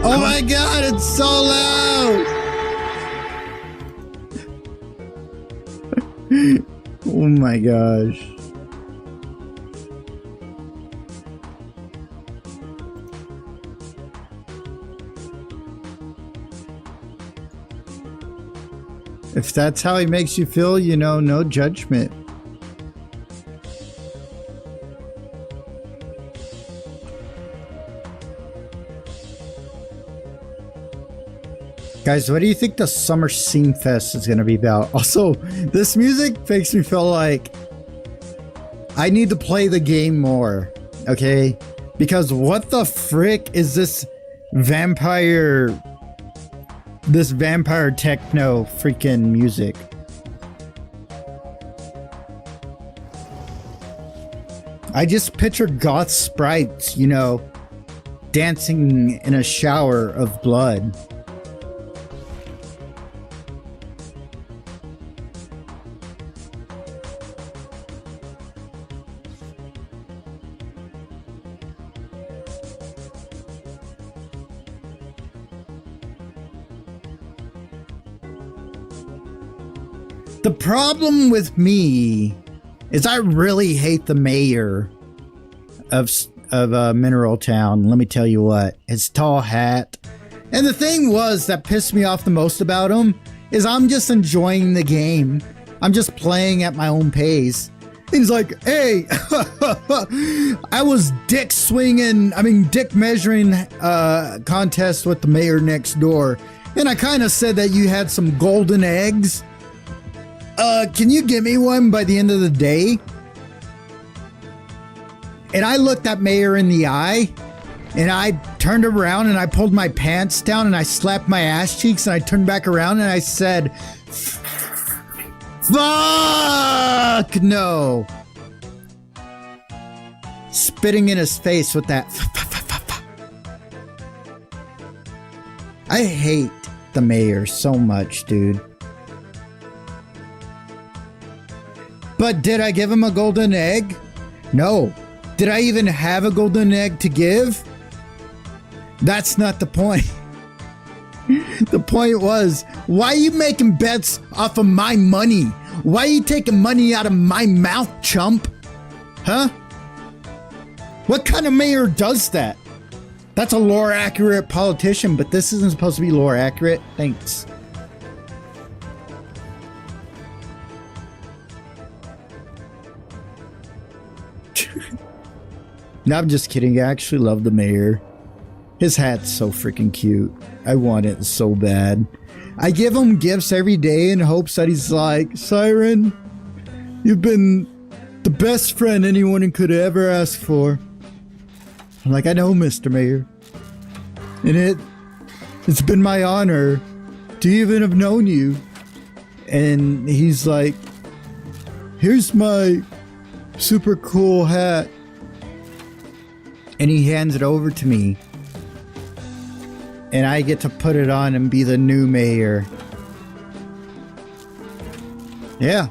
Oh my god, it's so loud! Oh my gosh. If that's how he makes you feel, you know, no judgment. Guys, what do you think the Summer Scene Fest is going to be about? Also, this music makes me feel like I need to play the game more, okay? Because what the frick is this vampire techno freaking music? I just picture goth sprites, you know, dancing in a shower of blood. The problem with me is I really hate the mayor of Mineral Town. Let me tell you what, his tall hat. And the thing that pissed me off the most about him is I'm just enjoying the game. I'm just playing at my own pace. He's like, hey, I was dick measuring contest with the mayor next door. And I kind of said that you had some golden eggs. Can you give me one by the end of the day? And I looked that mayor in the eye, and I turned around and I pulled my pants down and I slapped my ass cheeks and I turned back around and I said, fuck no. Spitting in his face with that. I hate the mayor so much, dude. But did I give him a golden egg? No. Did I even have a golden egg to give? That's not the point. The point was, why are you making bets off of my money? Why are you taking money out of my mouth, chump? Huh? What kind of mayor does that? That's a lore accurate politician, but this isn't supposed to be lore accurate. Thanks. No, I'm just kidding. I actually love the mayor. His hat's so freaking cute. I want it so bad. I give him gifts every day in hopes that he's like, Siren, you've been the best friend anyone could ever ask for. I'm like, I know, Mr. Mayor. And it's been my honor to even have known you. And he's like, here's my super cool hat. And he hands it over to me. And I get to put it on and be the new mayor. Yeah.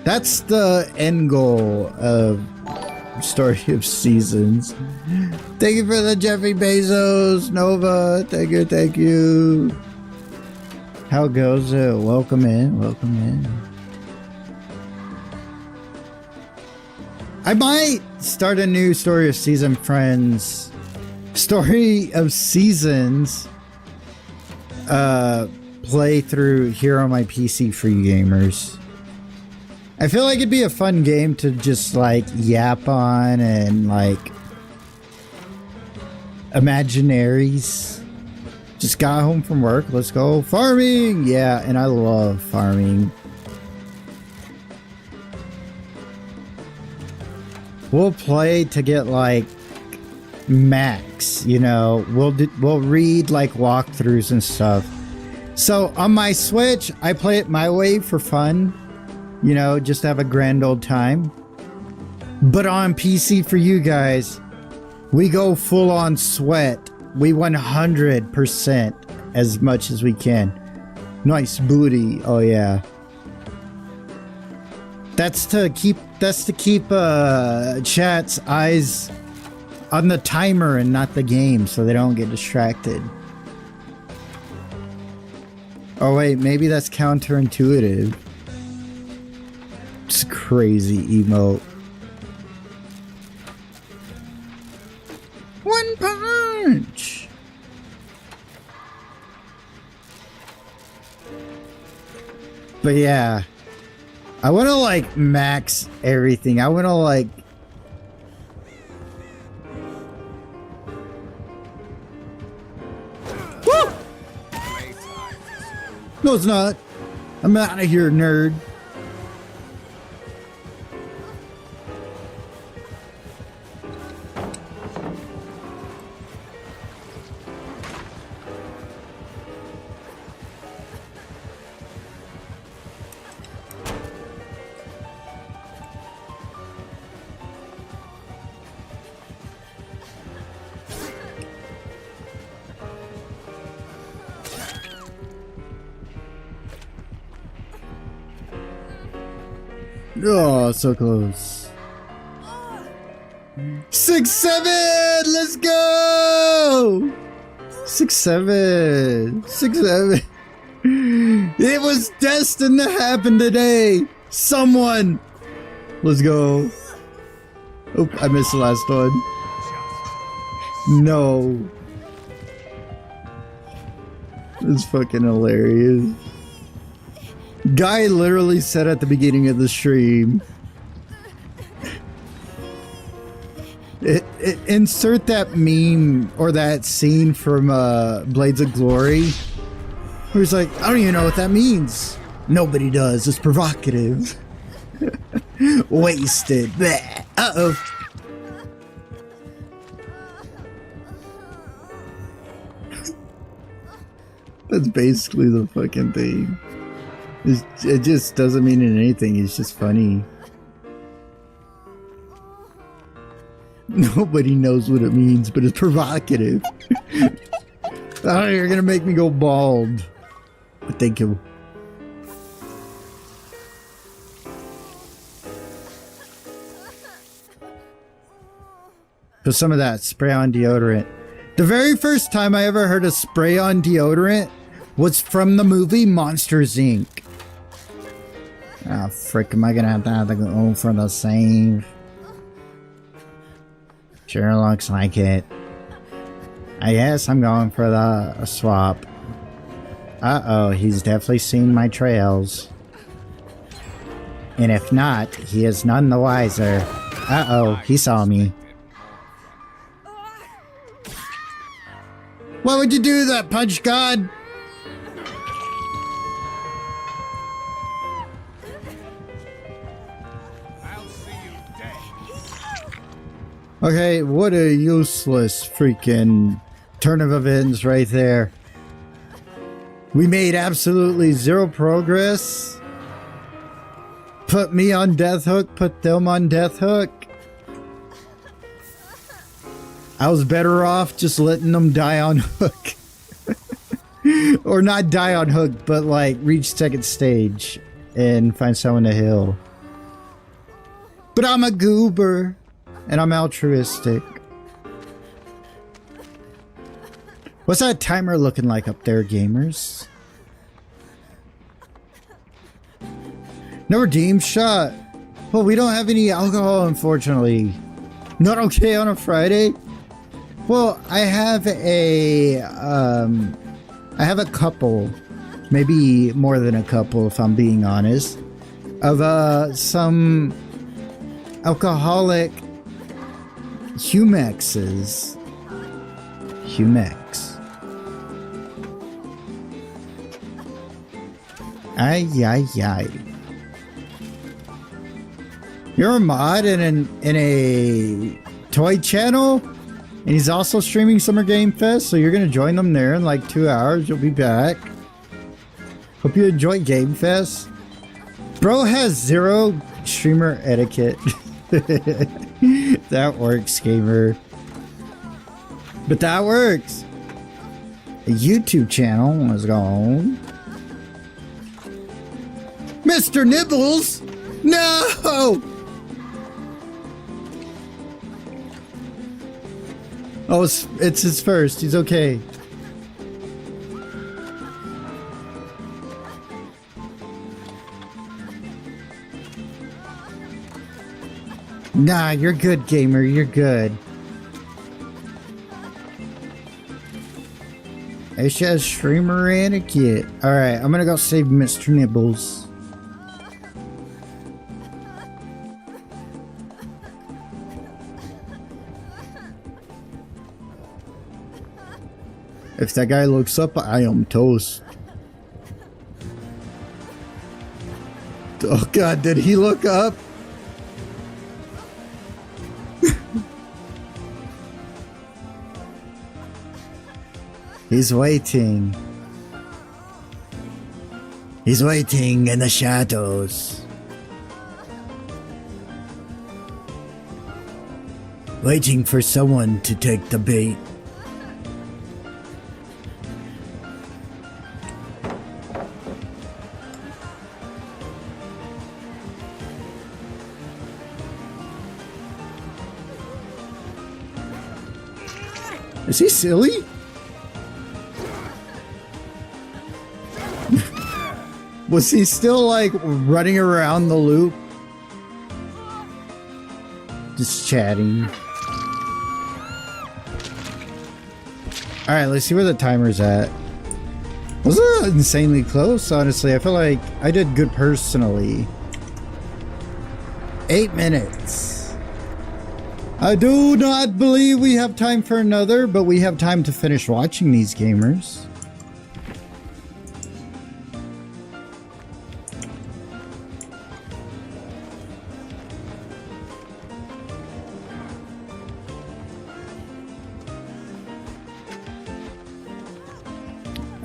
That's the end goal of Story of Seasons. Thank you for the Jeffrey Bezos, Nova. Thank you. How goes it? Welcome in. I might start a new Story of Seasons friends. Story of Seasons play through here on my PC for you gamers. I feel like it'd be a fun game to just like yap on and like imaginaries. Just got home from work. Let's go farming. Yeah, and I love farming. We'll play to get like max, you know. We'll read like walkthroughs and stuff. So on my Switch, I play it my way for fun, you know, just have a grand old time. But on PC for you guys, we go full on sweat. We 100% as much as we can. Nice booty. Oh yeah. That's to keep chat's eyes on the timer and not the game, so they don't get distracted. Oh wait, maybe that's counterintuitive. It's crazy emote. One punch! But yeah, I want to like max everything. I want to like... Woo! No, it's not. I'm out of here, nerd. Oh, so close. 6-7! Let's go! 6-7. 6-7. It was destined to happen today. Someone. Let's go. Oh, I missed the last one. No. It's fucking hilarious. Guy literally said at the beginning of the stream, insert that meme or that scene from Blades of Glory where he's like, I don't even know what that means. Nobody does. It's provocative. Wasted. Bleh. Uh-oh. That's basically the fucking thing. It just doesn't mean anything. It's just funny. Nobody knows what it means, but it's provocative. Oh, you're gonna make me go bald. But thank you. Put some of that spray on deodorant. The very first time I ever heard of spray on deodorant was from the movie Monsters, Inc. Ah, frick, am I gonna have to go for the save? Sure looks like it. I guess I'm going for the swap. Uh-oh, he's definitely seen my trails. And if not, he is none the wiser. Uh-oh, he saw me. Why would you do that, Punch God? Okay, what a useless freaking turn of events right there. We made absolutely zero progress. Put me on death hook, put them on death hook. I was better off just letting them die on hook. Or not die on hook, but like reach second stage and find someone to heal. But I'm a goober. And I'm altruistic. What's that timer looking like up there, gamers? No redeem shot. Well, we don't have any alcohol, unfortunately. Not okay on a Friday? Well, I have a couple, maybe more than a couple if I'm being honest, of some alcoholic Humexes. Humex. Ay, ay, ay. You're a mod in a toy channel? And he's also streaming Summer Game Fest, so you're gonna join them there in like 2 hours. You'll be back. Hope you enjoy Game Fest. Bro has zero streamer etiquette. That works, gamer. But that works. A YouTube channel is gone. Mr. Nibbles! No! Oh, it's his first. He's okay. Nah, you're good, gamer. You're good. It's just streamer etiquette. Alright, I'm gonna go save Mr. Nibbles. If that guy looks up, I am toast. Oh god, did he look up? He's waiting. He's waiting in the shadows. Waiting for someone to take the bait. Is he silly? Was he still like running around the loop? Just chatting. Alright, let's see where the timer's at. Wasn't insanely close, honestly. I feel like I did good personally. 8 minutes. I do not believe we have time for another, but we have time to finish watching these gamers.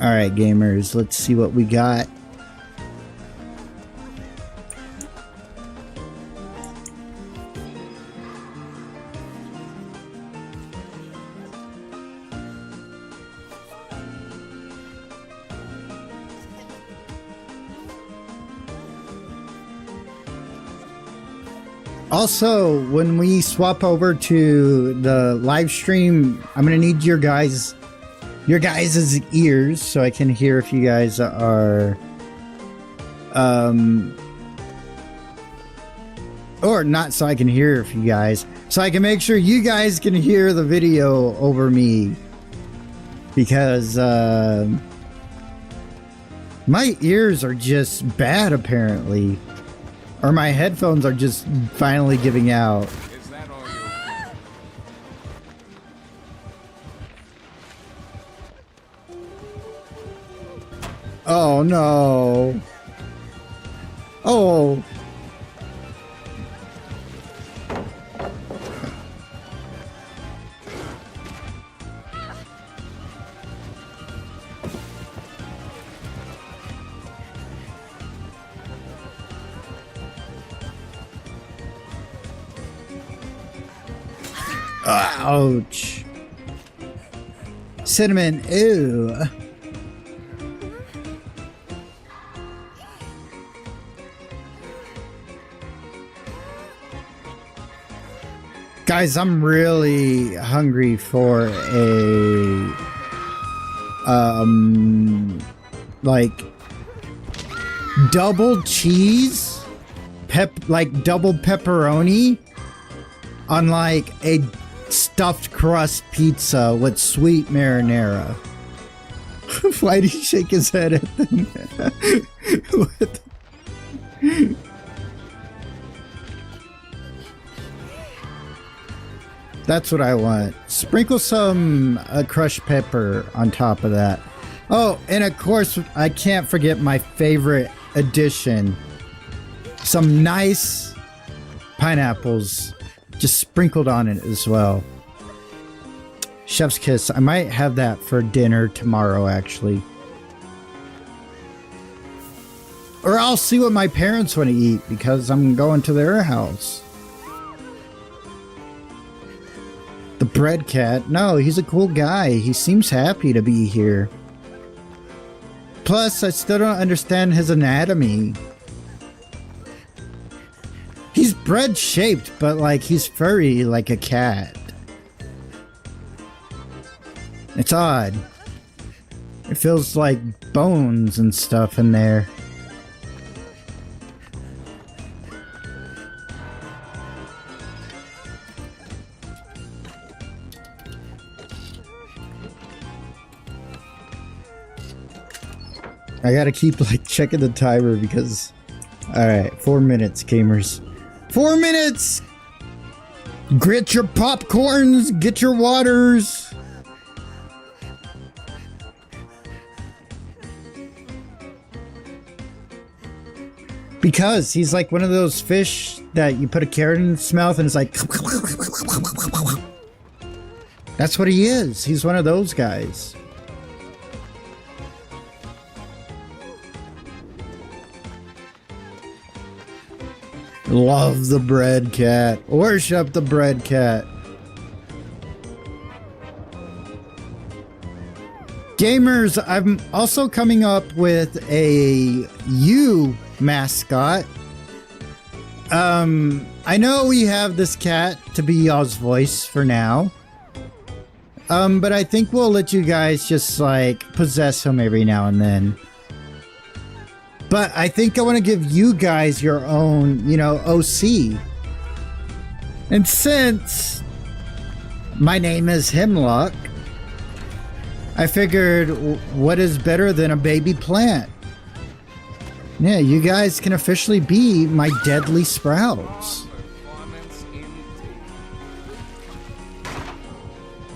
Alright, gamers, let's see what we got. Also, when we swap over to the live stream, I'm gonna need your guys' ears so I can hear if you guys are or not, so I can hear if you guys, so I can make sure you guys can hear the video over me, because my ears are just bad apparently, or my headphones are just finally giving out. Oh no. Oh. Ouch. Cinnamon, ew. Guys, I'm really hungry for a like double cheese like double pepperoni on like a stuffed crust pizza with sweet marinara. Why did he shake his head at them? What the... That's what I want. Sprinkle some crushed pepper on top of that. Oh, and of course, I can't forget my favorite addition. Some nice pineapples just sprinkled on it as well. Chef's kiss. I might have that for dinner tomorrow, actually. Or I'll see what my parents want to eat because I'm going to their house. The bread cat. No, he's a cool guy. He seems happy to be here. Plus, I still don't understand his anatomy. He's bread shaped, but like he's furry like a cat. It's odd. It feels like bones and stuff in there. I gotta keep like checking the timer because... Alright, 4 minutes, gamers. 4 minutes! Grit your popcorns, get your waters. Because he's like one of those fish that you put a carrot in his mouth and it's like... That's what he is. He's one of those guys. Love the bread cat. Worship the bread cat. Gamers, I'm also coming up with a U mascot. I know we have this cat to be y'all's voice for now. But I think we'll let you guys just like possess him every now and then. But I think I want to give you guys your own, you know, OC. And since my name is Hemlock, I figured what is better than a baby plant? Yeah, you guys can officially be my deadly sprouts.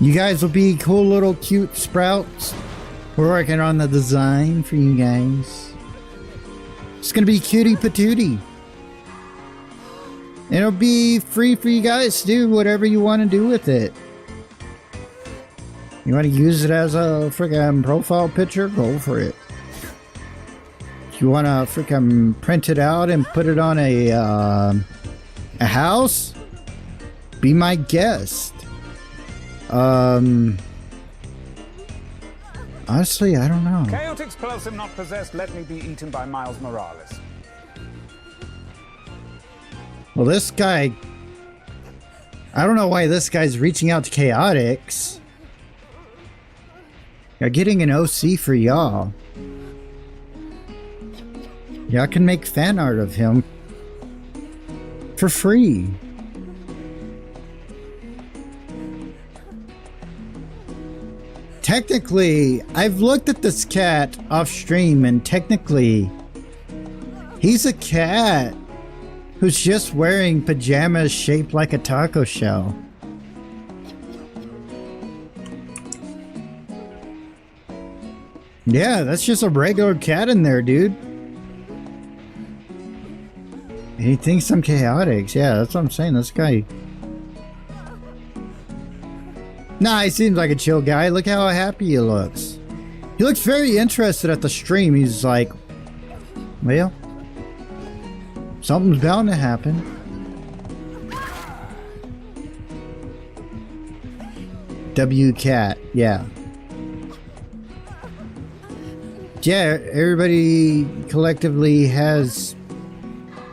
You guys will be cool little cute sprouts. We're working on the design for you guys. It's gonna be cutie patootie. It'll be free for you guys to do whatever you want to do with it. You want to use it as a freaking profile picture? Go for it. If you want to freaking print it out and put it on a house, be my guest. Honestly, I don't know. Chaotic explosive not possessed, let me be eaten by Miles Morales. Well, this guy... I don't know why this guy's reaching out to Chaotix. You're getting an OC for y'all. Y'all can make fan art of him for free. Technically, I've looked at this cat off stream and technically he's a cat who's just wearing pajamas shaped like a taco shell. Yeah, that's just a regular cat in there, dude. He thinks I'm chaotic. Yeah, that's what I'm saying. This guy... Nah, he seems like a chill guy. Look how happy he looks. He looks very interested at the stream. He's like, well, something's bound to happen. W cat, yeah. Yeah, everybody collectively has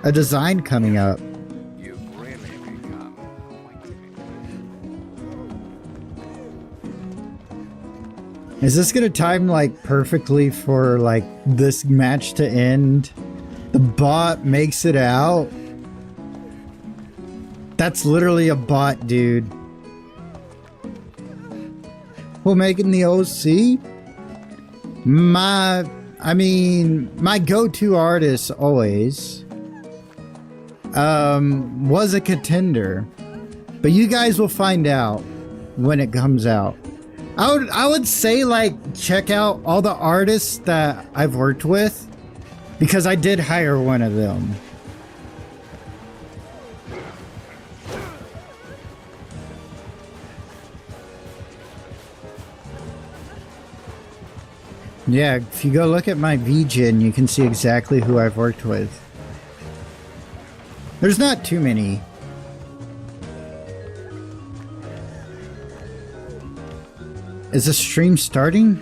a design coming up. Is this gonna time like perfectly for like this match to end? The bot makes it out. That's literally a bot, dude. Who making the OC? My go-to artist always was a contender, but you guys will find out when it comes out. I would say like check out all the artists that I've worked with because I did hire one of them. Yeah, if you go look at my VGen, you can see exactly who I've worked with. There's not too many. Is the stream starting?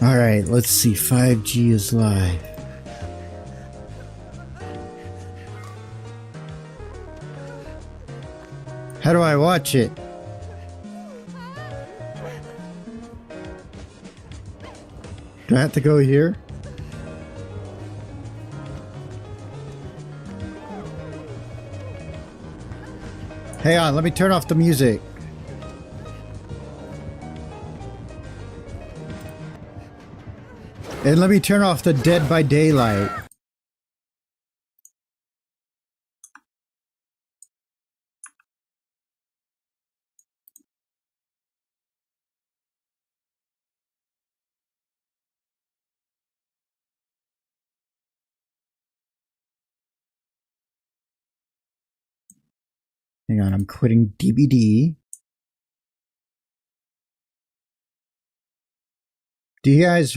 Alright, let's see. 5G is live. How do I watch it? Do I have to go here? Hang on, let me turn off the music. And let me turn off the Dead by Daylight. Hang on, I'm quitting DVD. Do you guys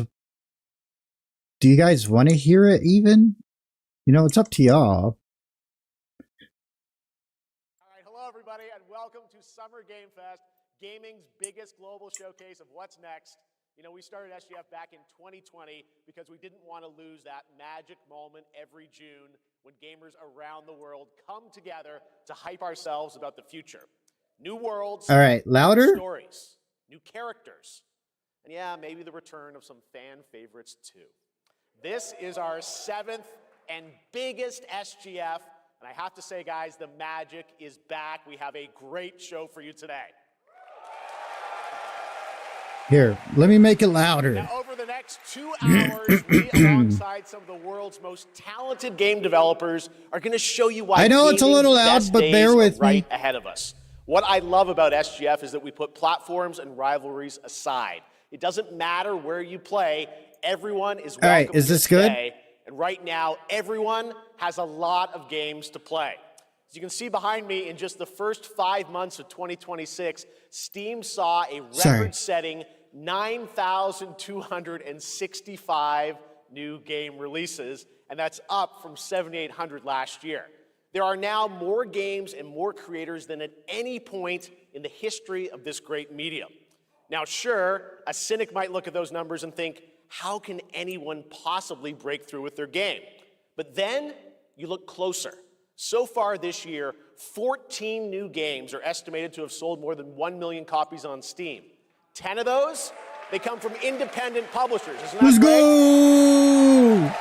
want to hear it even? You know, it's up to y'all. All right, hello everybody and welcome to Summer Game Fest, gaming's biggest global showcase of what's next. You know, we started SGF back in 2020 because we didn't want to lose that magic moment every June when gamers around the world come together to hype ourselves about the future. New worlds, all right, louder, new stories, new characters, and yeah, maybe the return of some fan favorites too. This is our 7th and biggest SGF, and I have to say, guys, the magic is back. We have a great show for you today. Here, let me make it louder. Now, over the next 2 hours, we, alongside some of the world's most talented game developers, are going to show you why I know it's a little loud, but bear with right me. ahead of us. What I love about SGF is that we put platforms and rivalries aside. It doesn't matter where you play. Everyone is welcome. All right, is this good? And right now, everyone has a lot of games to play. As you can see behind me, in just the first 5 months of 2026, Steam saw a record-setting 9,265 new game releases, and that's up from 7,800 last year. There are now more games and more creators than at any point in the history of this great medium. Now, sure, a cynic might look at those numbers and think, how can anyone possibly break through with their game? But then you look closer. So far this year, 14 new games are estimated to have sold more than 1 million copies on Steam. 10 of those, they come from independent publishers. Isn't that Let's great? go!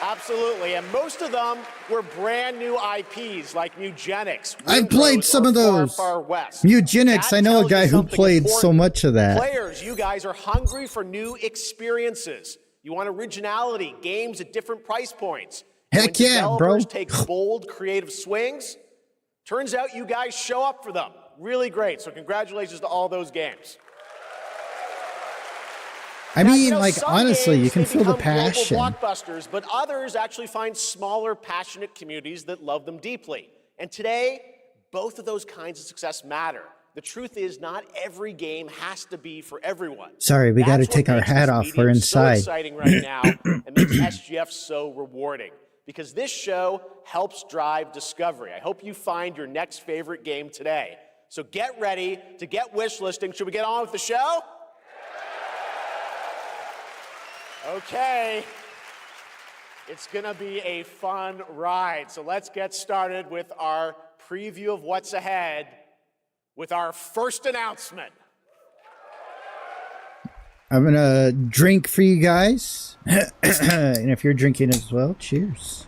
Absolutely, and most of them were brand new IPs like Mugenics. I've played some of those. Far West. Mugenics, I know a guy who played so much of that. Players, you guys are hungry for new experiences. You want originality, games at different price points. Heck yeah, bro. Developers take bold, creative swings. Turns out you guys show up for them. Really great, so congratulations to all those games. I mean, like, honestly, you can feel the passion. Blockbusters, but others actually find smaller, passionate communities that love them deeply. And today, both of those kinds of success matter. The truth is, not every game has to be for everyone. Sorry, we got to take our hat off. We're inside. So exciting right now, and makes SGF so rewarding because this show helps drive discovery. I hope you find your next favorite game today. So get ready to get wish listing. Should we get on with the show? Okay, it's gonna be a fun ride. So let's get started with our preview of what's ahead with our first announcement. I'm gonna drink for you guys. And if you're drinking as well, cheers.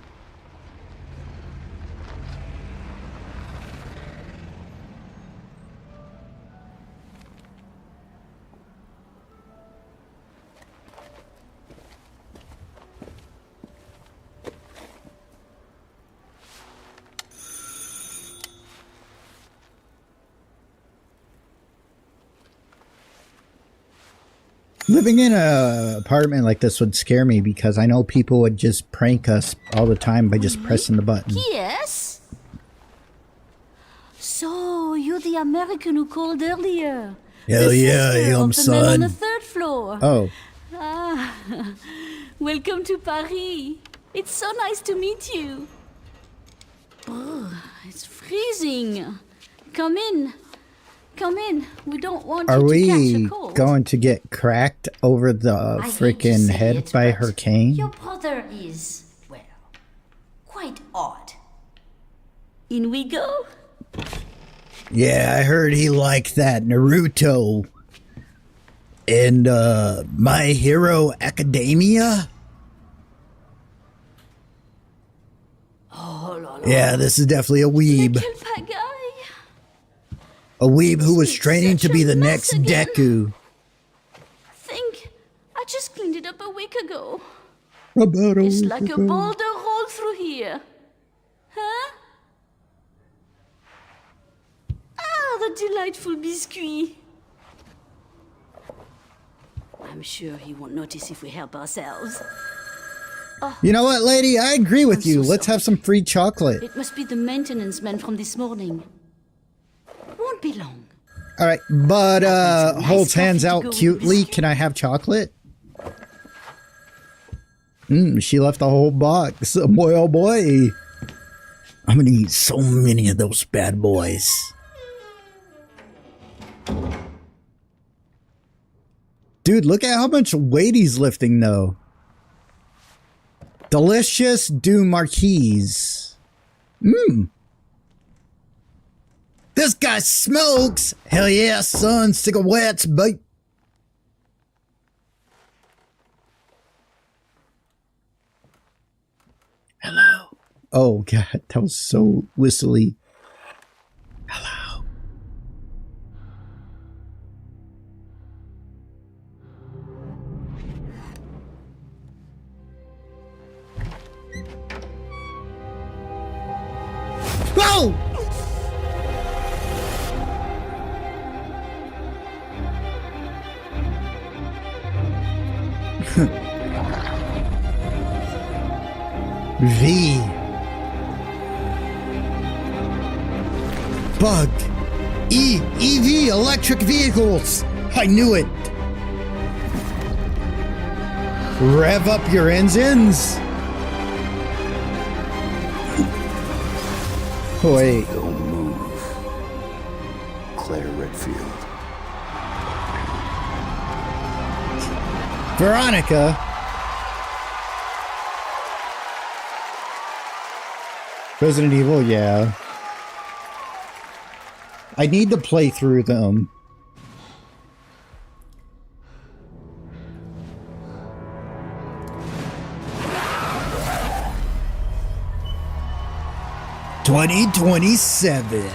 Living in an apartment like this would scare me because I know people would just prank us all the time by just pressing the button. Yes? So, you're the American who called earlier. Hell yeah, I am, of the man on the son. 3rd floor. Oh, Ah, welcome to Paris. It's so nice to meet you. Oh, it's freezing. Come in. Come in. We don't want are you to we catch a cold. going to get cracked over the I hate to freaking say head it, by but her cane? Your brother is, well, quite odd. In we go. Yeah, I heard he liked that Naruto and My Hero Academia. Oh, la, la. Yeah, this is definitely a weeb. Quel pagaille. A weeb who was It's training to such be a the mess next again. Deku. Think, I just cleaned it up a week ago. About a It's week like a ago. boulder rolled through here. Huh? Ah, the delightful biscuit. I'm sure he won't notice if we help ourselves. You know what, lady? I agree with I'm you. so Let's have some free chocolate. It must be the maintenance man from this morning. Won't be long. All right, but some nice holds hands coffee to out go with cutely. biscuit. Can I have chocolate? She left a whole box. Boy, oh boy. I'm gonna eat so many of those bad boys. Dude, look at how much weight he's lifting, though. Delicious du Marquise. This guy smokes. Hell yeah, son. Cigarettes, babe. Hello. Oh, God. That was so whistly. Hello. Whoa! V. Bug. EV, electric vehicles. I knew it. Rev up your engines. Wait. Don't move. Claire Redfield. Veronica. Resident Evil, yeah. I need to play through them. $2027.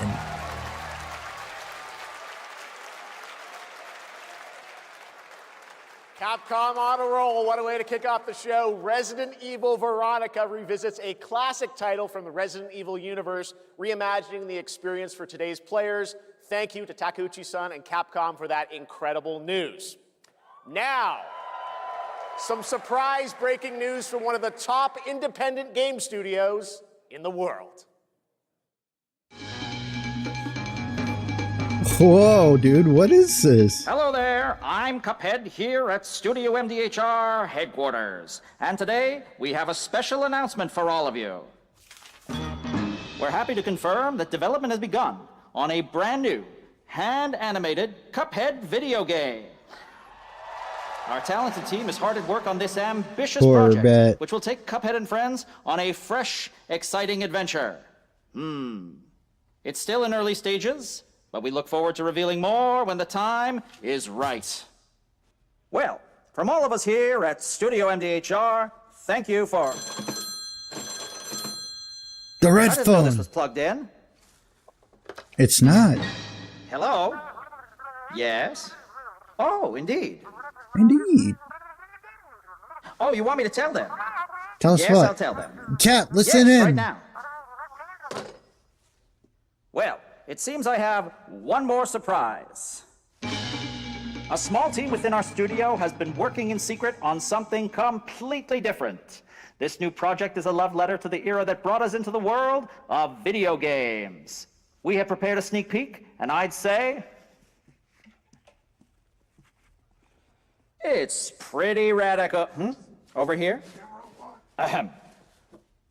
Capcom on a roll. What a way to kick off the show. Resident Evil Veronica revisits a classic title from the Resident Evil universe, reimagining the experience for today's players. Thank you to Takeuchi-san and Capcom for that incredible news. Now, some surprise breaking news from one of the top independent game studios in the world. Whoa, dude, what is this? Hello there, I'm Cuphead here at Studio MDHR headquarters. And today, we have a special announcement for all of you. We're happy to confirm that development has begun on a brand new, hand-animated Cuphead video game. Our talented team is hard at work on this ambitious Poor project, Bet. which will take Cuphead and friends on a fresh, exciting adventure. It's still in early stages, but we look forward to revealing more when the time is right. Well, from all of us here at Studio MDHR, thank you for... The red I didn't know this phone. was plugged in. It's not. Hello? Yes? Oh, indeed. Indeed. Oh, you want me to tell them? Tell us Yes, what. I'll tell them. Chat, listen Yes, in. right now. Well, it seems I have one more surprise. A small team within our studio has been working in secret on something completely different. This new project is a love letter to the era that brought us into the world of video games. We have prepared a sneak peek, and I'd say it's pretty radical. Over here? Ahem.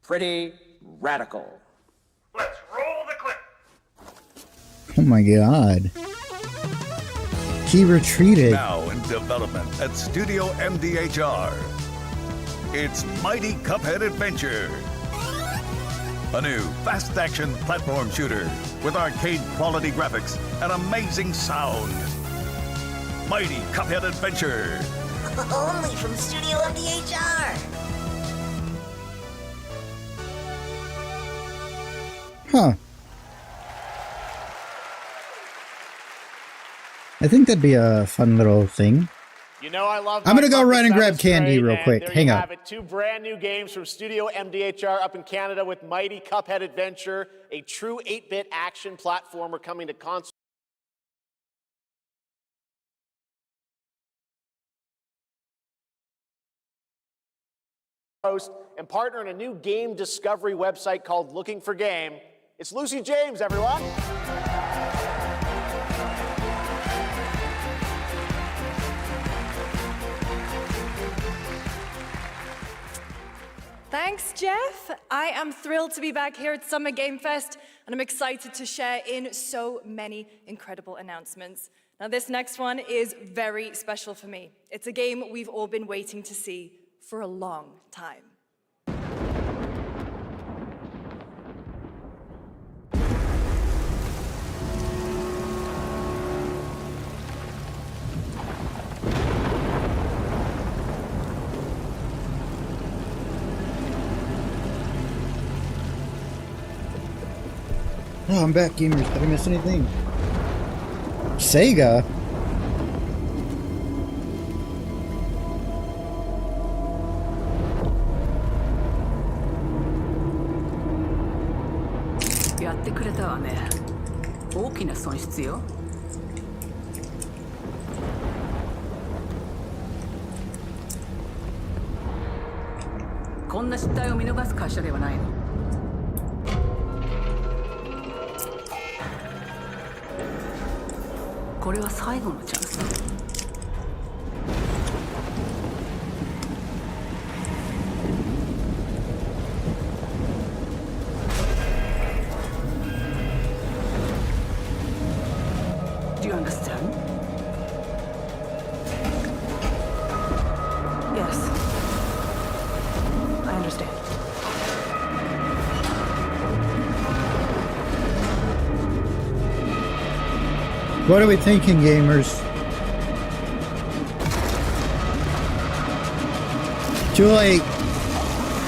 Pretty radical. Let's roll the clip. Oh my god. He retreated. Now in development at Studio MDHR. It's Mighty Cuphead Adventure. A new fast-action platform shooter with arcade-quality graphics and amazing sound. Mighty Cuphead Adventure. Only from Studio MDHR. Huh. I think that'd be a fun little thing. You know I love. I'm gonna go run and grab That's candy great, real and quick. there Hang you on. have it. 2 brand new games from Studio MDHR up in Canada with Mighty Cuphead Adventure, a true 8-bit action platformer coming to console. Host and partner in a new game discovery website called Looking for Game. It's Lucy James, everyone. Thanks, Jeff. I am thrilled to be back here at Summer Game Fest, and I'm excited to share in so many incredible announcements. Now, this next one is very special for me. It's a game we've all been waiting to see for a long time. Oh, I'm back, gamers. Did I miss anything? Sega? Do you understand? Yes. I understand. What are we thinking, gamers? Too late.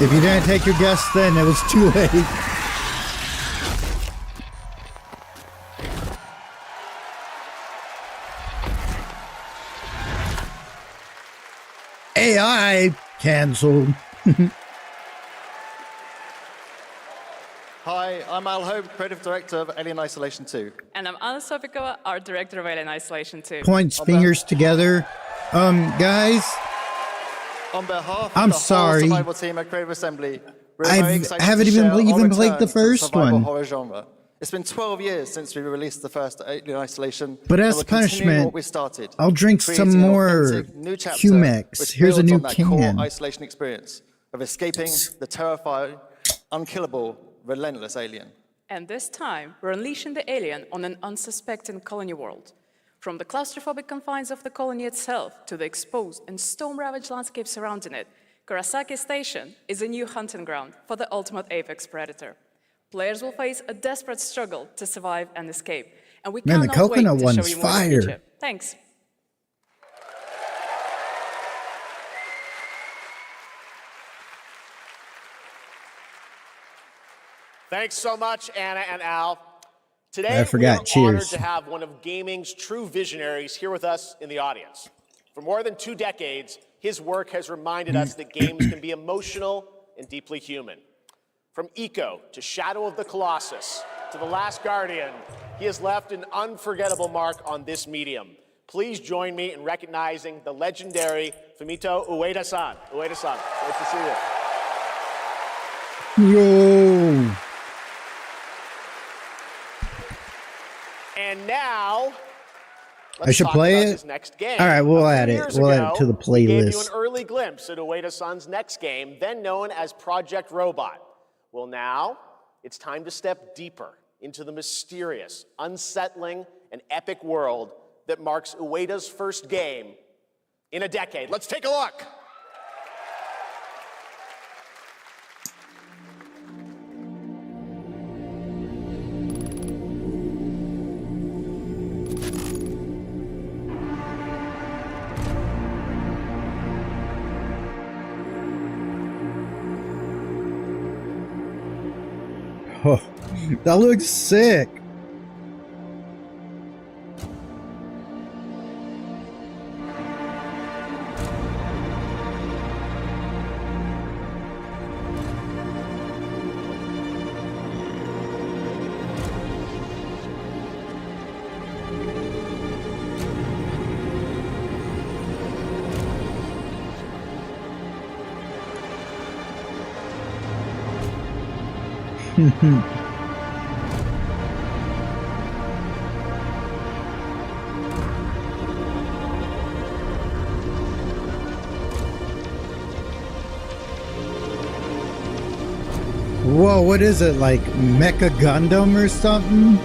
If you didn't take your guess then, it was too late. AI cancelled. Hi, I'm Al Hope, Creative Director of Alien Isolation 2. And I'm Anna Sovikova, Art Director of Alien Isolation 2. Points fingers together. Guys, On behalf of I'm the sorry. whole survival team at Creative Assembly, we're I very excited haven't to even share our played return the to first survival one. horror genre. It's been 12 years since we released the first Alien Isolation. But and as we're continuing punishment, what we started, I'll drink creating some an more authentic new chapter Humex. which Here's a builds new on that can. core isolation experience of escaping the terrifying, unkillable, relentless alien. And this time, we're unleashing the alien on an unsuspecting colony world. From the claustrophobic confines of the colony itself to the exposed and storm-ravaged landscape surrounding it, Kurosaki Station is a new hunting ground for the ultimate apex predator. Players will face a desperate struggle to survive and escape, and we Man, the cannot wait coconut to show one's you more in the fire. future. Thanks. Thanks so much, Anna and Al. Today, I forgot. we are honored Cheers. to have one of gaming's true visionaries here with us in the audience. For more than 2 decades, his work has reminded us that games can be emotional and deeply human. From Eco to Shadow of the Colossus to The Last Guardian, he has left an unforgettable mark on this medium. Please join me in recognizing the legendary Fumito Ueda-san. Ueda-san, great to see you. Yo. And now, I should talk play about it? his next game. All right, we'll A few add it. years We'll add ago, it to the we gave you an playlist. early glimpse at Ueda-san's next game, then known as Project Robot. Well, now it's time to step deeper into the mysterious, unsettling, and epic world that marks Ueda's first game in a decade. Let's take a look. Oh, that looks sick. Whoa, what is it, like Mecha Gundam or something?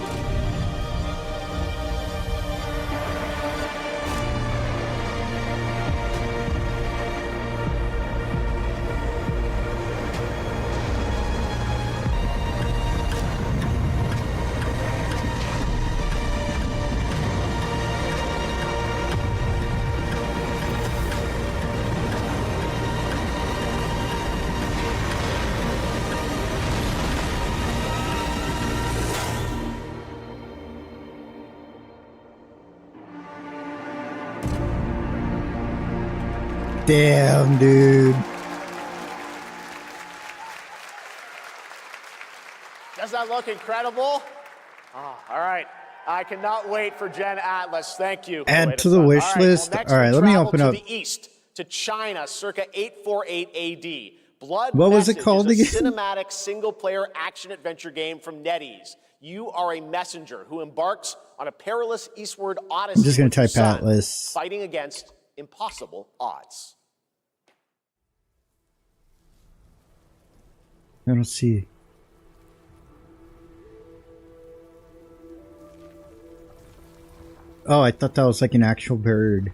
Damn, dude. Does that look incredible? Oh, all right. I cannot wait for Gen Atlas. Thank you. Add to the wish list. Well, next all right, we let me travel open to up. the east, to China, circa 848 AD. Blood What was it Message called is a again? cinematic single-player action-adventure game from NetEase. You are a messenger who embarks on a perilous eastward odyssey. I'm just gonna with your type son, Atlas. fighting against impossible odds. I don't see. Oh, I thought that was like an actual bird.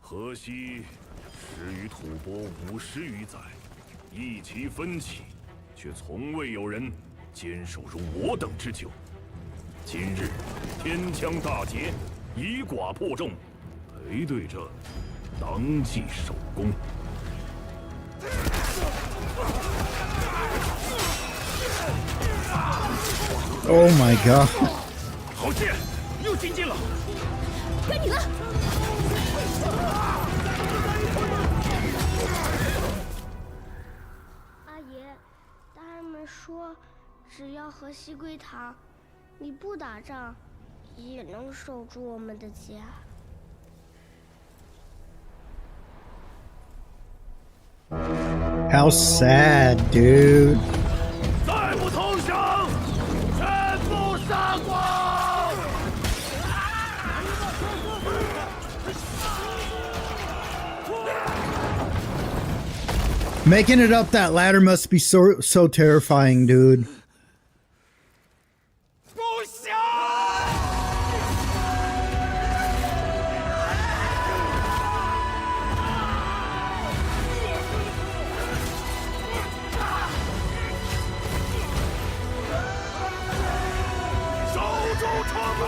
河西始于吐蕃50余载，意其分歧，却从未有人坚守如我等之久。今日天枪大捷，以寡破众，陪对着当即首功。Oh my god. 好剑，又进进了。该你了。阿爷，大人们说，只要河西归唐，你不打仗，也能守住我们的家。How sad, dude. 再不投降，全部杀光！ Making it up that ladder must be so terrifying, dude. 不降！守住城门！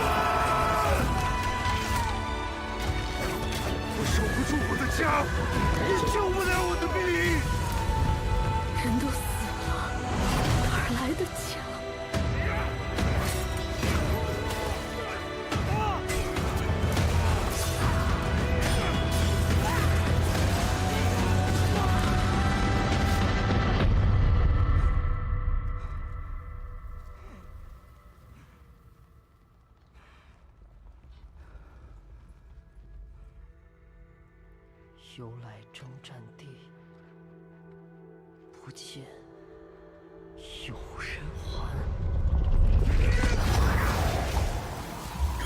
我守不住我的家，你救不了我的兵。 人都死了，哪儿来的家？由来征战地，不见有人还。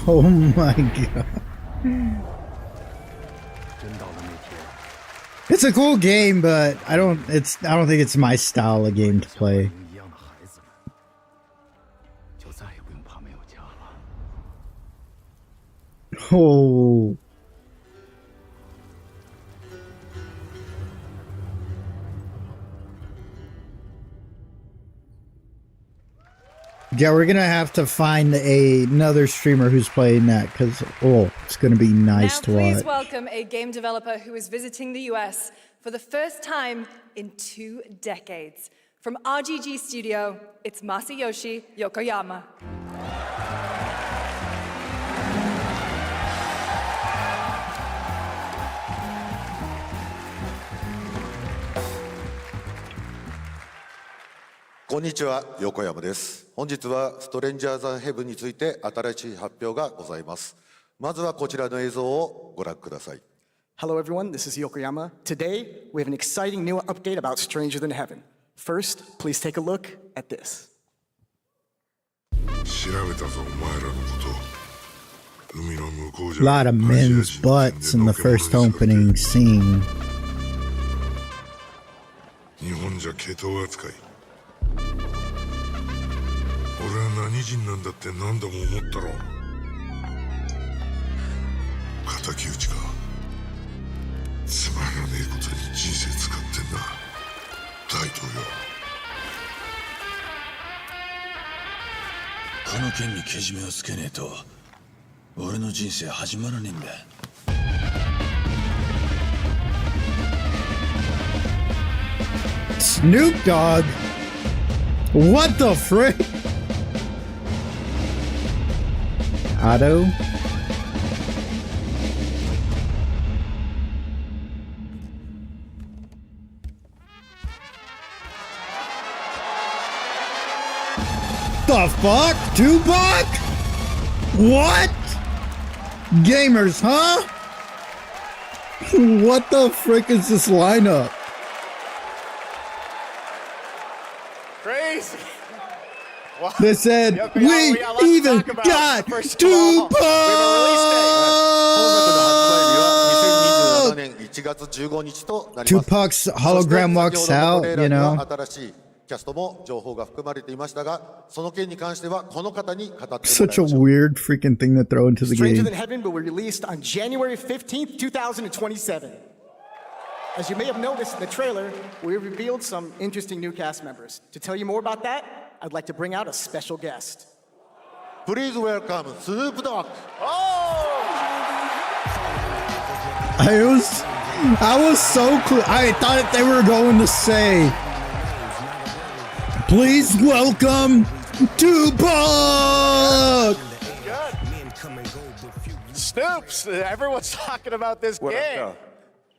Oh my god. It's a cool game, but I don't think it's my style of game to play. Yeah, we're gonna have to find another streamer who's playing that because it's gonna be nice to Please watch. welcome a game developer who is visiting the US for the first time in 2 decades. From RGG Studio, it's Masayoshi Yokoyama.こんにちは、横山です。本日はストレンジャーズ・ヘブンについて新しい発表がございます。まずはこちらの映像をご覧ください。Hello everyone, this is Yokoyama. Today, we have an exciting new update about Stranger Than Heaven. First, please take a look at this. 調べたぞ、お前らのこと。海の向こうじ A ゃ lot of men's butts in the first opening scene. 日本じゃ毛頭扱い。俺は何人なんだって何度も思ったろ。敵討ちか。つまらねえことに人生使ってんだ。大統領。この件にけじめをつけねえと俺の人生始まらねえんだ。Snoop Dogg? What the frick? Otto? The fuck? Tupac? What? Gamers, huh? What the frick is this lineup? Crazy. They said, we even got Tupac! Tupac's hologram walks out, you know. キャストも情報が含まれていましたが、その件に関してはこの方に語ってもらいましょう。Such a weird freaking thing to throw into the Stranger game. Than Heaven will be released on January 15th, 2027. As you may have noticed in the trailer, we revealed some interesting new cast members. To tell you more about that, I'd like to bring out a special guest. Please welcome Snoop Dogg. I was so clear. I thought they were going to say, please welcome Tupac! Snoops! Everyone's talking about this game.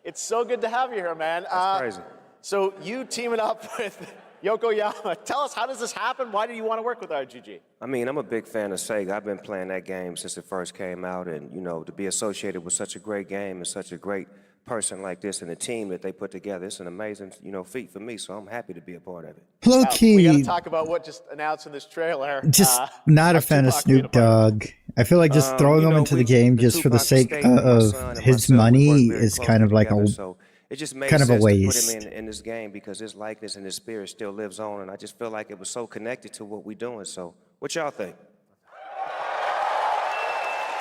It's so good to have you here, man. That's crazy. So you teaming up with Yokoyama. Tell us, how does this happen? Why do you want to work with RGG? I mean, I'm a big fan of Sega. I've been playing that game since it first came out, and you know, to be associated with such a great game and such a great person like this and the team that they put together, it's an amazing, you know, feat for me. So I'm happy to be a part of it. Low key. We got to talk about what just announced in this trailer. Just not a fan of Snoop Dogg. I feel like just throwing him into the game just for the sake of his money is kind of like a it just made kind of a sense waste. to put him in this game because his likeness and his spirit still lives on, and I just feel like it was so connected to what we're doing. So, what y'all think?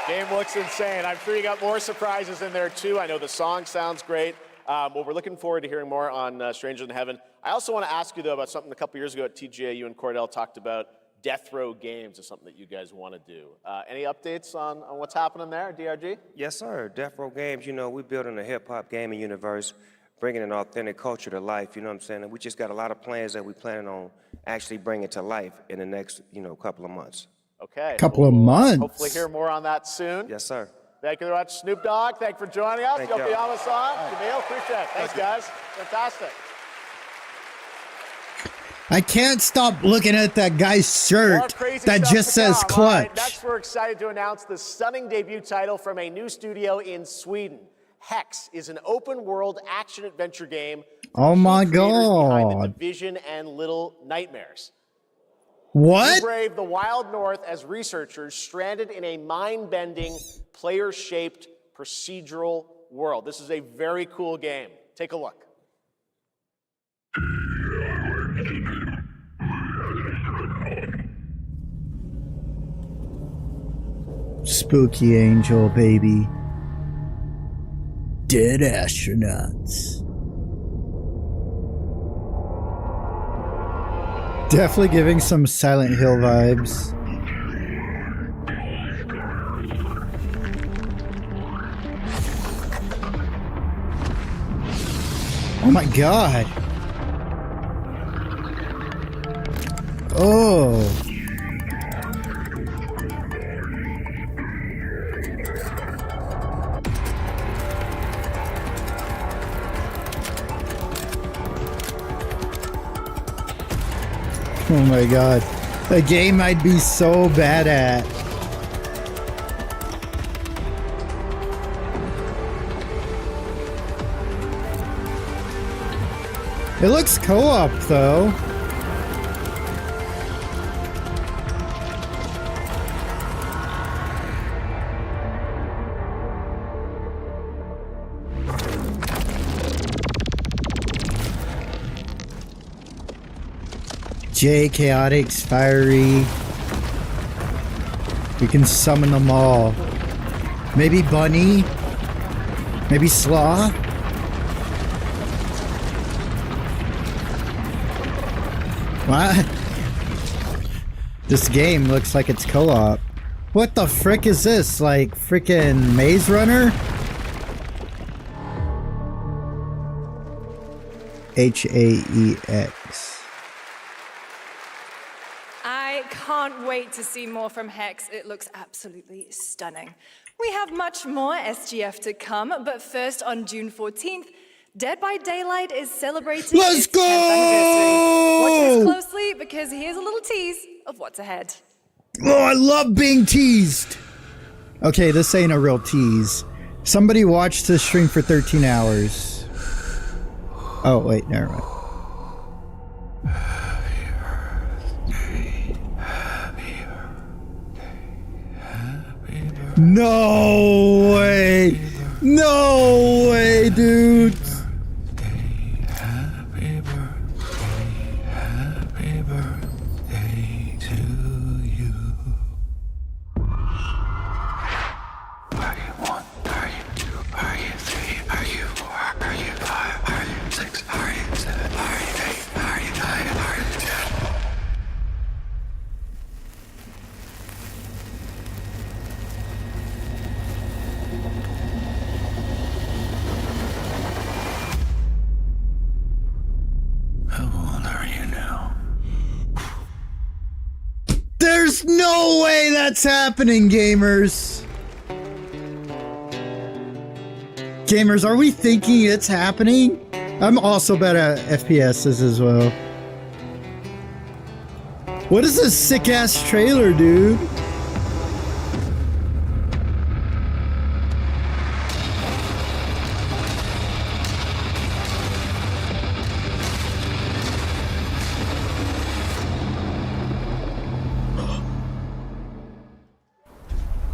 Game looks insane. I'm sure you got more surprises in there too. I know the song sounds great. Well, we're looking forward to hearing more on Stranger Than Heaven. I also want to ask you though about something a couple years ago at TGA. You and Cordell talked about Death Row Games is something that you guys want to do. Any updates on what's happening there, DRG? Yes, sir. Death Row Games, you know, we're building a hip-hop gaming universe, bringing an authentic culture to life, you know what I'm saying? And we just got a lot of plans that we're planning on actually bringing to life in the next, you know, couple of months. Okay. Couple of months. Hopefully hear more on that soon. Yes, sir. Thank you very much, Snoop Dogg. Thank you for joining us. Thank you. Yokoyama-san, Jamil, appreciate it. Thanks, guys. Fantastic. I can't stop looking at that guy's shirt that just says clutch. Right, next, we're excited to announce the stunning debut title from a new studio in Sweden. Hex is an open-world action-adventure game. Oh my Behind the god. Division and Little Nightmares. What? You brave the wild north as researchers stranded in a mind-bending, player-shaped procedural world. This is a very cool game. Take a look. Spooky Angel, baby. Dead astronauts. Definitely giving some Silent Hill vibes. Oh my god. Oh. Oh my god. A game I'd be so bad at. It looks co-op though. J, Chaotix, Fiery. We can summon them all. Maybe Bunny? Maybe Slaw? What? This game looks like it's co-op. What the frick is this? Like frickin' Maze Runner? HAEX. I can't wait to see more from Hex. It looks absolutely stunning. We have much more SGF to come, but first on June 14th, Dead by Daylight is celebrating its 10th anniversary. Watch this closely because here's a little tease of what's ahead. Oh, I love being teased! Okay, this ain't a real tease. Somebody watched this stream for 13 hours. Oh, wait, never mind. No way! No way, dude! Happy birthday to you. Are you 1? Are you 2? Are you 3? Are you 4? Are you 5? Are you 6? Are you 7? Are you 8? Are you 9? Are you 10? There's no way that's happening, gamers! Gamers, are we thinking it's happening? I'm also bad at FPSs as well. What is this sick-ass trailer, dude?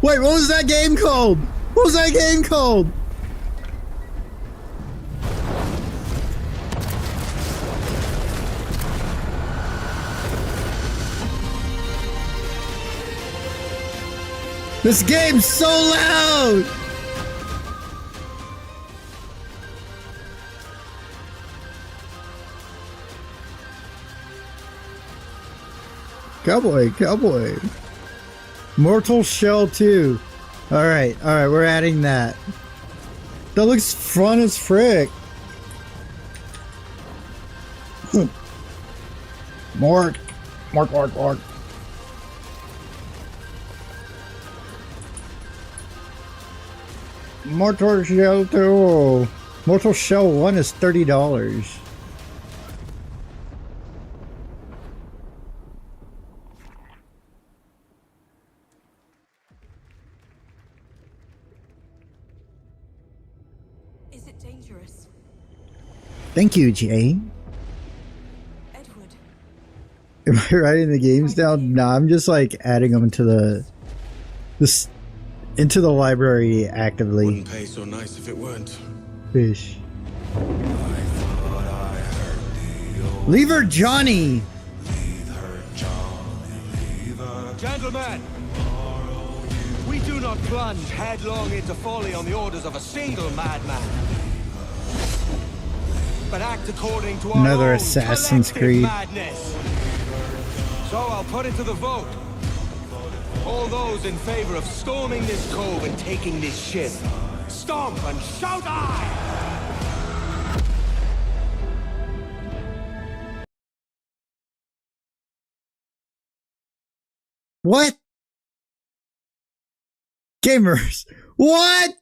Wait, what was that game called? What was that game called? This game's so loud! Cowboy, cowboy. Mortal Shell 2. Alright, we're adding that. That looks fun as frick. Mortal Shell 2. Mortal Shell 1 is $30. Is it dangerous? Thank you, Jay. Edward. Am I writing the games down? Nah, I'm just like adding them to into the library actively. Wouldn't pay so nice if it weren't. Fish. Leave her, Johnny. Gentlemen, we do not plunge headlong into folly on the orders of a single madman, but act according to our Another own Assassin's collective Creed. madness. So I'll put it to the vote. All those in favor of storming this cove and taking this ship, stomp and shout aye! What? Gamers, what?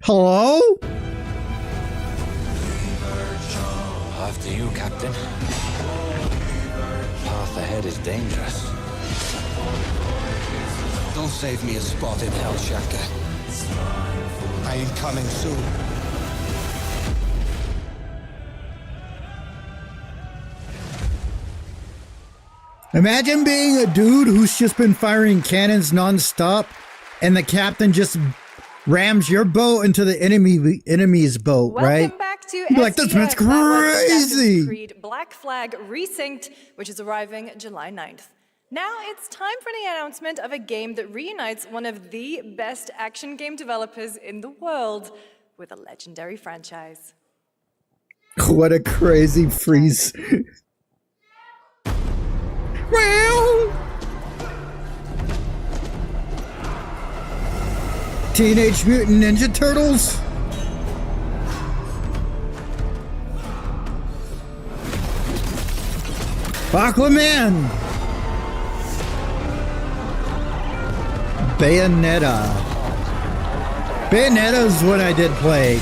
Hello? After you, Captain. Path ahead is dangerous. Don't save me a spot in Hell, Shaka. I ain't coming soon. Imagine being a dude who's just been firing cannons nonstop, and the captain just rams your boat into the enemy's boat, right? Welcome back to You'd be like, this SDF. man's That was Assassin's crazy. Creed Black Flag Resynced, which is arriving July 9th. Now it's time for the announcement of a game that reunites one of the best action game developers in the world with a legendary franchise. What a crazy freeze. Teenage Mutant Ninja Turtles? Aquaman! Bayonetta. Bayonetta is what I did play.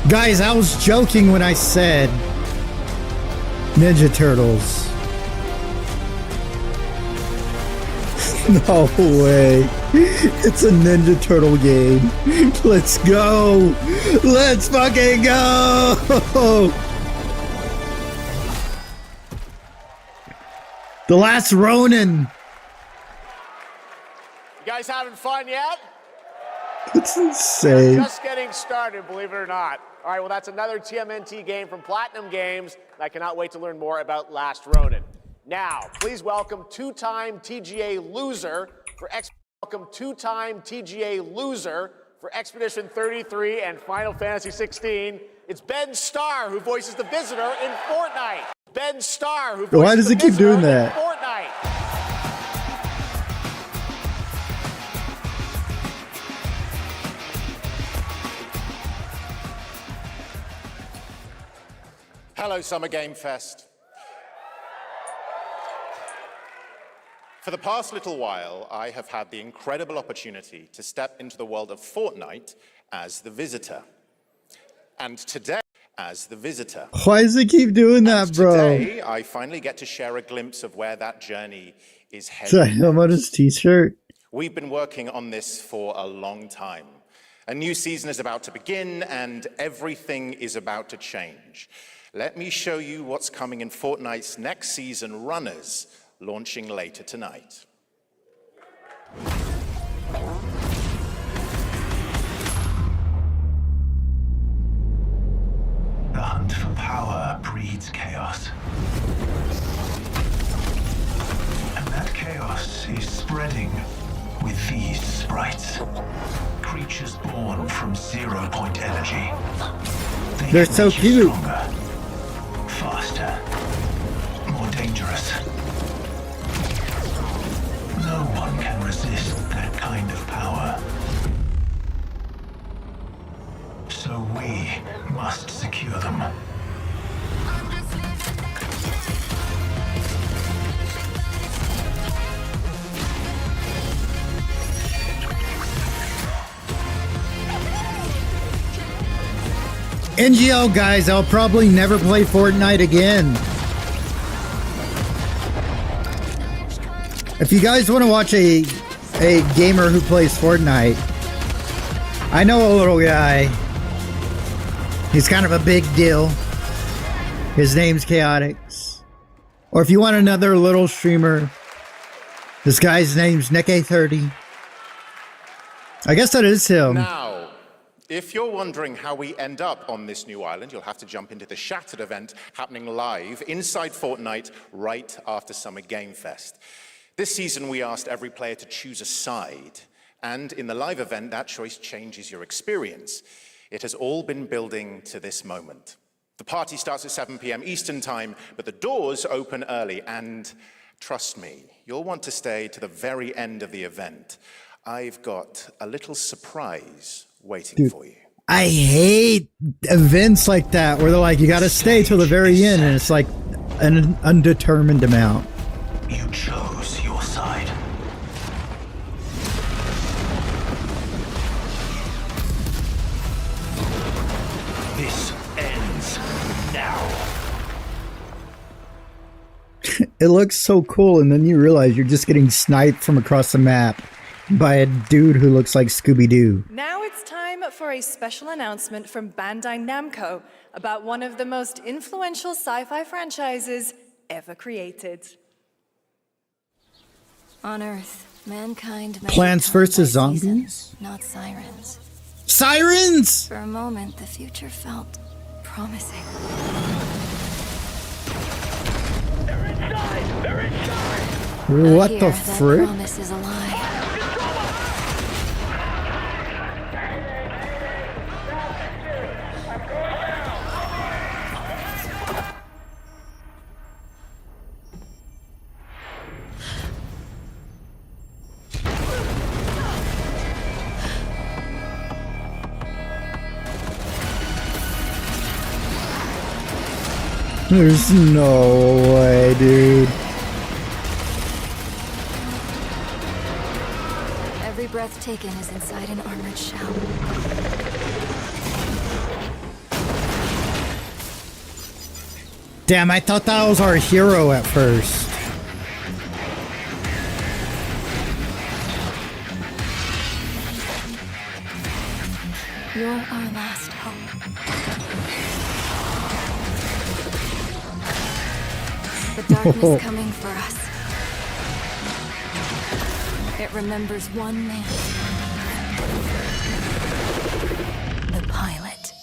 Guys, I was joking when I said Ninja Turtles. No way. It's a Ninja Turtle game. Let's go. Let's fucking go. The Last Ronin. You guys having fun yet? It's insane. We're just getting started, believe it or not. All right, well, that's another TMNT game from Platinum Games, and I cannot wait to learn more about Last Ronin. Now, please welcome two-time TGA loser for Expedition 33 and Final Fantasy 16. It's Ben Starr, who voices the Visitor in Fortnite. Ben Starr, who voices Why does the it keep Visitor doing that? in Fortnite. Hello, Summer Game Fest. For the past little while, I have had the incredible opportunity to step into the world of Fortnite as the Visitor. And today, as the Visitor. Why does it keep doing that, bro? Today, I finally get to share a glimpse of where that journey is headed. Is that him on his t-shirt? We've been working on this for a long time. A new season is about to begin, and everything is about to change. Let me show you what's coming in Fortnite's next season, Runners, launching later tonight. The hunt for power breeds chaos. And that chaos is spreading with these sprites. Creatures born from 0-point energy. They're so cute. Stronger, faster, more dangerous. No one can resist that kind of power. So we must secure them. NGL guys, I'll probably never play Fortnite again. If you guys want to watch a gamer who plays Fortnite, I know a little guy. He's kind of a big deal. His name's Chaotix. Or if you want another little streamer, this guy's name's Nick30. I guess that is him. Now, if you're wondering how we end up on this new island, you'll have to jump into the Shattered event happening live inside Fortnite right after Summer Game Fest. This season, we asked every player to choose a side, and in the live event, that choice changes your experience. It has all been building to this moment. The party starts at 7 p.m. Eastern Time, but the doors open early, and trust me, you'll want to stay to the very end of the event. I've got a little surprise waiting for you. I hate events like that where they're like, you gotta stay till the very end, and it's like an undetermined amount. You chose your side. This ends now. It looks so cool, and then you realize you're just getting sniped from across the map by a dude who looks like Scooby-Doo. Now it's time for a special announcement from Bandai Namco about one of the most influential sci-fi franchises ever created. On Earth, mankind Plants vs. Zombies? not sirens. Sirens! For a moment, the future felt promising. What Here, the that frick? promise is a lie. There's no way, dude. Every breath taken is inside an armored shell. Damn, I thought that was our hero at first. You're our last hope. The darkness coming for us. It remembers one man. The pilot.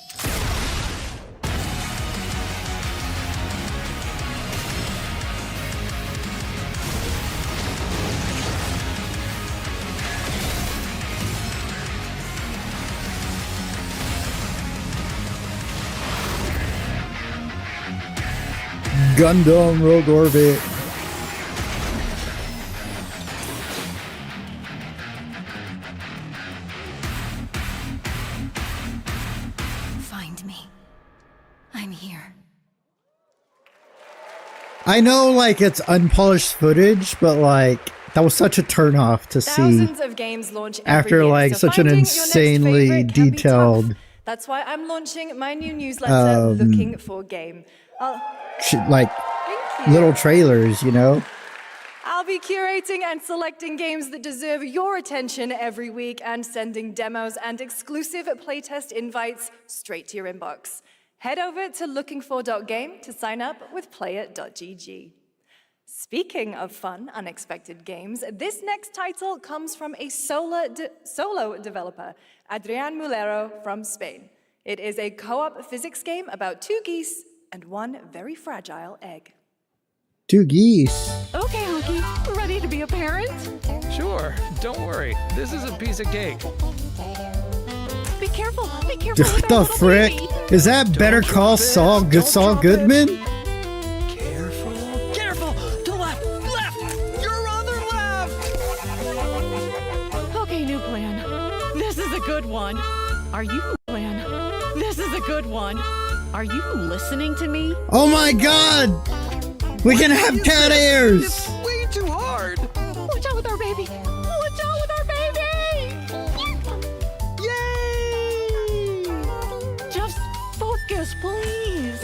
Gundam Rogue Orbit. Find me. I'm here. I know, like, it's unpolished footage, but, like, that was such a turnoff to see Thousands of games launch every after, year, like, so such an finding your next insanely favorite can be detailed, tough. That's why I'm launching my new newsletter, Looking for Game. like, little trailers, you know? I'll be curating and selecting games that deserve your attention every week and sending demos and exclusive playtest invites straight to your inbox. Head over to lookingfor.game to sign up with player.gg. Speaking of fun, unexpected games, this next title comes from a solo developer, Adrián Mulero from Spain. It is a co-op physics game about two geese and one very fragile egg. Two geese. Okay, Honky, ready to be a parent? Sure, don't worry. This is a piece of cake. Be careful What with our the little frick? baby. Is that Better Call Saul Goodman? Careful, to left, your other left. Okay, new plan. This is a good one. Are you plan? This is a good one. Are you listening to me? Oh my god! We can have cat ears! It's way too hard. Watch out with our baby. Watch out with our baby. Yay! Just focus, please.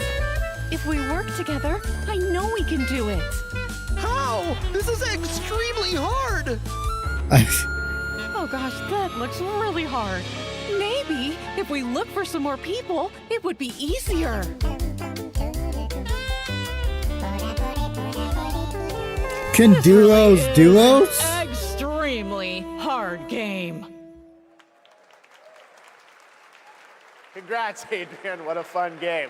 If we work together, I know we can do it. How? This is extremely hard. Oh gosh, that looks really hard. Maybe if we look for some more people, it would be easier. Can duos? Extremely hard game. Congrats, Adrian. What a fun game.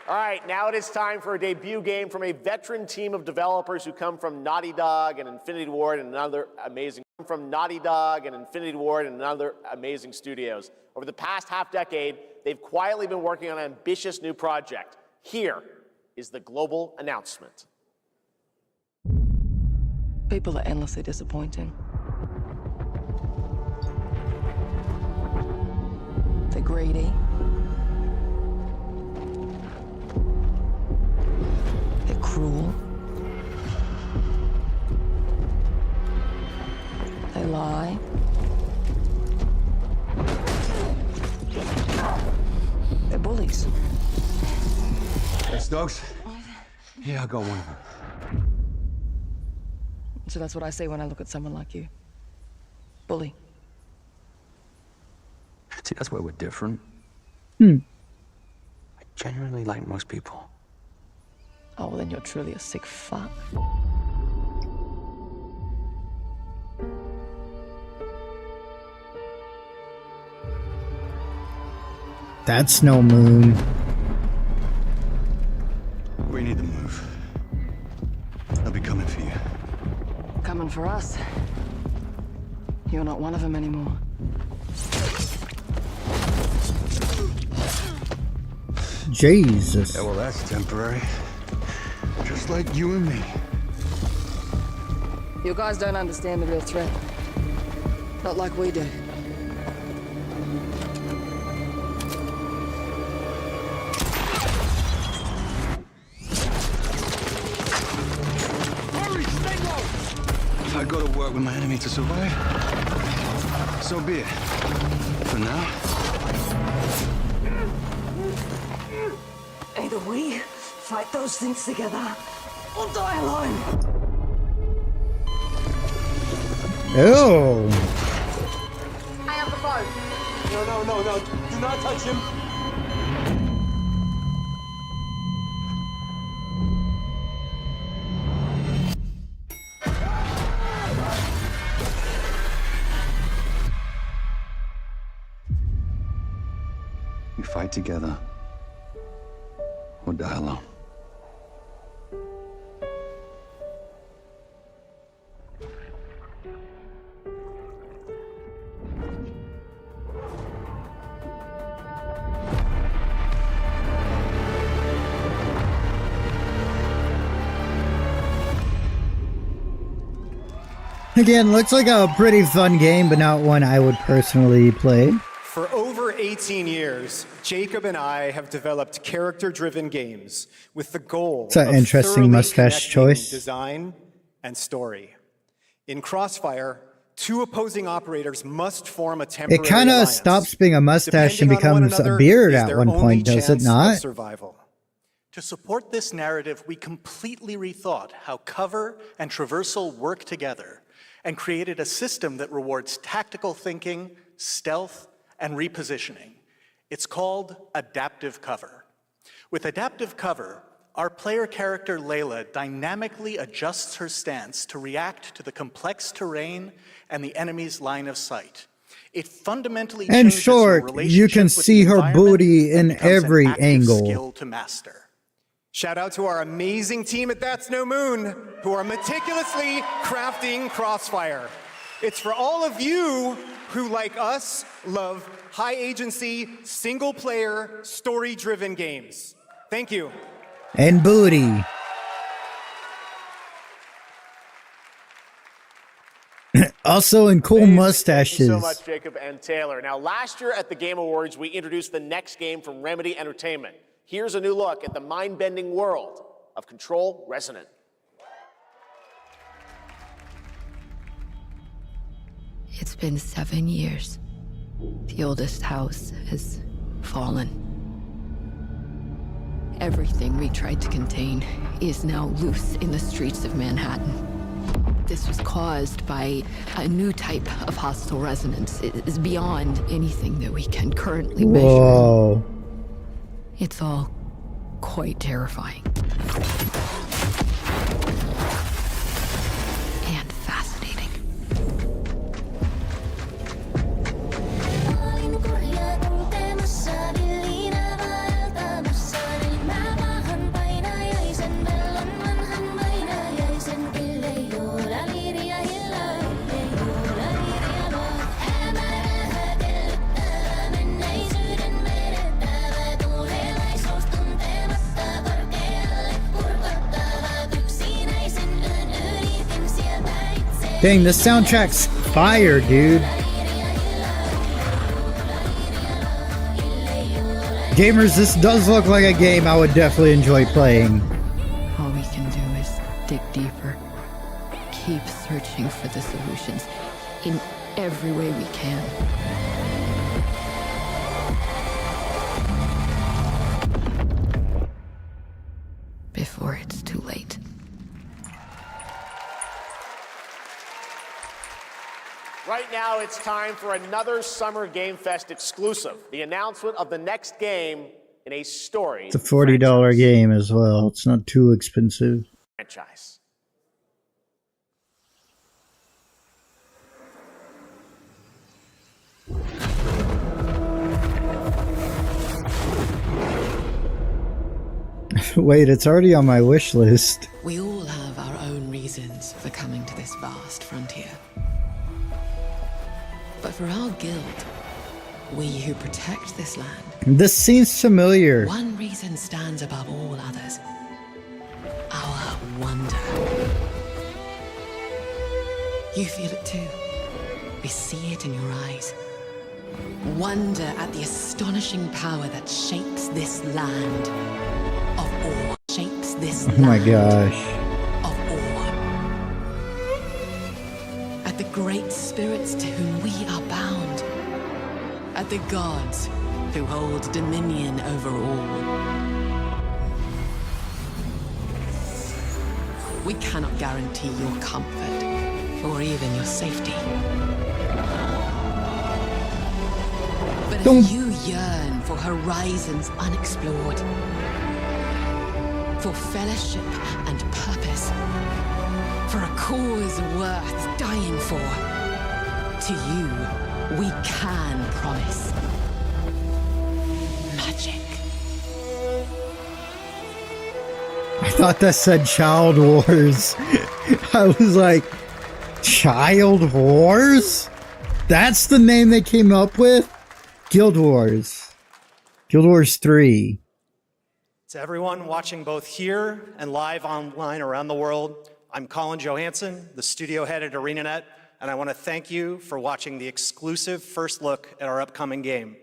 All right, now it is time for a debut game from a veteran team of developers who come from Naughty Dog and Infinity Ward and other amazing from Naughty Dog and Infinity Ward and other amazing studios. Over the past half-decade, they've quietly been working on an ambitious new project. Here is the global announcement. People are endlessly disappointing. They're greedy. They're cruel. They lie. They're bullies. Hey, Stokes? Yeah, I got one of them. So that's what I say when I look at someone like you. Bully. See, that's where we're different. Hmm. I genuinely like most people. Oh, well, then you're truly a sick fuck. That's no moon. We need to move. They'll be coming for you. Coming for us. You're not one of them anymore. Jesus. Yeah, well, that's temporary. Just like you and me. You guys don't understand the real threat. Not like we do. If I go to work with my enemy to survive, so be it. For now. Either we fight those things together, or die alone. Oh. I have the phone. No. Do not touch him. We fight together or die alone. Again, looks like a pretty fun game, but not one I would personally play. For over 18 years, Jacob and I have developed character-driven games with the goal It's an of interesting thoroughly mustache connecting choice. design and story. In Crossfire, two opposing operators must form a temporary It kind of alliance. stops being a mustache and Depending on one becomes a another beard is at their one only point, does it chance of not? survival. To support this narrative, we completely rethought how cover and traversal work together and created a system that rewards tactical thinking, stealth, and repositioning. It's called adaptive cover. With adaptive cover, our player character Layla dynamically adjusts her stance to react to the complex terrain and the enemy's line of sight. It fundamentally In changes your short, relationship you can with the see her environment booty and in becomes an every active angle. skill to master. Shout out to our amazing team at That's No Moon, who are meticulously crafting Crossfire. It's for all of you who, like us, love high-agency, single-player, story-driven games. Thank you. And booty. Also in cool mustaches. Thank you so much, Jacob and Taylor. Now, last year at the Game Awards, we introduced the next game from Remedy Entertainment. Here's a new look at the mind-bending world of Control Resonant. It's been 7 years. The oldest house has fallen. Everything we tried to contain is now loose in the streets of Manhattan. This was caused by a new type of hostile resonance. It is beyond anything that we can currently measure. Whoa. It's all quite terrifying. And fascinating. Dang, this soundtrack's fire, dude. Gamers, this does look like a game I would definitely enjoy playing. All we can do is dig deeper. Keep searching for the solutions in every way we can. Before it's too late. Right now, it's time for another Summer Game Fest exclusive, the announcement of the next game in a story. It's a $40 game as well. It's not too expensive. Franchise. Wait, it's already on my wish list. We all have our own reasons for coming to this vast frontier. But for our guild, we who protect this land, This seems familiar. one reason stands above all others. Our wonder. You feel it too. We see it in your eyes. Wonder at the astonishing power that shapes this land. Of awe. Shapes this Oh my land. gosh. Of awe. At the great spirits to whom we are bound. At the gods who hold dominion over all. We cannot guarantee your comfort or even your safety. But if you yearn for horizons unexplored, for fellowship and purpose, for a cause worth dying for, to you, we can promise magic. I thought that said Child Wars. I was like, Child Wars? That's the name they came up with? Guild Wars. Guild Wars 3. To everyone watching both here and live online around the world, I'm Colin Johansson, the studio head at ArenaNet, and I want to thank you for watching the exclusive first look at our upcoming game.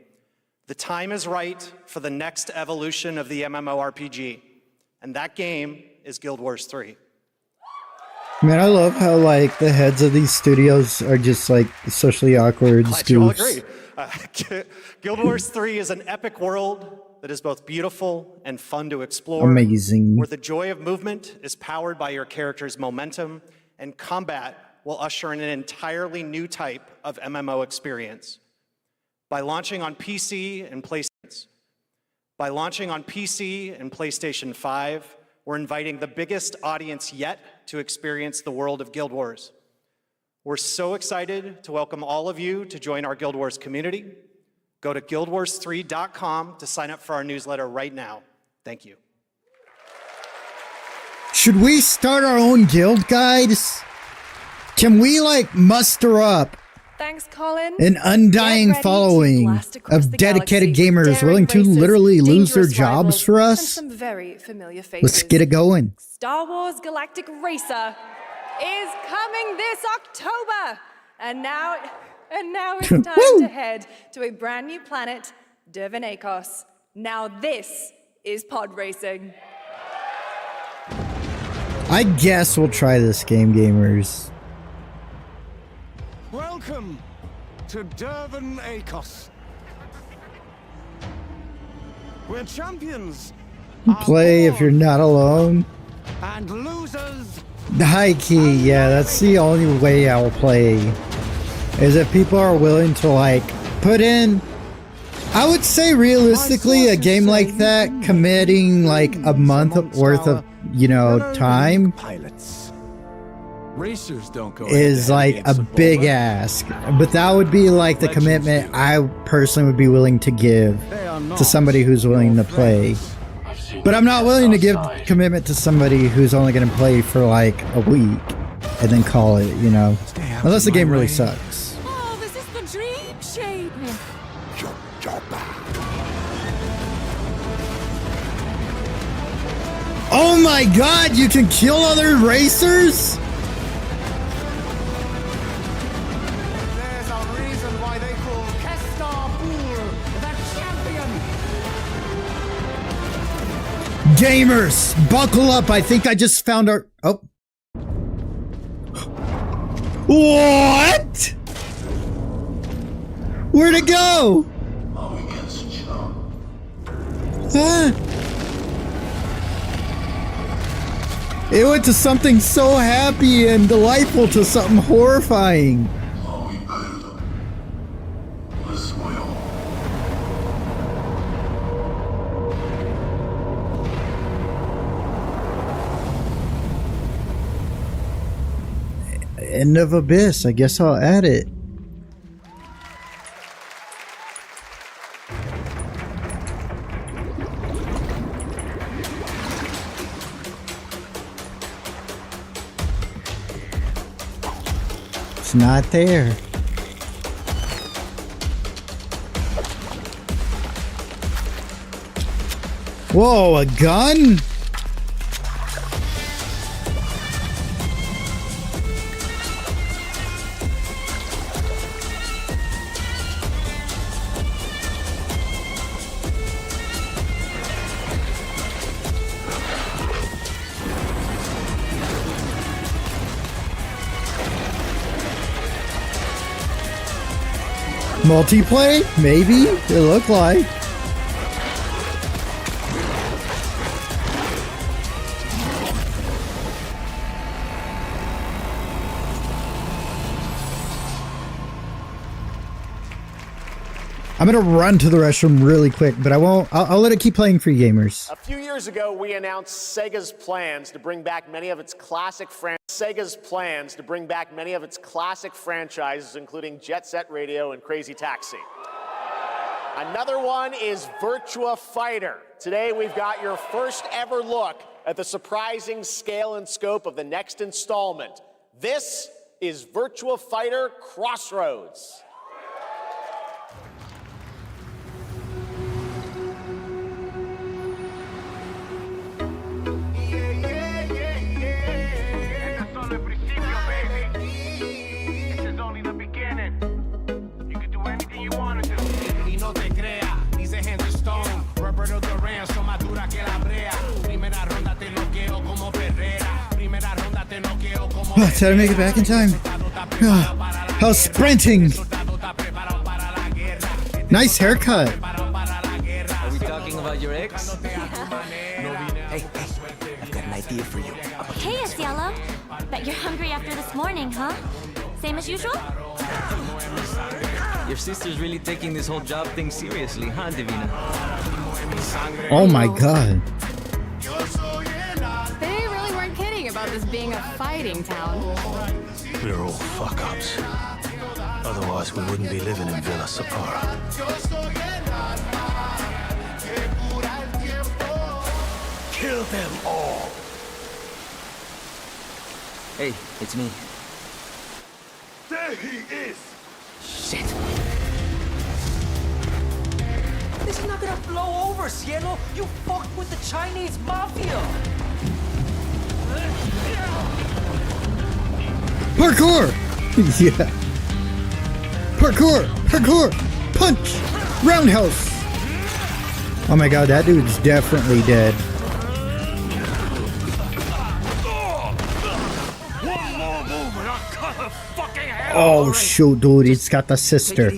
The time is right for the next evolution of the MMORPG, and that game is Guild Wars 3. Man, I love how like the heads of these studios are just like socially awkward Glad you all goofs. agree. Guild Wars 3 is an epic world that is both beautiful and fun to explore. Amazing. Where the joy of movement is powered by your character's momentum, and combat will usher in an entirely new type of MMO experience. By launching on PC and PlayStation 5, we're inviting the biggest audience yet to experience the world of Guild Wars. We're so excited to welcome all of you to join our Guild Wars community. Go to guildwars3.com to sign up for our newsletter right now. Thank you. Should we start our own guild, guys? Can we like muster up Thanks, Colin. an undying Get ready to following blast across of the dedicated galaxy, gamers daring willing to races, literally lose their dangerous jobs rivals, for and us? some very familiar faces. Let's get it going. Star Wars Galactic Racer is coming this October. And now it's time to head to a brand new planet, Dervinakos. Now this is pod racing. I guess we'll try this game, gamers. Welcome to Dervinakos. We're champions Play if you're not alone. and losers. High key, yeah, that's the only way I'll play. Is if people are willing to like put in. I would say realistically, a game like that, committing like a month worth of, time Pilots. Racers don't go is like a big ask. But that would be like the commitment I personally would be willing to give to somebody who's willing to play. But I'm not willing to give commitment to somebody who's only going to play for like a week and then call it, unless the game really sucks. Oh, this is the dream shape. Oh my god, you can kill other racers? Gamers, buckle up. I think I just found our... Oh. What? Where'd it go? Huh? It went to something so happy and delightful to something horrifying. End of Abyss. I guess I'll add it. It's not there. Whoa, a gun? Multiplay? Maybe? It looked like. I'm gonna run to the restroom really quick, but I won't. I'll let it keep playing for you gamers. A few years ago, we announced Sega's plans to bring back many of its classic franchises, including Jet Set Radio and Crazy Taxi. Another one is Virtua Fighter. Today, we've got your first ever look at the surprising scale and scope of the next installment. This is Virtua Fighter Crossroads. Oh, did I make it back in time? Oh, I was sprinting. Nice haircut. Are we talking about your ex? Hey, I've got an idea for you. Hey, Cielo. Bet you're hungry after this morning, huh? Same as usual? Your sister's really taking this whole job thing seriously, huh, Divina? Oh my god. They really weren't kidding about this being a fighting town. We're all fuck-ups. Otherwise, we wouldn't be living in Villa Sapara. Kill them all! Hey, it's me. There he is! Shit. This is not gonna blow over, Cielo! You fucked with the Chinese mafia! Parkour! Yeah. Parkour! Parkour! Punch! Roundhouse! Oh my god, that dude's definitely dead. One more move and I'll cut her fucking head Oh shoot, dude, he's got the sister.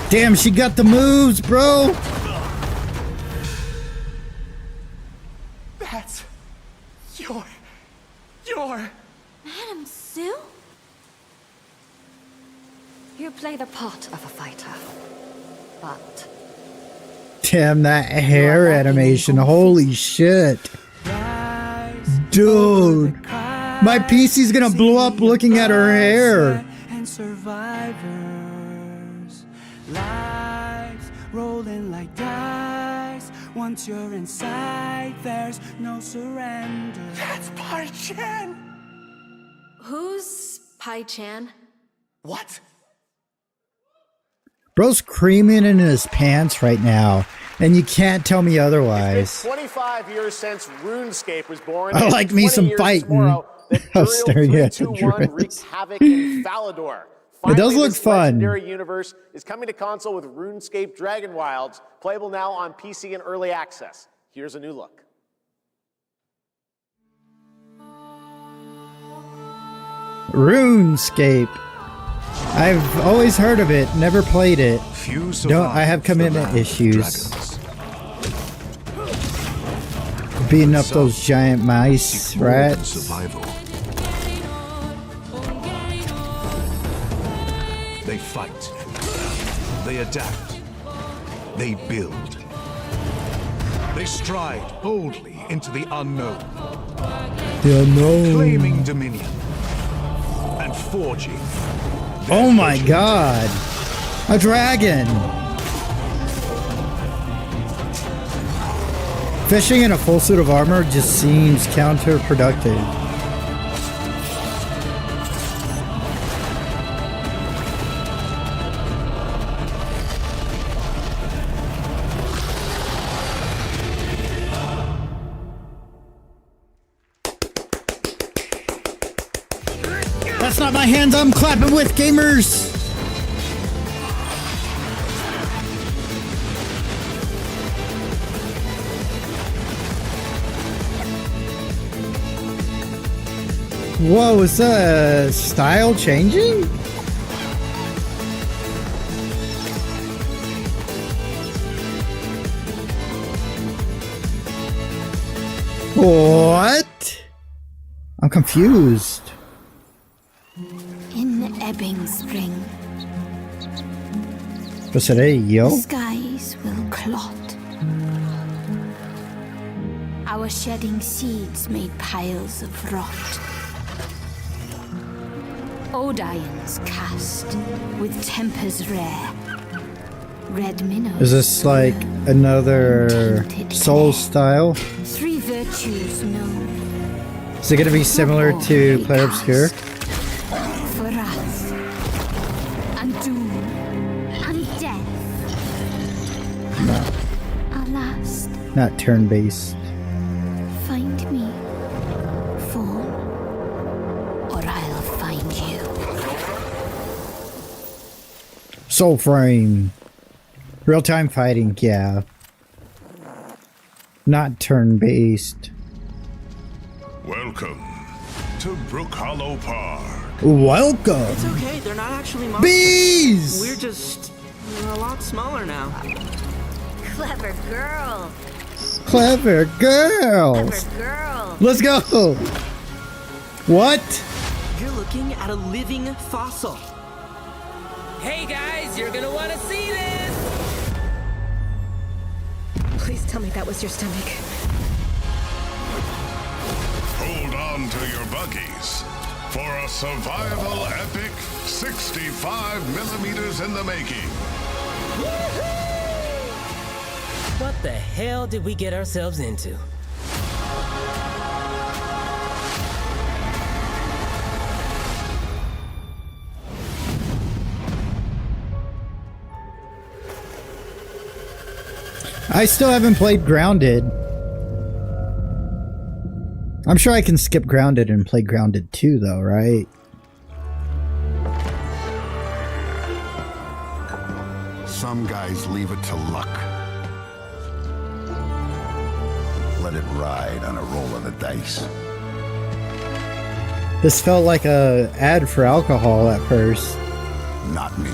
Damn, she got the moves, bro! That's... You're... Madam Sue? You play the part of a fighter, but... Damn, that hair animation, holy shit. Dude, my PC's gonna blow up looking at her hair. And survivors, lives rolling like dice. Once you're inside, there's no surrender. That's Pai Chan! Who's Pai Chan? What? Bro's creaming in his pants right now, and you can't tell me otherwise. It's been 25 years since RuneScape was born. I like me some fighting. I was staring at the wreaked havoc in Falador. It does look this fun. legendary universe is coming to console with RuneScape Dragon Wilds, playable now on PC in early access. Here's a new look. RuneScape. I've always heard of it, never played it. I have commitment issues. Beating up those giant mice, rats. They fight. They adapt. They build. They stride boldly into the unknown. The unknown. Claiming dominion. And forging. Oh my god! A dragon! Fishing in a full suit of armor just seems counterproductive. That's not my hands I'm clapping with, gamers! Whoa, is the style changing? What? I'm confused. In the ebbing spring, What's today, yo? the skies will clot. Our shedding seeds made piles of rot. Odion's cast with tempers rare. Red minnows. Is this like another Soul style? Three virtues known. Is it gonna be similar to Player Obscure? For wrath and doom and death. Alas, Not turn-based. find me, Fawn, or I'll find you. Soul Frame. Real-time fighting, yeah. Not turn-based. Welcome to Brook Hollow Park. Welcome! It's okay, they're not actually monsters. Bees! We're just a lot smaller now. Clever girl. Clever girls! Clever girl. Let's go! What? You're looking at a living fossil. Hey guys, you're gonna want to see this! Please tell me that was your stomach. Hold on to your buggies for a survival epic 65 millimeters in the making. What the hell did we get ourselves into? I still haven't played Grounded. I'm sure I can skip Grounded and play Grounded 2 though, right? Some guys leave it to luck. Let it ride on a roll of the dice. This felt like a ad for alcohol at first. Not me.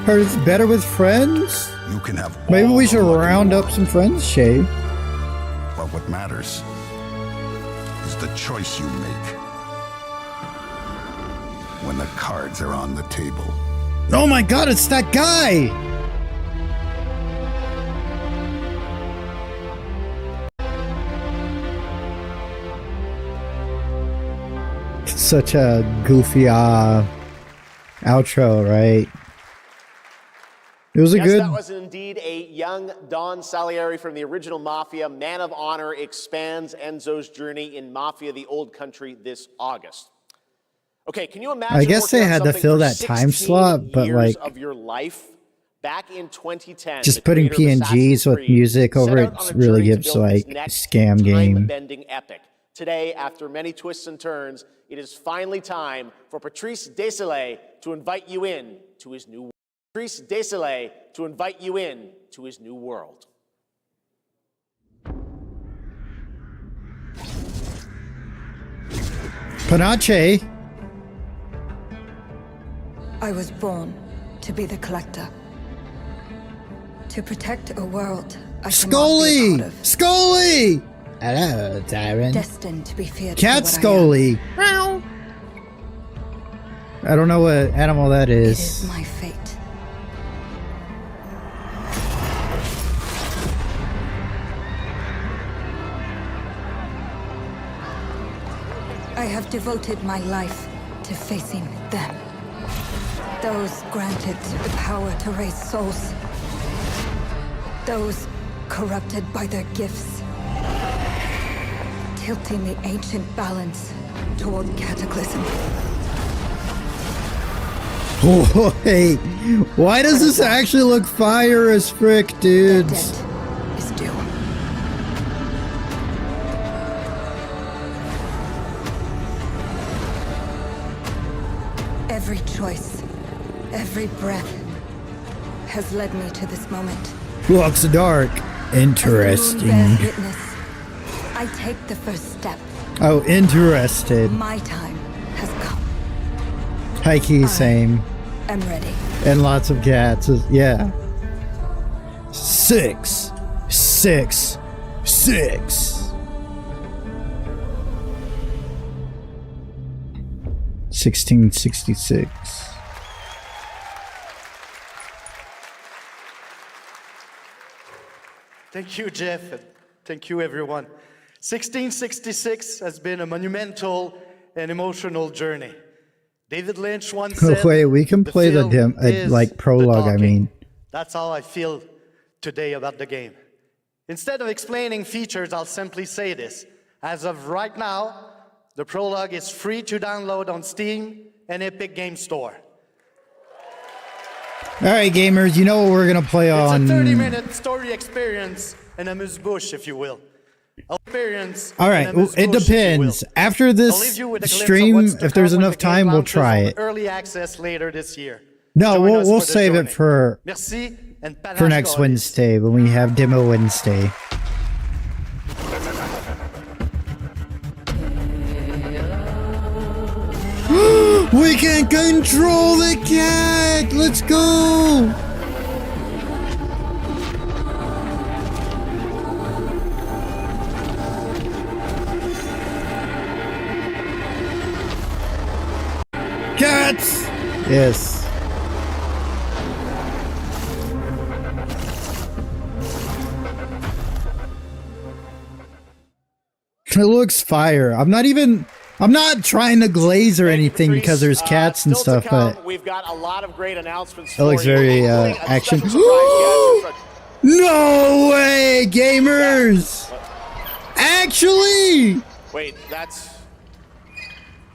Heard it's better with friends? You can have Maybe all we the should luck you round up want. some friends, Shay. But what matters is the choice you make when the cards are on the table. Oh my god, it's that guy! Such a goofy outro, right? It was a Yes, good... that was indeed a young Don Salieri from the original Mafia. Man of Honor expands Enzo's journey in Mafia: The Old Country this August. Okay, can you imagine? I guess they working on had to something fill for that time 16 slot, but years like... of your life? Back in 2010, Just the putting creator of PNGs Assassin's with Creed music set over out it on a really journey to gives build his like next scam game. time-bending epic Today, after many twists and turns, it is finally time for Patrice Désilets to invite you in to his new world. Patrice Désilets to invite you in to his new world. Panache. I was born to be the collector. To protect a world I Scully! Scully! Hello, Tyrant. Destined to be feared. Cat Scully. I don't know what animal that is. It is my fate. I have devoted my life to facing them. Those granted the power to raise souls. Those corrupted by their gifts. Tilting the ancient balance toward cataclysm. Oh, hey, why does this actually look fire as frick, dudes? Is due. Every choice, every breath has led me to this moment. Looks dark. Interesting. As the moon bears witness, I take the first step. Oh, interested. My time has come. High key, same. I'm ready. And lots of cats. Yeah. 6, 6, 6. 1666. Thank you, Jeff, and thank you, everyone. 1666 has been a monumental and emotional journey. David Lynch once said, Wait, we can play the like prologue, I mean. That's how I feel today about the game. Instead of explaining features, I'll simply say this. As of right now, the prologue is free to download on Steam and Epic Game Store. Alright, gamers, you know what we're gonna play on. It's a 30-minute story experience, an amuse-bouche, if you will. Alright, it depends. After this stream, if there's enough time, we'll try it. Early access later this year. No, we'll save it for next Wednesday when we have Demo Wednesday. We can control the cat! Let's go! Cats! Yes. It looks fire. I'm not trying to glaze or anything because there's cats and stuff, but we've got a lot of great announcements. It looks very action. No way, gamers! Actually, wait, that's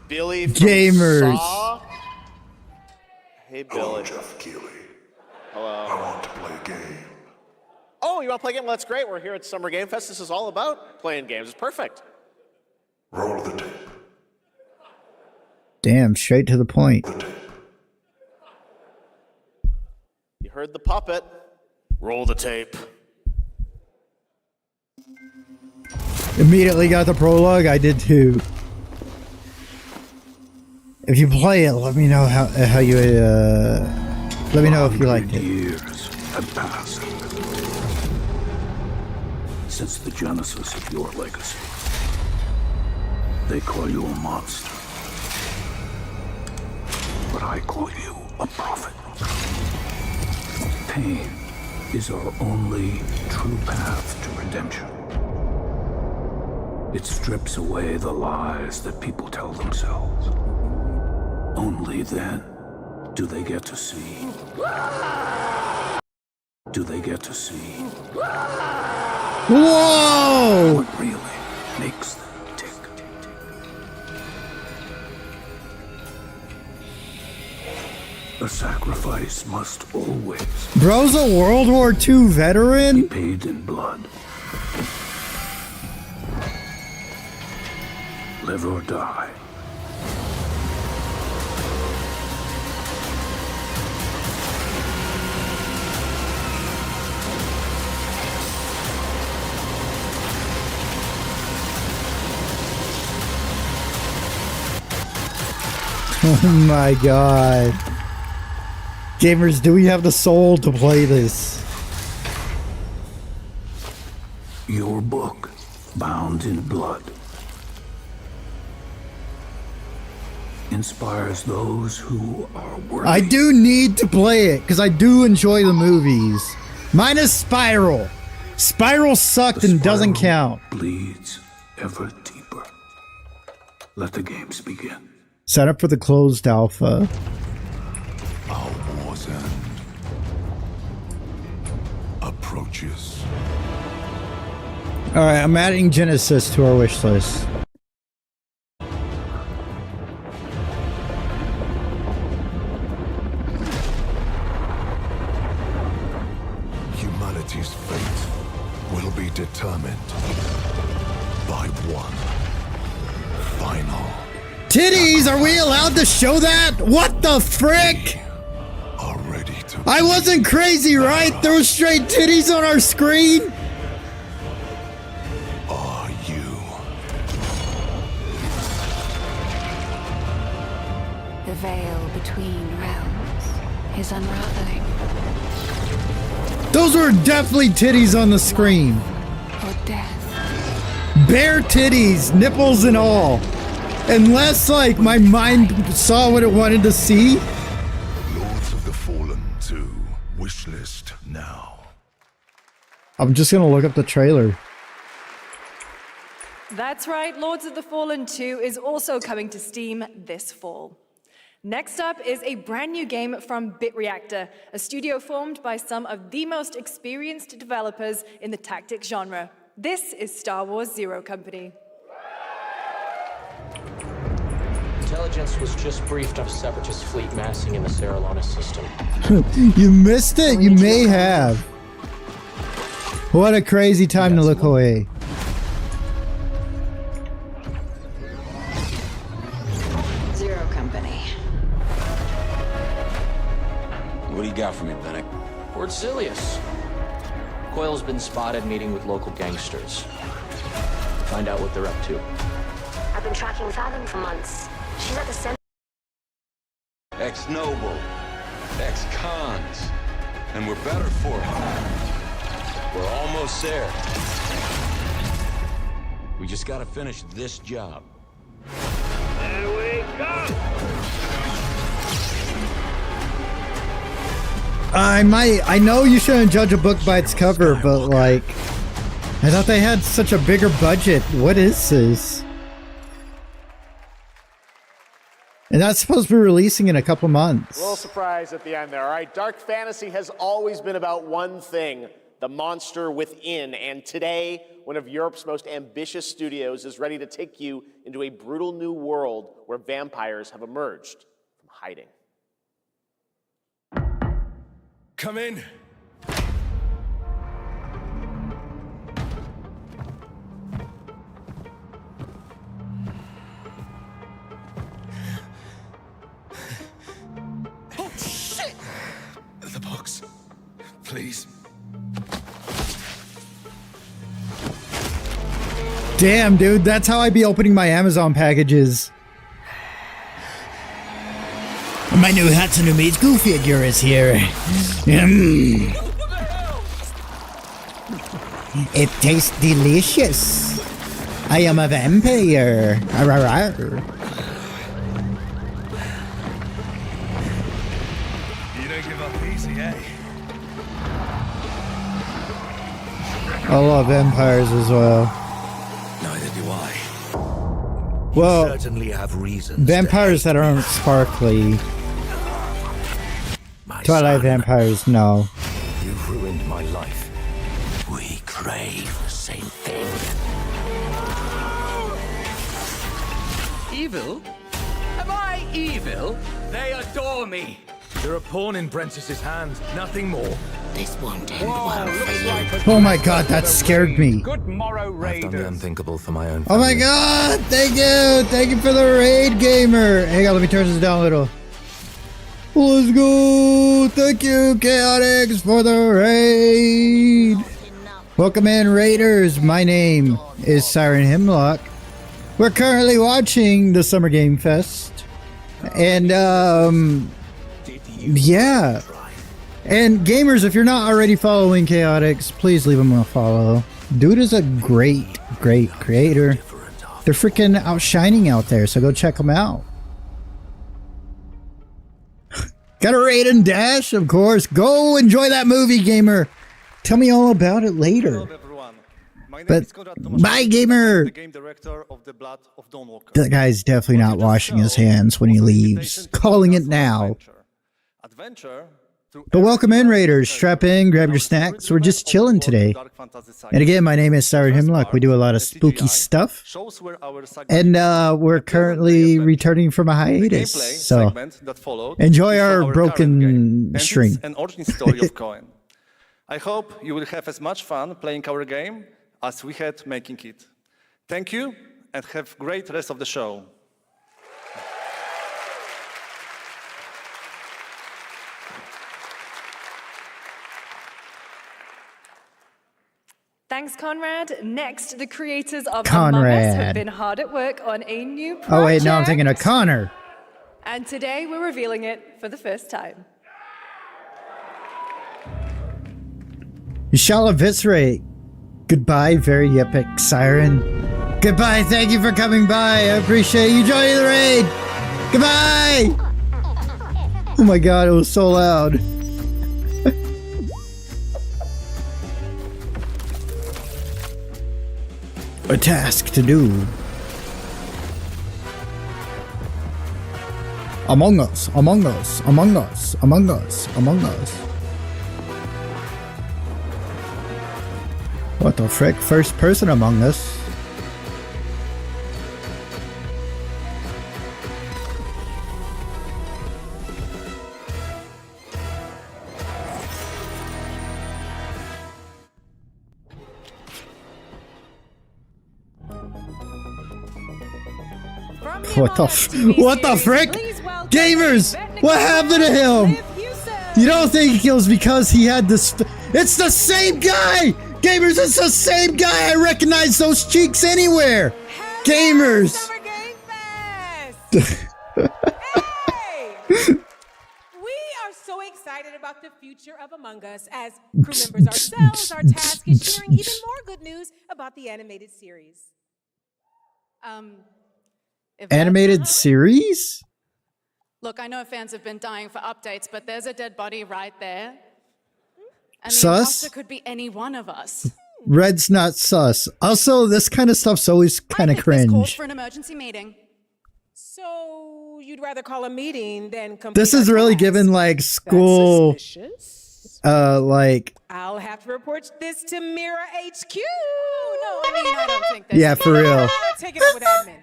Billy from gamers. Saw? Hey, Billy. Hello, Jeff Keighley. Hello. I want to play a game. Oh, you want to play a game? Well, that's great. We're here at Summer Game Fest. This is all about playing games. It's perfect. Roll the tape. Damn, straight to the point. You heard the puppet. Roll the tape. Immediately got the prologue. I did too. If you play it, let me know how you let me know if you liked it. Years have passed since the genesis of your legacy. They call you a monster, but I call you a prophet. Pain is our only true path to redemption. It strips away the lies that people tell themselves. Only then do they get to see. Do they get to see? Whoa! What really makes them tick? A sacrifice must always Bro's a World War II veteran? be paid in blood. live or die. Oh my god. Gamers, do we have the soul to play this? Your book, bound in blood, inspires those who are worthy. I do need to play it because I do enjoy the movies. Minus Spiral. Spiral sucked and doesn't count. Bleeds ever deeper. Let the games begin. Set up for the closed alpha. Our war's end approaches. Alright, I'm adding Genesis to our wish list. Humanity's fate will be determined by one final. Titties! Are we allowed to show that? What the frick? Are ready to. I wasn't crazy, right? There was straight titties on our screen? Are you? The veil between realms is unraveling. Those were definitely titties on the screen. Or death. Bare titties, nipples and all. Unless, like, my mind saw what it wanted to see. Lords of the Fallen 2 wishlist now. I'm just gonna look up the trailer. That's right, Lords of the Fallen 2 is also coming to Steam this fall. Next up is a brand new game from BitReactor, a studio formed by some of the most experienced developers in the tactics genre. This is Star Wars Zero Company. Intelligence was just briefed of a Separatist fleet massing in the Serralona system. You missed it? You may have. What a crazy time to look away. Zero Company. What do you got for me, Bennett? Port Silius. Coil's been spotted meeting with local gangsters. Find out what they're up to. I've been tracking Fathom for months. She's at the center. Ex-noble, ex-cons, and we're better for it. We're almost there. We just gotta finish this job. There we go! I know you shouldn't judge a book by its cover, but like, I thought they had such a bigger budget. What is this? And that's supposed to be releasing in a couple months. A little surprise at the end there. All right, dark fantasy has always been about one thing, the monster within. And today, one of Europe's most ambitious studios is ready to take you into a brutal new world where vampires have emerged from hiding. Come in. Oh, shit! The box. Please. Damn, dude, that's how I be opening my Amazon packages. My new Hatsune Miku figure is here. It tastes delicious. I am a vampire. Arr. You don't give up easy, eh? I love vampires as well. Neither do I. Well, You certainly have reasons. vampires that aren't sparkly. Twilight vampires, no. You've ruined my life. We crave the same thing. Evil? Am I evil? They adore me. You're a pawn in Brentus's hands, nothing more. This won't end well for you. Oh my god, that scared me. Good morrow, I've done the unthinkable for my own Oh my family. god, thank you. Thank you for the raid, gamer. Hang on, let me turn this down a little. Let's go. Thank you, Chaotix, for the raid. Welcome in, Raiders. My name is Siren Hemlock. We're currently watching the Summer Game Fest. And, yeah. And gamers, if you're not already following Chaotix, please leave him a follow. Dude is a great, great creator. They're freaking outshining out there, so go check them out. Got a raid and dash, of course. Go enjoy that movie, gamer. Tell me all about it later. But bye, gamer. That guy's definitely not washing his hands when he leaves. Calling it now. But welcome in, Raiders. Strap in, grab your snacks. We're just chilling today. And again, my name is Siren Hemlock. We do a lot of spooky stuff. And we're currently returning from a hiatus. So enjoy our broken string. I hope you will have as much fun playing our game as we had making it. Thank you, and have a great rest of the show. Thanks, Conrad. Next, the creators of Conrad. Among Us have been hard at work on a new project. Oh, wait, no, I'm thinking of Connor. And today we're revealing it for the first time. You shall eviscerate. Goodbye, very epic Siren. Goodbye, thank you for coming by. I appreciate you joining the raid. Goodbye. Oh my god, it was so loud. A task to do. Among Us, Among Us, Among Us, Among Us, Among Us. What the frick? First person Among Us? What the frick? Gamers! What happened to him? You don't think it was because he had this? It's the same guy! Gamers, it's the same guy! I recognize those cheeks anywhere! Gamers! We are so excited about the future of Among Us. As crew members ourselves, our task is sharing even more good news about the animated series. Animated series? Look, I know fans have been dying for updates, but there's a dead body right there. And the Sus? imposter could be any one of us. Red's not sus. Also, this kind of stuff's always kind of Calls cringe. for an emergency meeting. So you'd rather call a meeting than complete This is our really task? given like school, like I'll have to report this to Mira HQ. Oh, no, I mean, I don't think that. yeah, for real. Take it up with admin.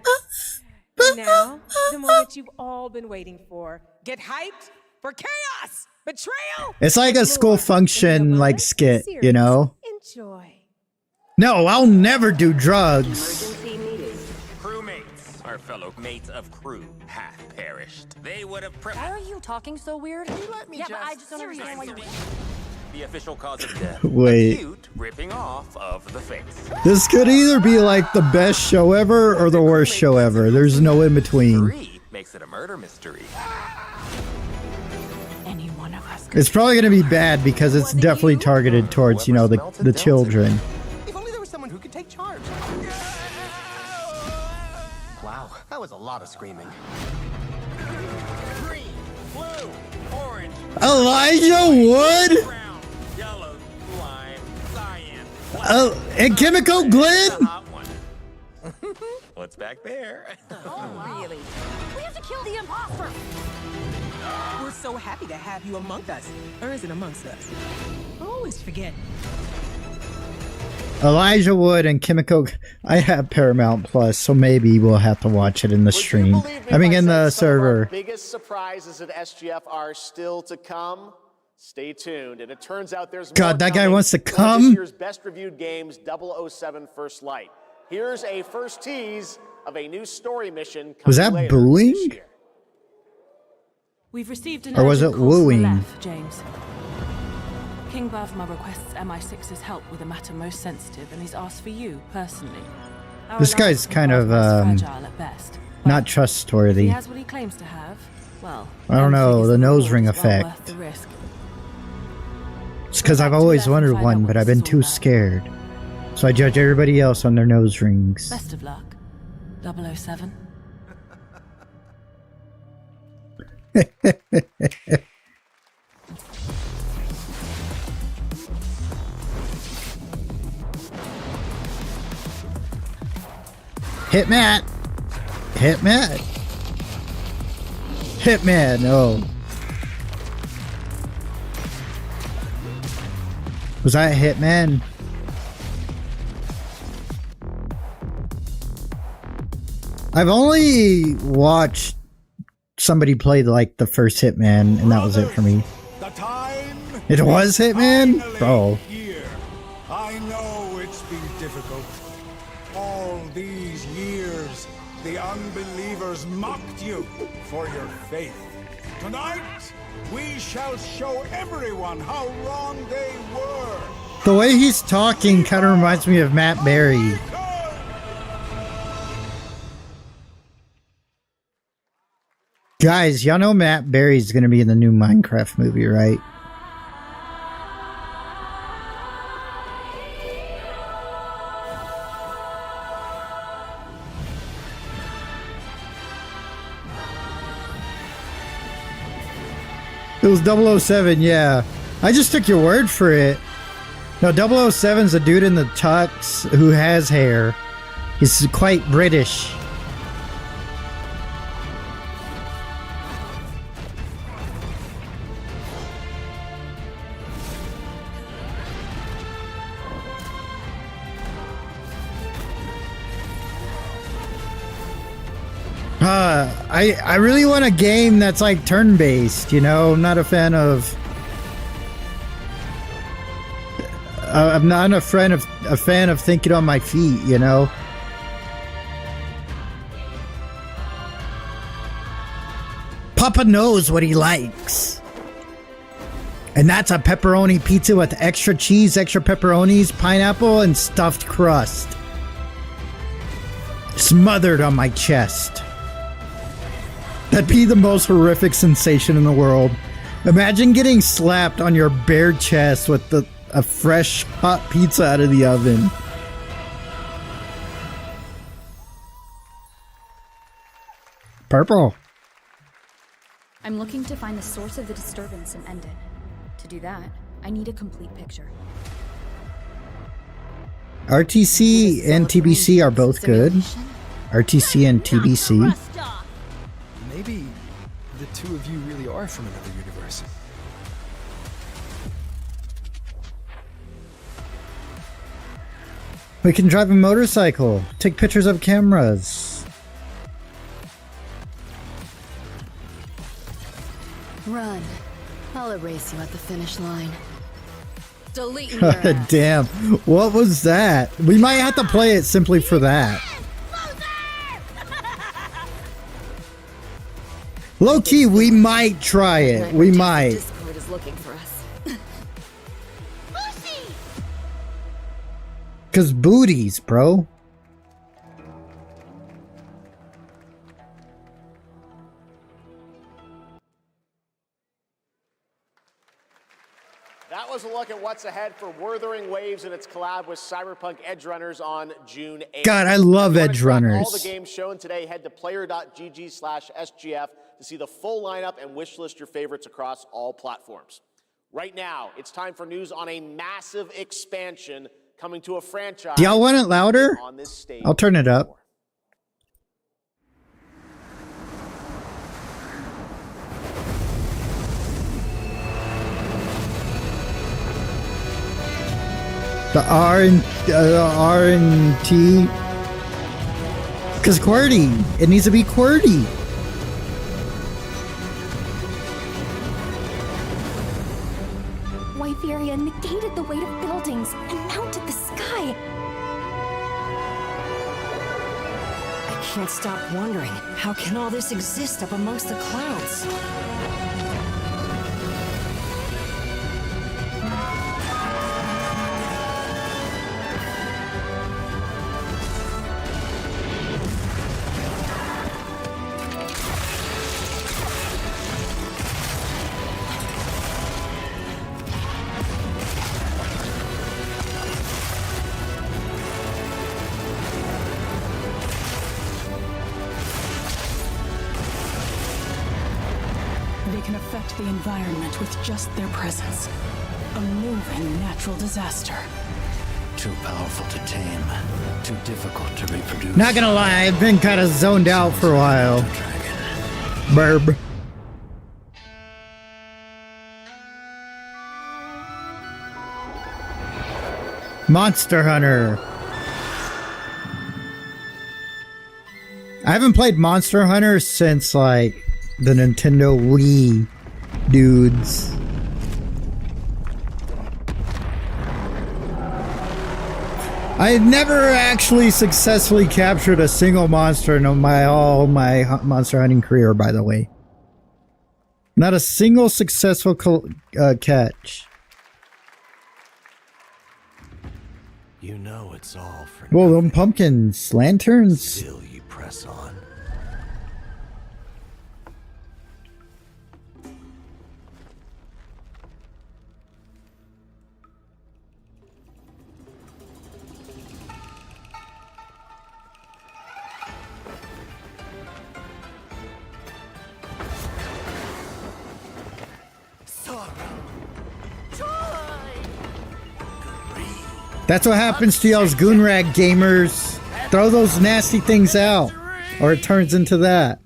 Now, the moment you've all been waiting for. Get hyped for chaos, betrayal. It's like a school function, like skit, you know? Enjoy. No, I'll never do drugs. Crewmates, our fellow mates of crew, hath perished. They would have Why are you talking so weird? Let me yeah, but I just don't understand why you. the official cause of death. Wait. Acute ripping off of the face. This could either be like the best show ever or the worst show ever. There's no in between. Makes it a murder mystery. Any one of us. It's probably going to be bad because it's definitely targeted towards, you know, the children. If only there was someone who could take charge. Wow, that was a lot of screaming. Green, blue, orange, Elijah Wood? brown, yellow, lime, cyan. And Chemical Glenn? What's back there? Oh, really? We have to kill the imposter. We're so happy to have you among us. Or is it amongst us? I always forget. Elijah Wood and Chemical. I have Paramount Plus, so maybe we'll have to watch it in the stream. I mean, in the server. Biggest surprises at SGF are still to come. Stay tuned. And it turns out there's God, more that guy coming. wants to One of come? This year's best reviewed games, 007 First Light. Here's a first tease of a new story mission coming Was that later booing? this year. We've received an Or was urgent it call from wooing? Aleph, James. King Bavma requests MI6's help with a matter most sensitive, and he's asked for you personally. Our This alliance guy's with kind of Bavma is fragile at best. not If he trustworthy. has what he claims to have, well, I don't then know, figures the nose reward ring is well effect. worth the risk. It's because I've always wondered one, but I've been too scared. So I judge everybody else on their nose rings. Best of luck, 007. Hitman! Hitman! Hitman, oh. Was that Hitman? I've only watched somebody play like the first Hitman, and that was it for me. It was Hitman? Bro. I know it's been difficult. All these years, the unbelievers mocked you for your faith. Tonight, we shall show everyone how wrong they were. The way he's talking kind of reminds me of Matt Berry. Guys, y'all know Matt Berry's gonna be in the new Minecraft movie, right? It was 007, yeah. I just took your word for it. No, 007's a dude in the tux who has hair. He's quite British. I really want a game that's like turn-based, you know? I'm not a fan of... I'm not a fan of thinking on my feet, you know? Papa knows what he likes. And that's a pepperoni pizza with extra cheese, extra pepperonis, pineapple, and stuffed crust. Smothered on my chest. That'd be the most horrific sensation in the world. Imagine getting slapped on your bare chest with a fresh hot pizza out of the oven. Purple. I'm looking to find the source of the disturbance and end it. To do that, I need a complete picture. RTC and TBC are both good. RTC and TBC. Maybe the two of you really are from another universe. We can drive a motorcycle, take pictures of cameras. Run. I'll erase you at the finish line. Delete your ass. Damn, what was that? We might have to play it simply for that. Low key, we might try it. We might. Discord is looking for us. Cause booties, bro. That was a look at what's ahead for Wuthering Waves and its collab with Cyberpunk Edge Runners on June 8th. God, I love If you wanna Edge track Runners. All the games shown today, head to player.gg/SGF to see the full lineup and wishlist your favorites across all platforms. Right now, it's time for news on a massive expansion coming to a franchise. Do y'all want it louder? On this stage. I'll turn it up. The R and T. Cause QWERTY. It needs to be QWERTY. area negated the weight of buildings and mounted the sky. I can't stop wondering, how can all this exist up amongst the clouds? They can affect the environment with just their presence. A moving natural disaster. Too powerful to tame. Too difficult to reproduce. Not gonna lie, I've been kind of zoned out for a while. Burb. Monster Hunter. I haven't played Monster Hunter since like the Nintendo Wii dudes. I had never actually successfully captured a single monster in all my monster hunting career, by the way. Not a single successful catch. You know it's all for Well, them pumpkins, lanterns. Still you press on. That's what happens to y'all's Goonrag gamers. Throw those nasty things out, or it turns into that.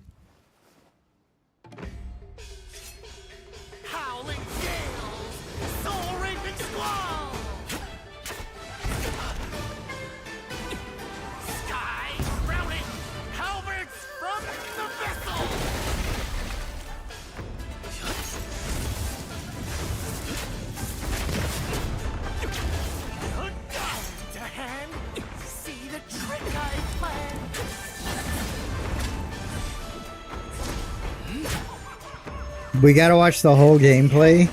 We gotta watch the whole gameplay.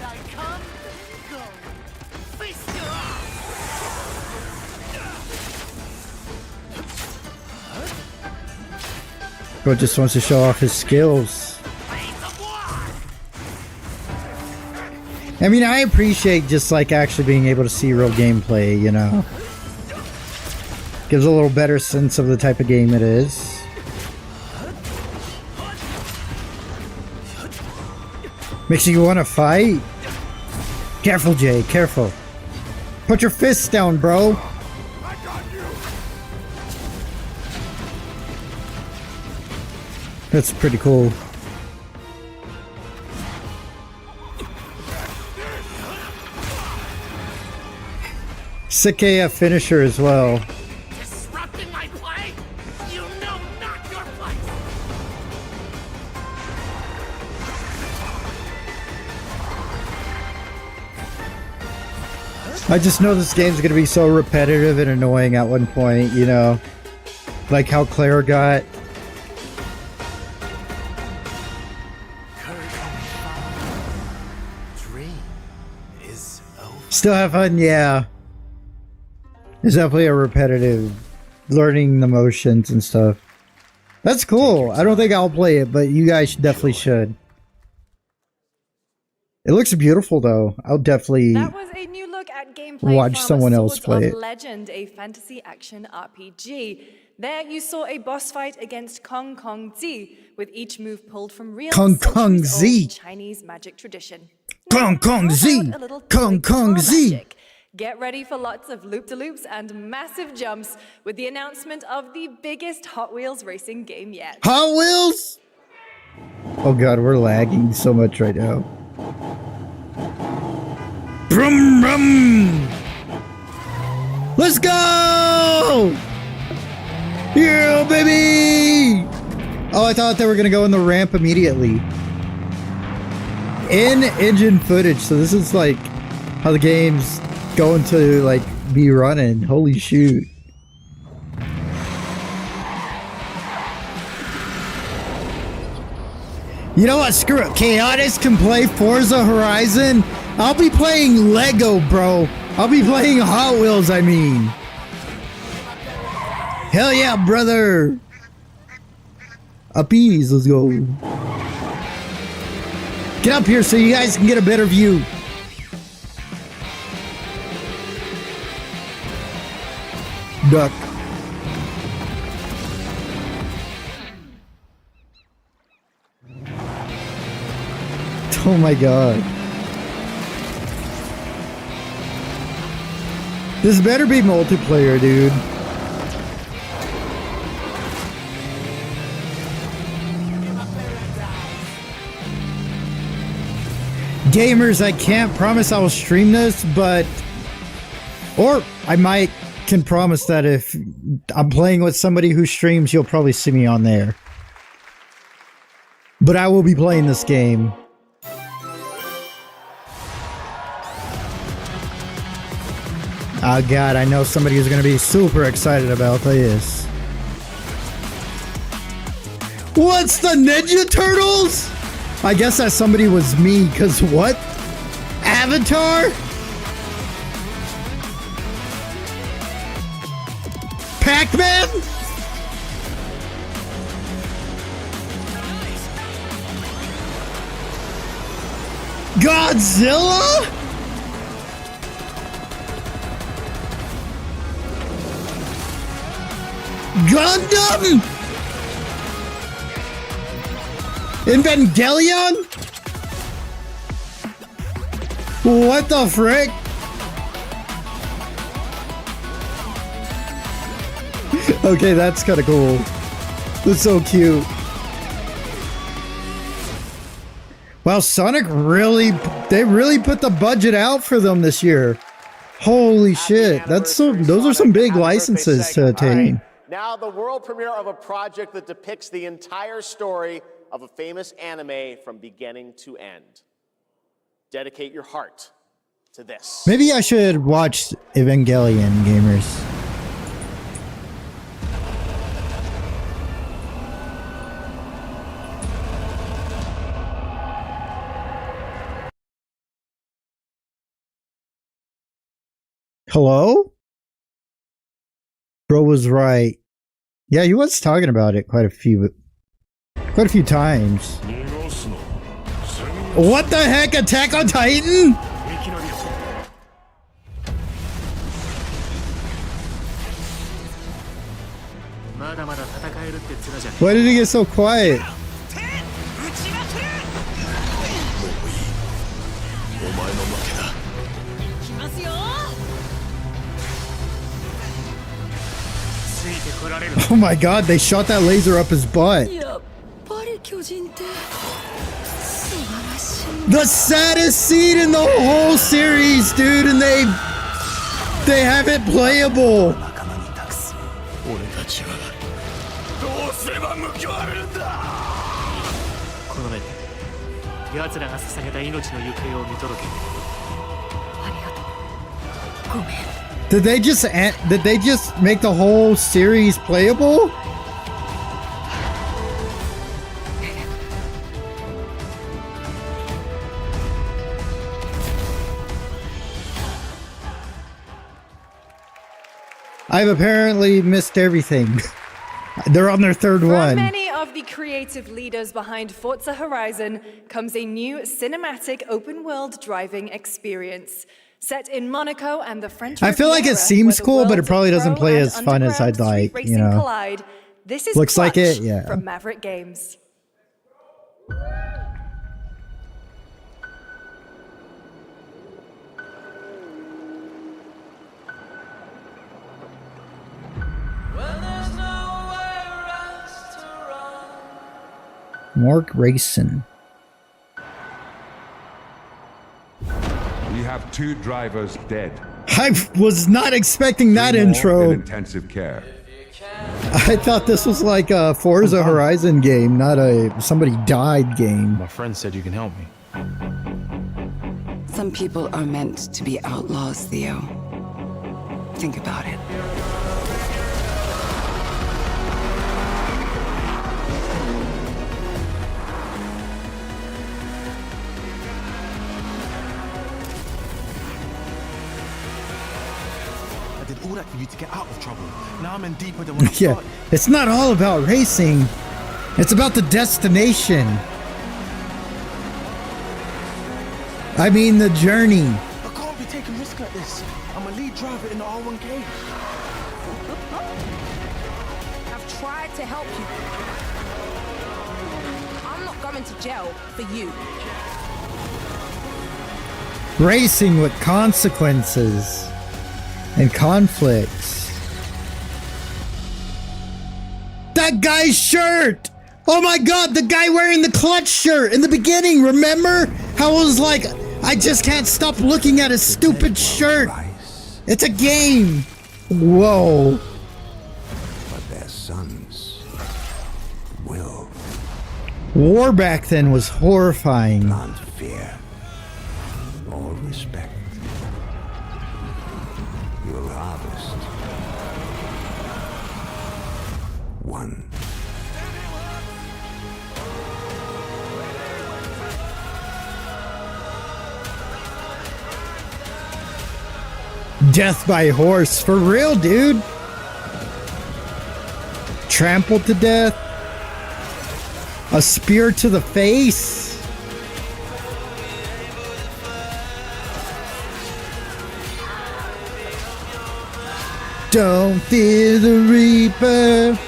Bro just wants to show off his skills. I mean, I appreciate just like actually being able to see real gameplay, you know. Gives a little better sense of the type of game it is. Makes you want to fight. Careful, Jay. Careful. Put your fists down, bro. That's pretty cool. Sick AF finisher as well. I just know this game's gonna be so repetitive and annoying at one point, you know? Like how Claire got. Still have fun, yeah. It's definitely a repetitive, learning the motions and stuff. That's cool. I don't think I'll play it, but you guys definitely should. It looks beautiful, though. I'll definitely That was a new look at gameplay watch from someone else Swords play of it. Legend, a fantasy action RPG. There you saw a boss fight against Kong Kong Zi, with each move pulled from real Kong Kong Zi. Chinese magic tradition. Kong Kong Z! Kong Kong Z! Get ready for lots of loop-de-loops and massive jumps with the announcement of the biggest Hot Wheels racing game yet. Hot Wheels? Oh god, we're lagging so much right now. Brum brum! Let's go! Yeah, baby! Oh, I thought they were gonna go in the ramp immediately. In-engine footage, so this is like how the game's going to like be running. Holy shoot. You know what? Screw it. Chaotix can play Forza Horizon. I'll be playing Lego, bro. I'll be playing Hot Wheels, I mean. Hell yeah, brother. Uppies, let's go. Get up here so you guys can get a better view. Duck. Oh my god. This better be multiplayer, dude. Gamers, I can't promise I will stream this, but... Or I can promise that if I'm playing with somebody who streams, you'll probably see me on there. But I will be playing this game. Oh god, I know somebody who's gonna be super excited about this. What's the Ninja Turtles? I guess that somebody was me, cause what? Avatar? Pac-Man? Godzilla? Gundam? Evangelion? What the frick? Okay, that's kind of cool. That's so cute. Wow, Sonic they really put the budget out for them this year. Holy shit, those are some big licenses to attain. Now the world premiere of a project that depicts the entire story of a famous anime from beginning to end. Dedicate your heart to this. Maybe I should watch Evangelion, gamers. Hello? Bro was right. Yeah, he was talking about it quite a few times. What the heck? Attack on Titan? Why did he get so quiet? Oh my god, they shot that laser up his butt. The saddest scene in the whole series, dude, and they have it playable. Did they just make the whole series playable? I've apparently missed everything. They're on their third one. From many of the creative leaders behind Forza Horizon comes a new cinematic open-world driving experience. Set in Monaco and the French I feel like it seems cool, but it probably doesn't play as fun as I'd like, you know. Collide. This is looks like Clutch it, yeah. From Maverick Games. Mark Racing. We have 2 drivers dead. I was not expecting that intro. In intensive care. I thought this was like a Forza Horizon game, not a somebody died game. My friend said you can help me. Some people are meant to be outlaws, Theo. Think about it. I did all that for you to get out of trouble. Now I'm in deeper than when I Yeah, started. it's not all about racing. It's about the destination. I mean the journey. I can't be taking risks like this. I'm a lead driver in the R1K. I've tried to help you. I'm not going to jail for you. Racing with consequences and conflicts. That guy's shirt! Oh my god, the guy wearing the clutch shirt in the beginning, remember? How I was like, I just can't stop looking at his stupid shirt. It's a game. Whoa. But their sons will. War back then was horrifying. Plant fear. All respect. You'll harvest. One. Death by horse, for real, dude. Trampled to death. A spear to the face. Don't fear the Reaper.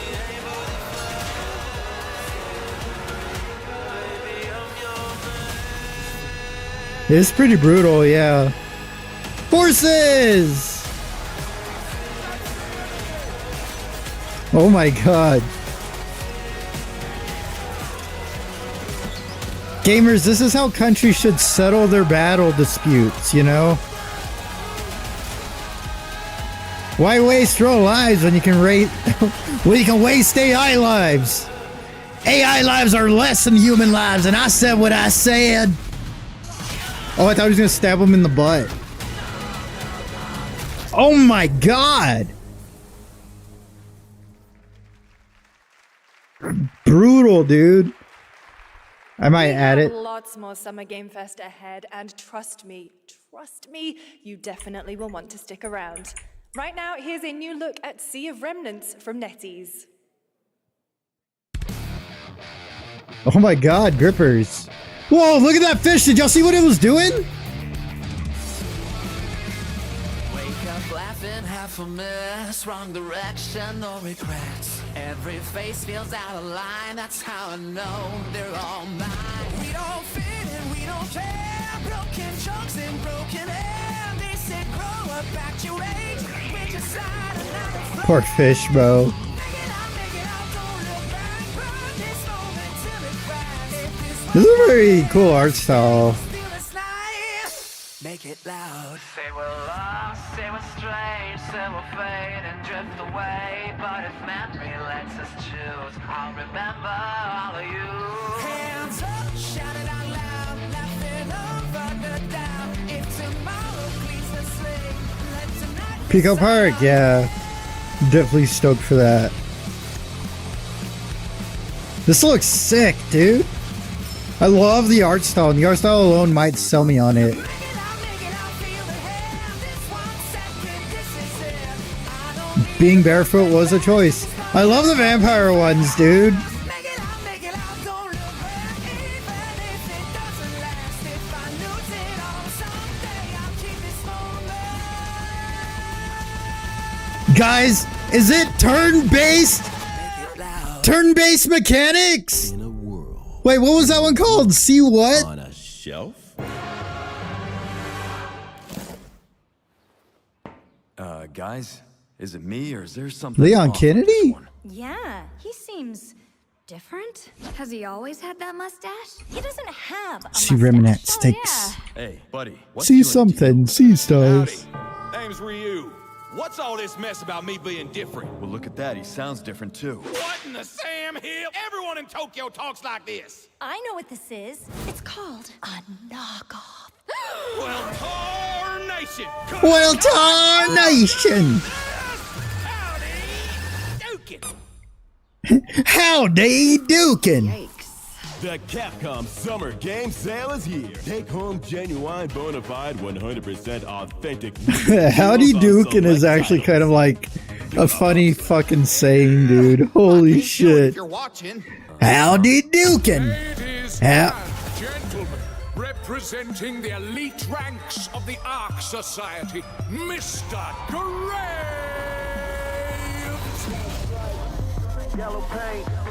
It's pretty brutal, yeah. Horses! Oh my god. Gamers, this is how countries should settle their battle disputes, you know? Why waste real lives when you can waste AI lives? AI lives are less than human lives, and I said what I said. Oh, I thought he was gonna stab him in the butt. Oh my god! Brutal, dude. I might add it. Lots more Summer Game Fest ahead, and trust me, you definitely will want to stick around. Right now, here's a new look at Sea of Remnants from NetEase. Oh my god, grippers. Whoa, look at that fish. Did y'all see what it was doing? Wake up laughing, half a mess, wrong direction, no regrets. Every face feels out of line, that's how I know they're all mine. We don't fit and we don't care, broken chunks and broken air. They said grow up at your age, we decide another. Poor fish, bro. This is a very cool art style. Make it loud. Say we're lost, say we're strange, say we'll fade and drift away. But if memory lets us choose, I'll remember all of you. Hands up, shout it out loud, laughing over the doubt. If tomorrow please the sleep, let tonight. Pico Park, yeah. Definitely stoked for that. This looks sick, dude. I love the art style, and the art style alone might sell me on it. Being barefoot was a choice. I love the vampire ones, dude. Guys, is it turn-based? Turn-based mechanics? Wait, what was that one called? See what? On a shelf? Guys, is it me or is there something Leon off? Kennedy? Yeah, he seems different. Has he always had that mustache? He doesn't have a See mustache. remnant sticks. Hey, buddy. See something. See stars. Name's Ryu. What's all this mess about me being different? Well, look at that. He sounds different too. What in the Sam Hill? Everyone in Tokyo talks like this. I know what this is. It's called a knockoff. Well, tarnation! Well, tarnation! Howdy, Dukin! The Capcom Summer Game Sale is here. Take home genuine, bona fide, 100% authentic. Howdy Dukin is actually kind of like a funny fucking saying, dude. Holy shit. You're watching. Howdy Dukin! Gentlemen, representing the elite ranks of the Ark Society, Mr. Graves!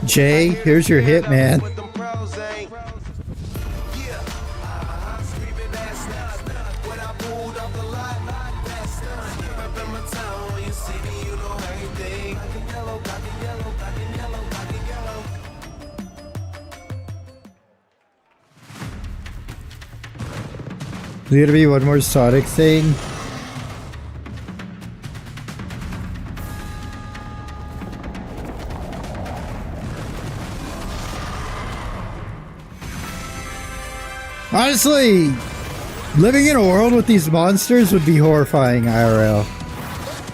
Jay, here's your hit, man. Is there gonna be one more Sonic thing? Honestly, living in a world with these monsters would be horrifying IRL.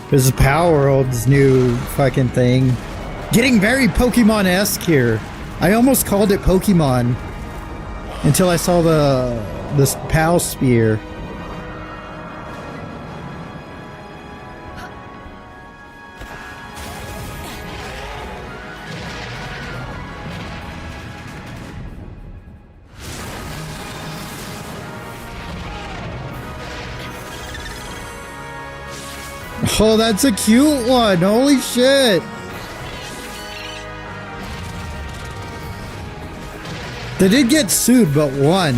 This is Power World's new fucking thing. Getting very Pokemon-esque here. I almost called it Pokemon until I saw this PAL spear. Oh, that's a cute one. Holy shit. They did get sued, but won.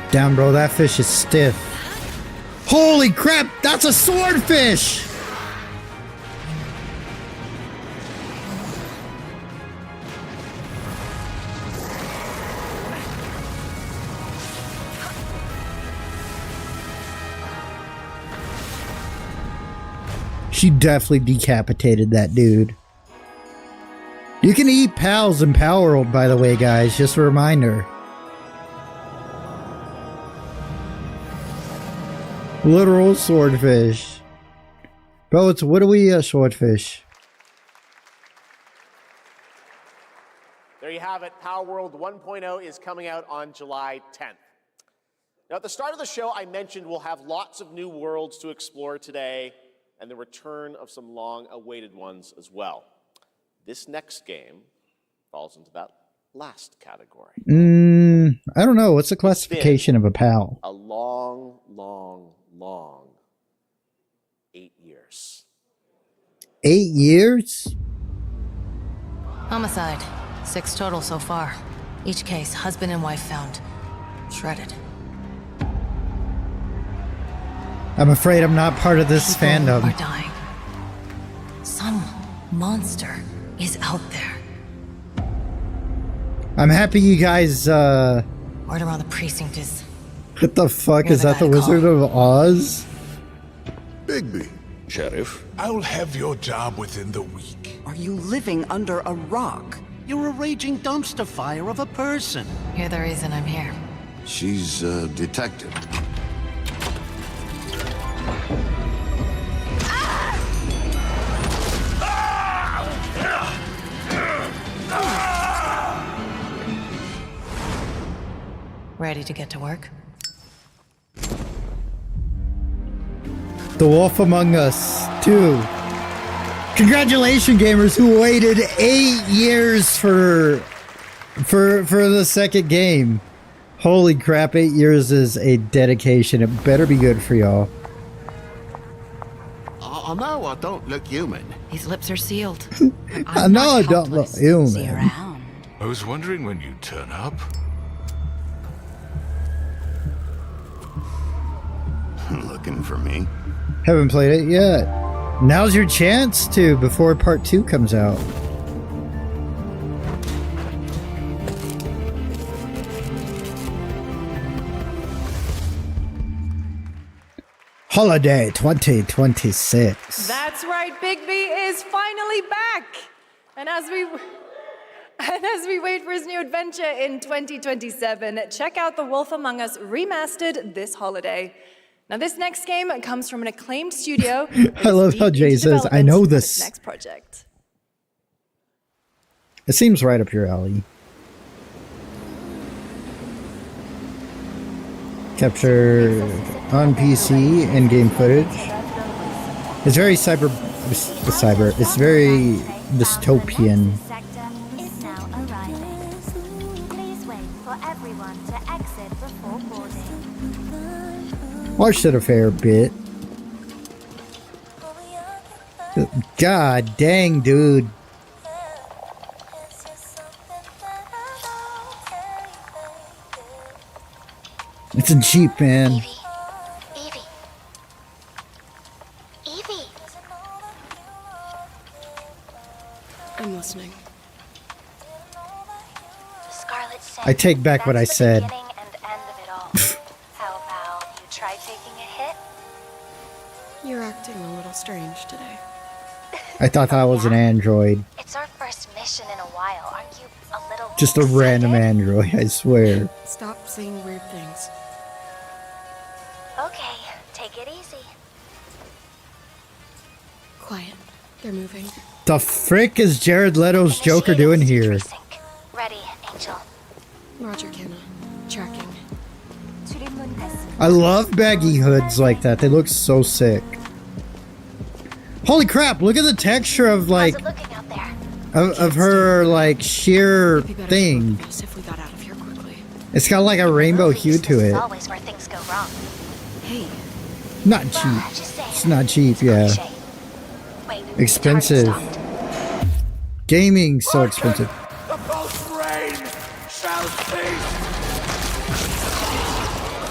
Damn, bro, that fish is stiff. Holy crap, that's a swordfish! She definitely decapitated that dude. You can eat pals in Power World, by the way, guys. Just a reminder. Literal swordfish. Bro, it's what are we swordfish? There you have it. Power World 1.0 is coming out on July 10th. Now, at the start of the show, I mentioned we'll have lots of new worlds to explore today, and the return of some long-awaited ones as well. This next game falls into that last category. I don't know. What's the classification of a PAL? A long 8 years. 8 years? Homicide. 6 total so far. Each case, husband and wife found. Shredded. I'm afraid I'm not part of this fandom. Are dying. Some monster is out there. I'm happy you guys, Word around the precinct is... What the fuck? You're Is the that the guy to Wizard of Oz? Bigby. Sheriff? I'll have your job within the week. Are you living under a rock? You're a raging dumpster fire of a person. You're the reason I'm here. She's a detective. Ready to get to work? The Wolf Among Us 2. Congratulations, gamers who waited 8 years for the second game. Holy crap, 8 years is a dedication. It better be good for y'all. I know I don't look human. These lips are sealed. I know I don't look human. I was wondering when you'd turn up. Looking for me? Haven't played it yet. Now's your chance to before part 2 comes out. Holiday 2026. That's right, Bigby is finally back. And And as we wait for his new adventure in 2027, check out The Wolf Among Us remastered this holiday. Now, this next game comes from an acclaimed studio. I love how Jay says, "I know this." Next project. It seems right up your alley. Capture on PC in-game footage. It's very it's very dystopian. Watched it a fair bit. God dang, dude. It's a Jeep, man. Evie. I'm listening. Scarlet said I take back what I that's the said. beginning and end of it all. How about you try taking a hit? You're acting a little strange today. I thought that was an android. It's our first mission in a while. Aren't you a little Just a random android, I swear. Stop saying weird things. Okay, take it easy. Quiet. They're moving. The frick is Jared Leto's Joker doing here? Ready, Angel. Roger, Kenna. Tracking. I love baggy hoods like that. They look so sick. Holy crap, look at the texture of like of her like sheer thing. It's got like a rainbow hue to it. Always where things go wrong. Hey. Not cheap. It's not cheap, yeah. Expensive. Gaming so expensive. The false rain shall cease.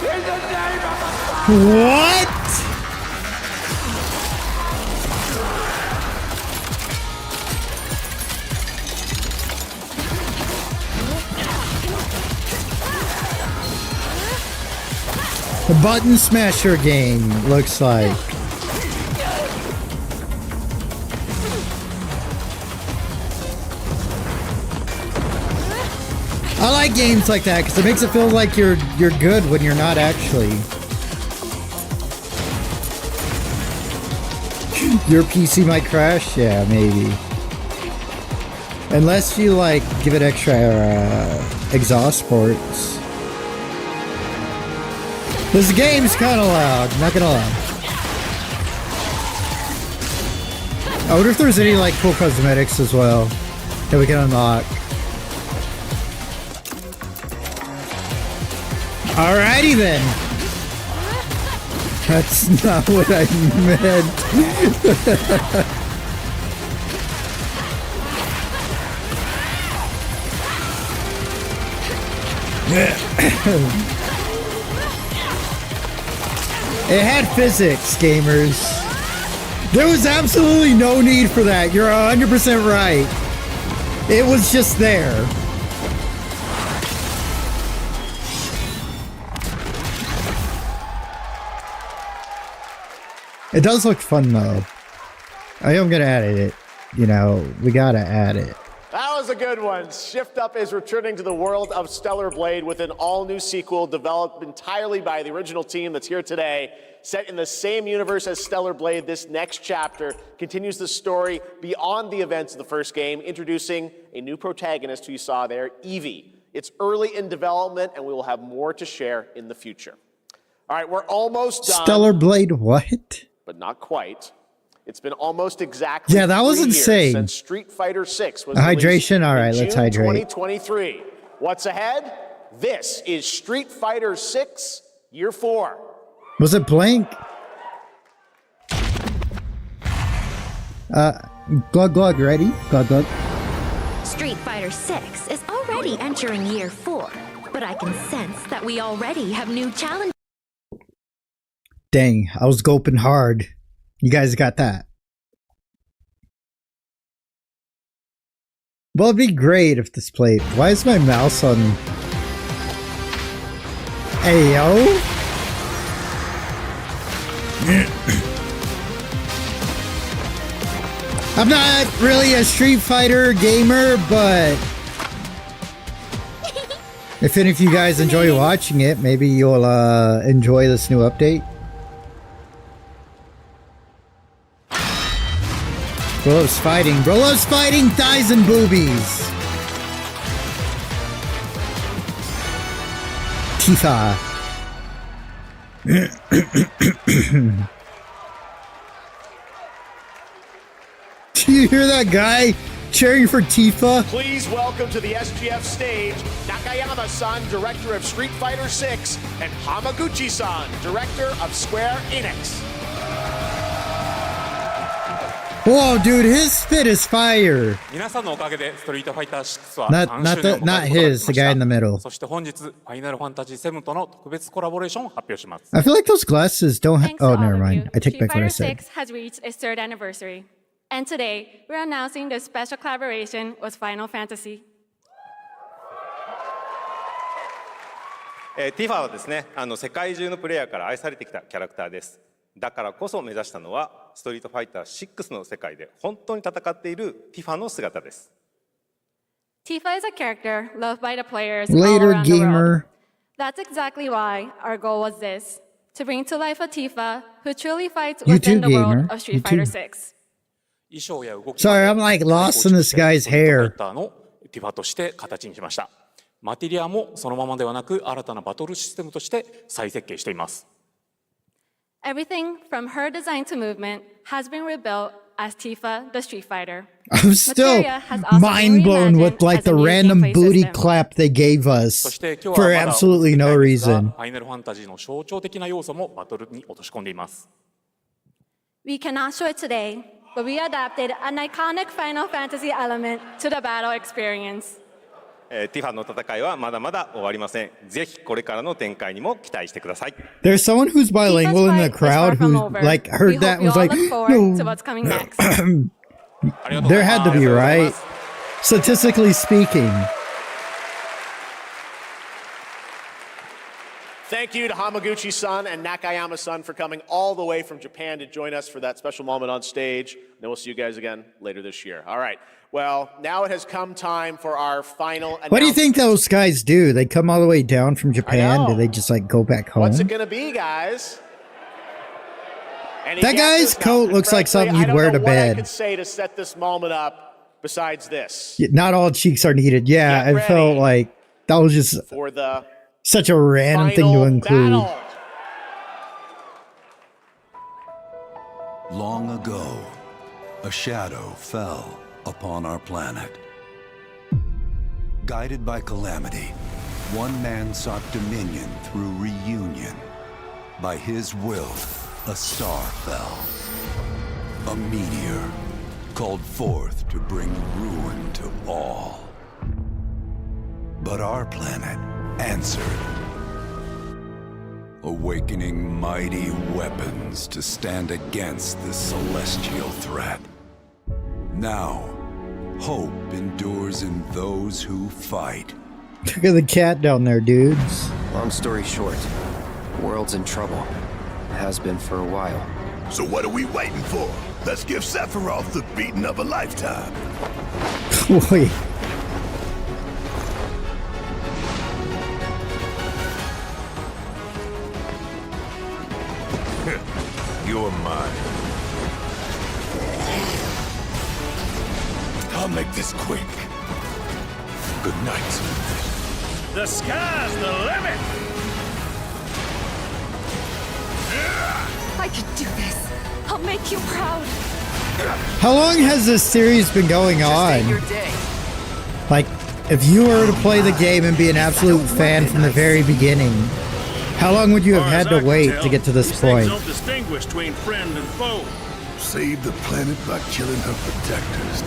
In the name of the What? The button smasher game looks like. I like games like that because it makes it feel like you're good when you're not actually. Your PC might crash, yeah, maybe. Unless you like give it extra exhaust ports. This game's kind of loud, not gonna lie. I wonder if there's any like cool cosmetics as well that we can unlock. Alrighty then. That's not what I meant. It had physics, gamers. There was absolutely no need for that. You're 100% right. It was just there. It does look fun though. I am gonna add it. You know, we gotta add it. That was a good one. Shift Up is returning to the world of Stellar Blade with an all-new sequel developed entirely by the original team that's here today. Set in the same universe as Stellar Blade, this next chapter continues the story beyond the events of the first game, introducing a new protagonist who you saw there, Evie. It's early in development, and we will have more to share in the future. All right, we're almost done. Stellar Blade what? But not quite. It's been almost exactly that was 3 insane. years since Street Fighter 6 was Hydration, all right, in let's June hydrate. 2023. What's ahead? This is Street Fighter 6 Year 4. Was it blank? Glug glug, ready? Glug glug. Street Fighter 6 is already entering year 4, but I can sense that we already have new challenges. Dang, I was gulping hard. You guys got that. Well, it'd be great if this played. Why is my mouse on? Hey, yo. I'm not really a Street Fighter gamer, but If any of you guys enjoy watching it, maybe you'll enjoy this new update. Bro loves fighting. Bro loves fighting, thighs and boobies. Tifa. Do you hear that guy cheering for Tifa? Please welcome to the SGF stage Nakayama-san, director of Street Fighter 6, and Hamaguchi-san, director of Square Enix. Whoa, dude, his spit is fire. 皆さんのおかげでストリートファイター6は Not 3周年を迎えることができ his, ま the し guy in た the middle. そして本日ファイナルファンタジー7との特別コラボレーションを発表します I feel like those glasses don't have. Thanks to Oh, all never of mind. you, I take Street back what I Fighter said. 6 has reached its 3rd anniversary. And today, we're announcing the special collaboration with Final Fantasy. ティファはですね、世界中のプレイヤーから愛されてきたキャラクターです。だからこそ目指したのは、ストリートファイター6の世界で本当に戦っているティファの姿です。Tifa is a character loved by the players Later, all around the world. gamer. That's exactly why our goal was this, to bring to life a Tifa who truly fights You within too, the world gamer. of Street You Fighter too. 6. Sorry, I'm like lost in this guy's hair. ティファとして形にしました。マテリアもそのままではなく新たなバトルシステムとして再設計しています。Everything from her design to movement has been rebuilt as Tifa the Street Fighter. I'm still Materia has also been mind blown with reimagined like as a the new random gameplay booty system. clap they gave us そして今日 for はまだ absolutely no 世界ですが reason. ファイナルファンタジーの象徴的な要素もバトルに落とし込んでいます。We cannot show it today, but we adapted an iconic Final Fantasy element to the battle experience. ティファの戦いはまだまだ終わりません。ぜひこれからの展開にも期待してください。 There's someone who's bilingual in the crowd who like heard that and was like, to what's coming next. There had to be, right? Statistically speaking. Thank you to Hamaguchi-san and Nakayama-san for coming all the way from Japan to join us for that special moment on stage. Then we'll see you guys again later this year. All right. Well, now it has come time for our final announcement. What do you think those guys do? They come all the way down from Japan? Do they just like go back home? What's it going to be, guys? Any That guesses? guy's coat looks like something you'd wear to I don't know what I bed. could say to set this moment up besides this. Not all cheeks are needed. Yeah, I felt like that was just For the such a random thing to include. battle. Long ago, a shadow fell upon our planet. Guided by calamity, one man sought dominion through reunion. By his will, a star fell. A meteor called forth to bring ruin to all. But our planet answered, awakening mighty weapons to stand against this celestial threat. Now, hope endures in those who fight. Look at the cat down there, dudes. Long story short, the world's in trouble. Has been for a while. So what are we waiting for? Let's give Sephiroth the beating of a lifetime. Wait. You're mine. I'll make this quick. Good night. The sky's the limit! I could do this. I'll make you proud. How long has this series been going on? Like, if you were to play the game and be an absolute fan from the very beginning, how long would you have had to wait to get to this point? Don't distinguish between friend and foe. Save the planet by killing her protectors.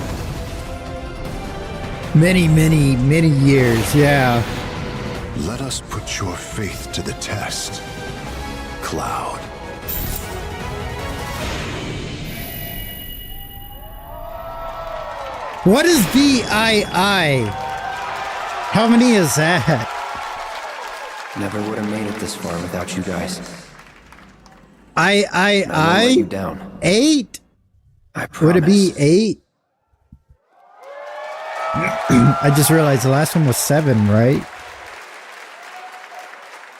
Many, many, many years, yeah. Let us put your faith to the test, Cloud. What is VII? How many is that? Never would have made it this far without you guys. I? Down. 8? Would it be 8? I just realized the last one was 7, right?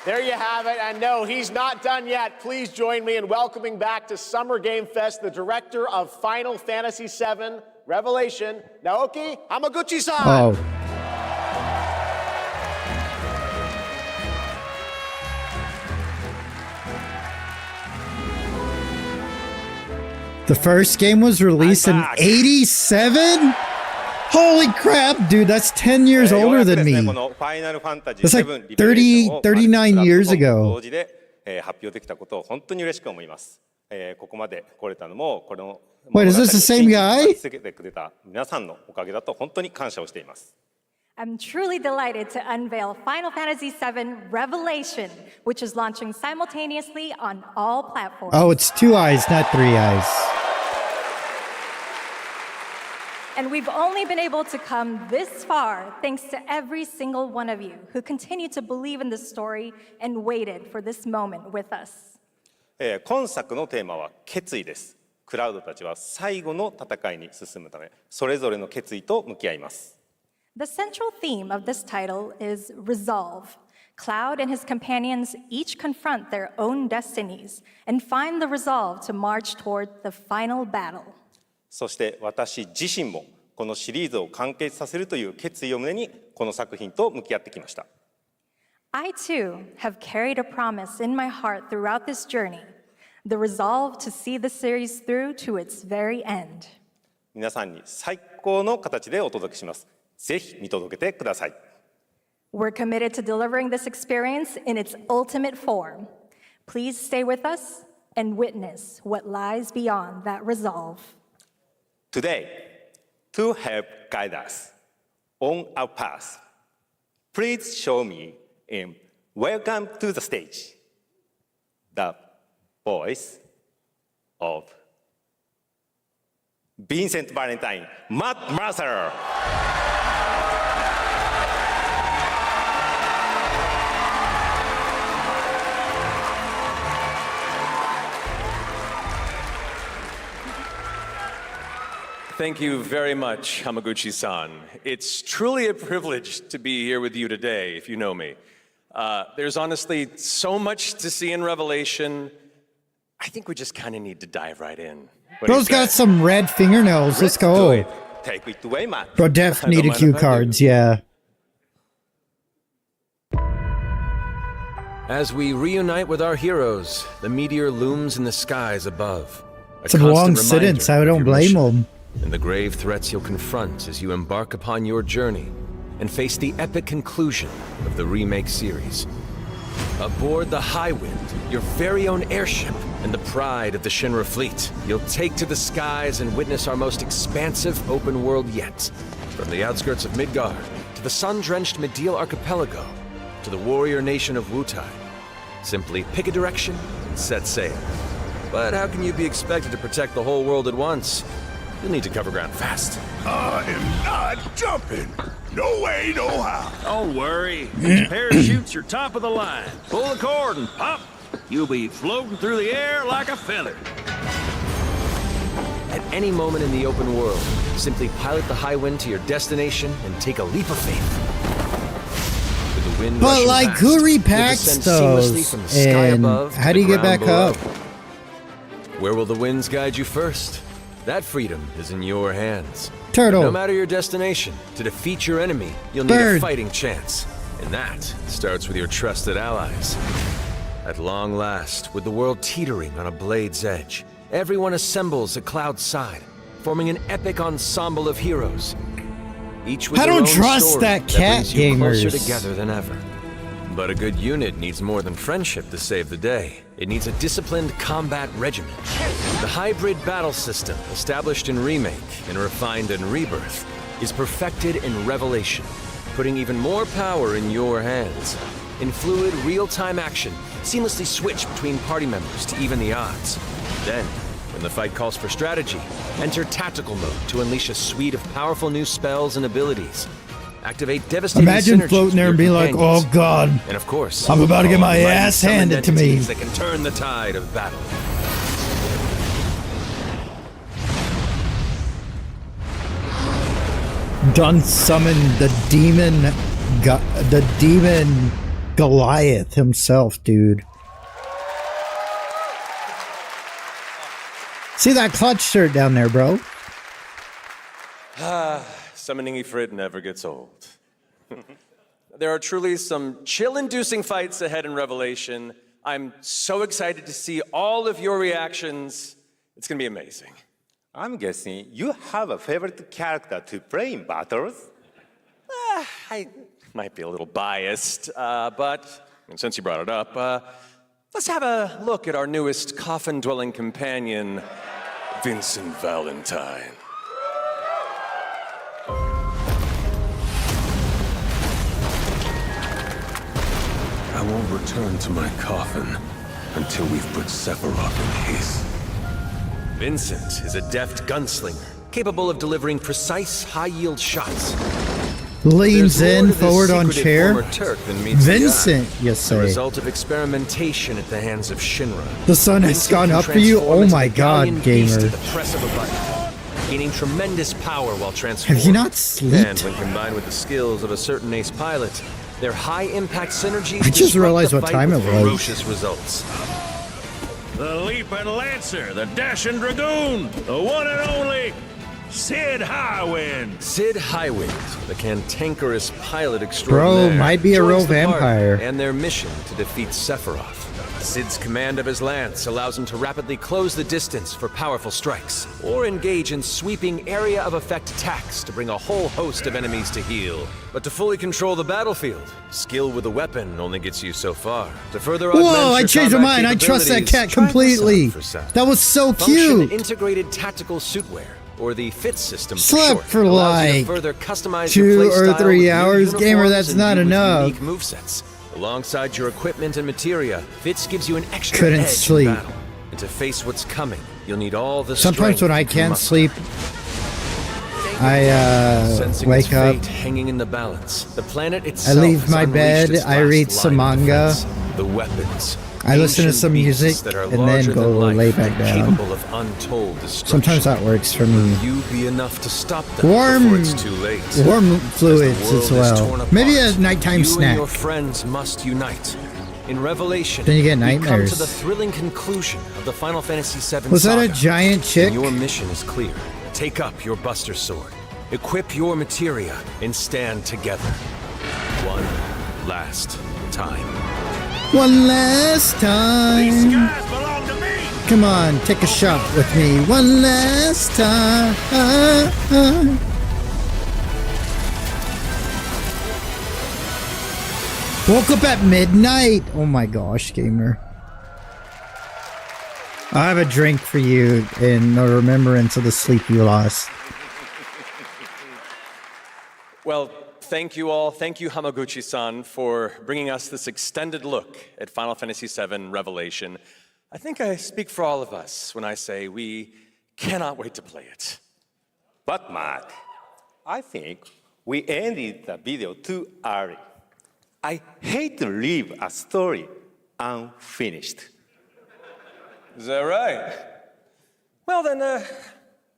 There you have it. And no, he's not done yet. Please join me in welcoming back to Summer Game Fest the director of Final Fantasy VII Revelation, Naoki Hamaguchi-san. Oh. The first game was released in 87? Holy crap, dude, that's 10 years older than me. That's like 39 years ago. 発表できたことを本当に嬉しく思います。ここまで来れたのもこの Wait, is this the same guy? 続けてくれた皆さんのおかげだと本当に感謝をしています。 I'm truly delighted to unveil Final Fantasy VII Revelation, which is launching simultaneously on all platforms. Oh, it's 2 eyes, not 3 eyes. And we've only been able to come this far thanks to every single one of you who continue to believe in this story and waited for this moment with us. 今作のテーマは決意です。クラウドたちは最後の戦いに進むため、それぞれの決意と向き合います。 The central theme of this title is resolve. Cloud and his companions each confront their own destinies and find the resolve to march toward the final battle. そして私自身もこのシリーズを完結させるという決意を胸にこの作品と向き合ってきました。 I too have carried a promise in my heart throughout this journey, the resolve to see the series through to its very end. 皆さんに最高の形でお届けします。ぜひ見届けてください。 We're committed to delivering this experience in its ultimate form. Please stay with us and witness what lies beyond that resolve. Today, to help guide us on our path, please show me and welcome to the stage the voice of Vincent Valentine, Matt Mercer. Thank you very much, Hamaguchi-san. It's truly a privilege to be here with you today, if you know me. There's honestly so much to see in Revelation. I think we just kind of need to dive right in. Bro's got some red fingernails. Let's go. Take it away, Matt. Bro def needed cue cards, yeah. As we reunite with our heroes, the meteor looms in the skies above. It's a long sentence. I don't blame him. And the grave threats you'll confront as you embark upon your journey and face the epic conclusion of the remake series. Aboard the High Wind, your very own airship and the pride of the Shinra fleet, you'll take to the skies and witness our most expansive open world yet. From the outskirts of Midgard to the sun-drenched Medial archipelago to the warrior nation of Wutai. Simply pick a direction and set sail. But how can you be expected to protect the whole world at once? You'll need to cover ground fast. I am not jumping. No way, no how. Don't worry. These parachutes are top of the line. Pull the cord and pop. You'll be floating through the air like a feather. At any moment in the open world, simply pilot the High Wind to your destination and take a leap of faith. With the wind But like, past, who you'll repacks descend seamlessly from the those? sky And above to how the do you get ground back below. up? Where will the winds guide you first? That freedom is in your hands. Turtle. But no matter your destination, to defeat your enemy, you'll need Bird. a fighting chance. And that starts with your trusted allies. At long last, with the world teetering on a blade's edge, everyone assembles at Cloud's side, forming an epic ensemble of heroes. Each with I their don't own trust story that cat brings you closer gamers. together than ever. But a good unit needs more than friendship to save the day. It needs a disciplined combat regimen. The hybrid battle system, established in Remake and refined in Rebirth, is perfected in Revelation, putting even more power in your hands. In fluid, real-time action, seamlessly switch between party members to even the odds. Then, when the fight calls for strategy, enter tactical mode to unleash a suite of powerful new spells and abilities. Activate devastating Imagine synergies floating with there your and be like, companions. oh god, And of course, I'm about to get all my the mighty ass summoned handed to me. entities that can turn the tide of battle. Done summoned the demon Goliath himself, dude. See that clutch shirt down there, bro? Summoning Ifrit never gets old. There are truly some chill-inducing fights ahead in Revelation. I'm so excited to see all of your reactions. It's gonna be amazing. I'm guessing you have a favorite character to play in battles? I might be a little biased, but since you brought it up, let's have a look at our newest coffin-dwelling companion, Vincent Valentine. I won't return to my coffin until we've put Sephiroth in his. Vincent is a deft gunslinger, capable of delivering precise, high-yield shots. Leans in, forward on chair. Vincent, yes, the sir. result of experimentation at the hands of Shinra. The sun has Vincent gone can up for you? transform Oh into my the god, gallant beast gamer. at the press of a button, gaining tremendous power while transforming. Have you not slept? And when combined with the skills of a certain ace pilot, their high-impact synergies I just realized disrupt what the fight time with it was. ferocious results. The Leaping Lancer, the Dashing Dragoon, the one and only Sid Highwind. Sid Highwind, the cantankerous pilot extraordinaire, Bro, might be a real joins the party vampire. and their mission to defeat Sephiroth. Sid's command of his lance allows him to rapidly close the distance for powerful strikes, or engage in sweeping area of effect attacks to bring a whole host of enemies to heel. But to fully control the battlefield, skill with a weapon only gets you so far. To further augment Whoa, I your changed my combat mind. I trust that capabilities, cat try this completely. out for size. That was so Function cute. integrated tactical suitwear, or the FIT system Slept short, for allows you to like further customize 2 your or playstyle 3 with new hours. Gamer, uniforms that's and not with enough. unique movesets. Alongside your equipment and materia, FITS gives you an extra Couldn't edge sleep. in battle. And to face what's coming, you'll need all the Sometimes strength when I you can't muster. sleep, I Sensing wake its up. fate hanging in the balance. The planet I itself leave has my unleashed bed. its I last read some line of manga. defense. The weapons. I listen to Ancient some beasts music that are and then larger go than life, lay back down. capable of untold destruction. Sometimes that works for me. Will you be enough to stop them Warm, before it's too late? warm As the fluids world as is well. torn Maybe a apart, nighttime you snack. and your friends must unite. In Revelation, Then you get we come nightmares. to the thrilling conclusion of the Final Fantasy VII Was that a saga. giant chick? And your mission is clear. Take up your Buster Sword, equip your materia, and stand together. One last time. One last time. Come on, take a shot with me. One last time. Woke up at midnight. Oh my gosh, gamer. I have a drink for you in the remembrance of the sleep you lost. Well, thank you all. Thank you, Hamaguchi-san, for bringing us this extended look at Final Fantasy VII Revelation. I think I speak for all of us when I say we cannot wait to play it. But Matt, I think we ended the video too early. I hate to leave a story unfinished. Is that right? Well, then,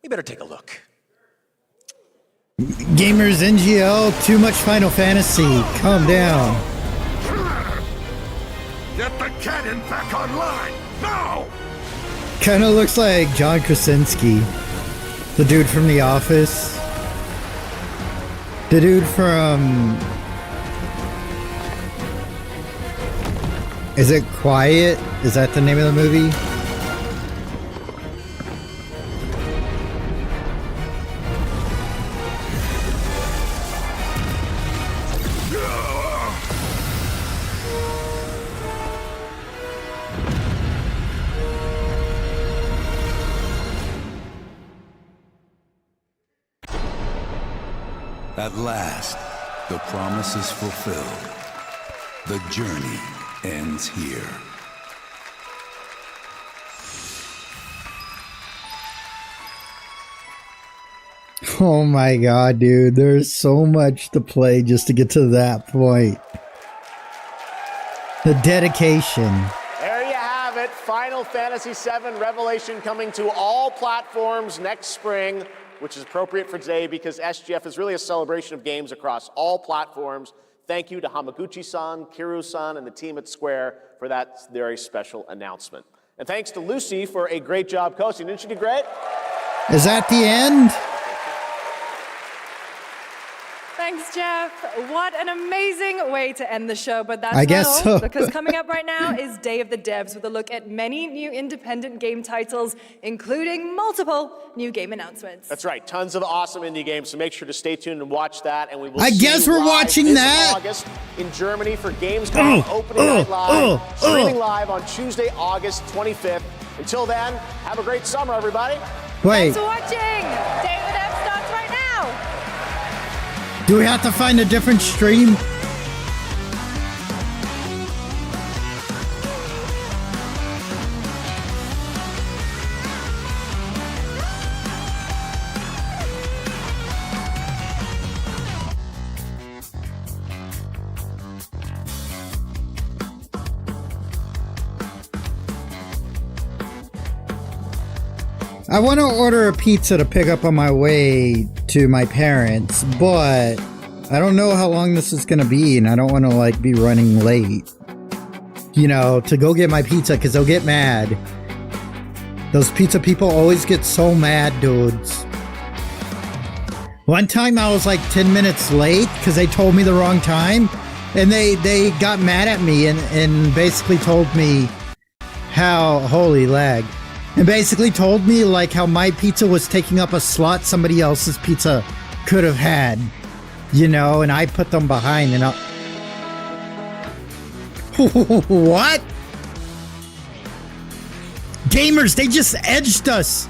you better take a look. Gamers NGL, too much Final Fantasy. Calm down. Get the cannon back online, now! Kinda looks like John Krasinski. The dude from The Office. The dude from... Is it Quiet? Is that the name of the movie? At last, the promise is fulfilled. The journey ends here. Oh my god, dude. There's so much to play just to get to that point. The dedication. There you have it. Final Fantasy VII Revelation coming to all platforms next spring, which is appropriate for today because SGF is really a celebration of games across all platforms. thank you to Hamaguchi-san, Kiru-san, and the team at Square for that very special announcement. And thanks to Lucy for a great job coaching. Didn't she do great? Is that the end? Thanks, Jeff. What an amazing way to end the show, but that's I not guess all, so. because coming up right now is Day of the Devs with a look at many new independent game titles, including multiple new game announcements. That's right, tons of awesome indie games, so make sure to stay tuned and watch that, and we will I see guess you we're live watching this that. August in Germany for Gamescom Opening Night Live, streaming live on Tuesday, August 25th. Until then, have a great summer, everybody. Wait, Thanks for watching. Day of the Devs starts right now. do we have to find a different stream? I want to order a pizza to pick up on my way to my parents, but I don't know how long this is going to be, and I don't want to like be running late, you know, to go get my pizza because they'll get mad. Those pizza people always get so mad, dudes. One time I was like 10 minutes late because they told me the wrong time, and they got mad at me and basically told me how, holy lag, and basically told me like how my pizza was taking up a slot somebody else's pizza could have had, you know, and I put them behind and what? Gamers, they just edged us.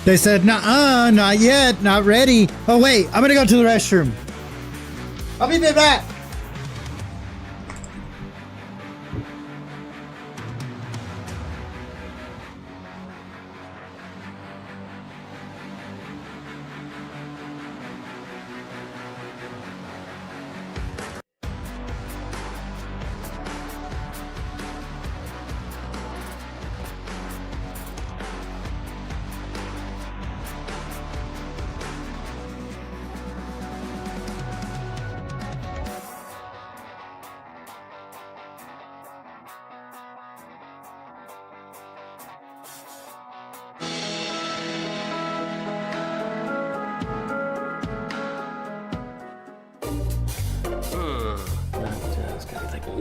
They said, nuh-uh, not yet, not ready. Oh wait, I'm gonna go to the restroom. I'll be right back.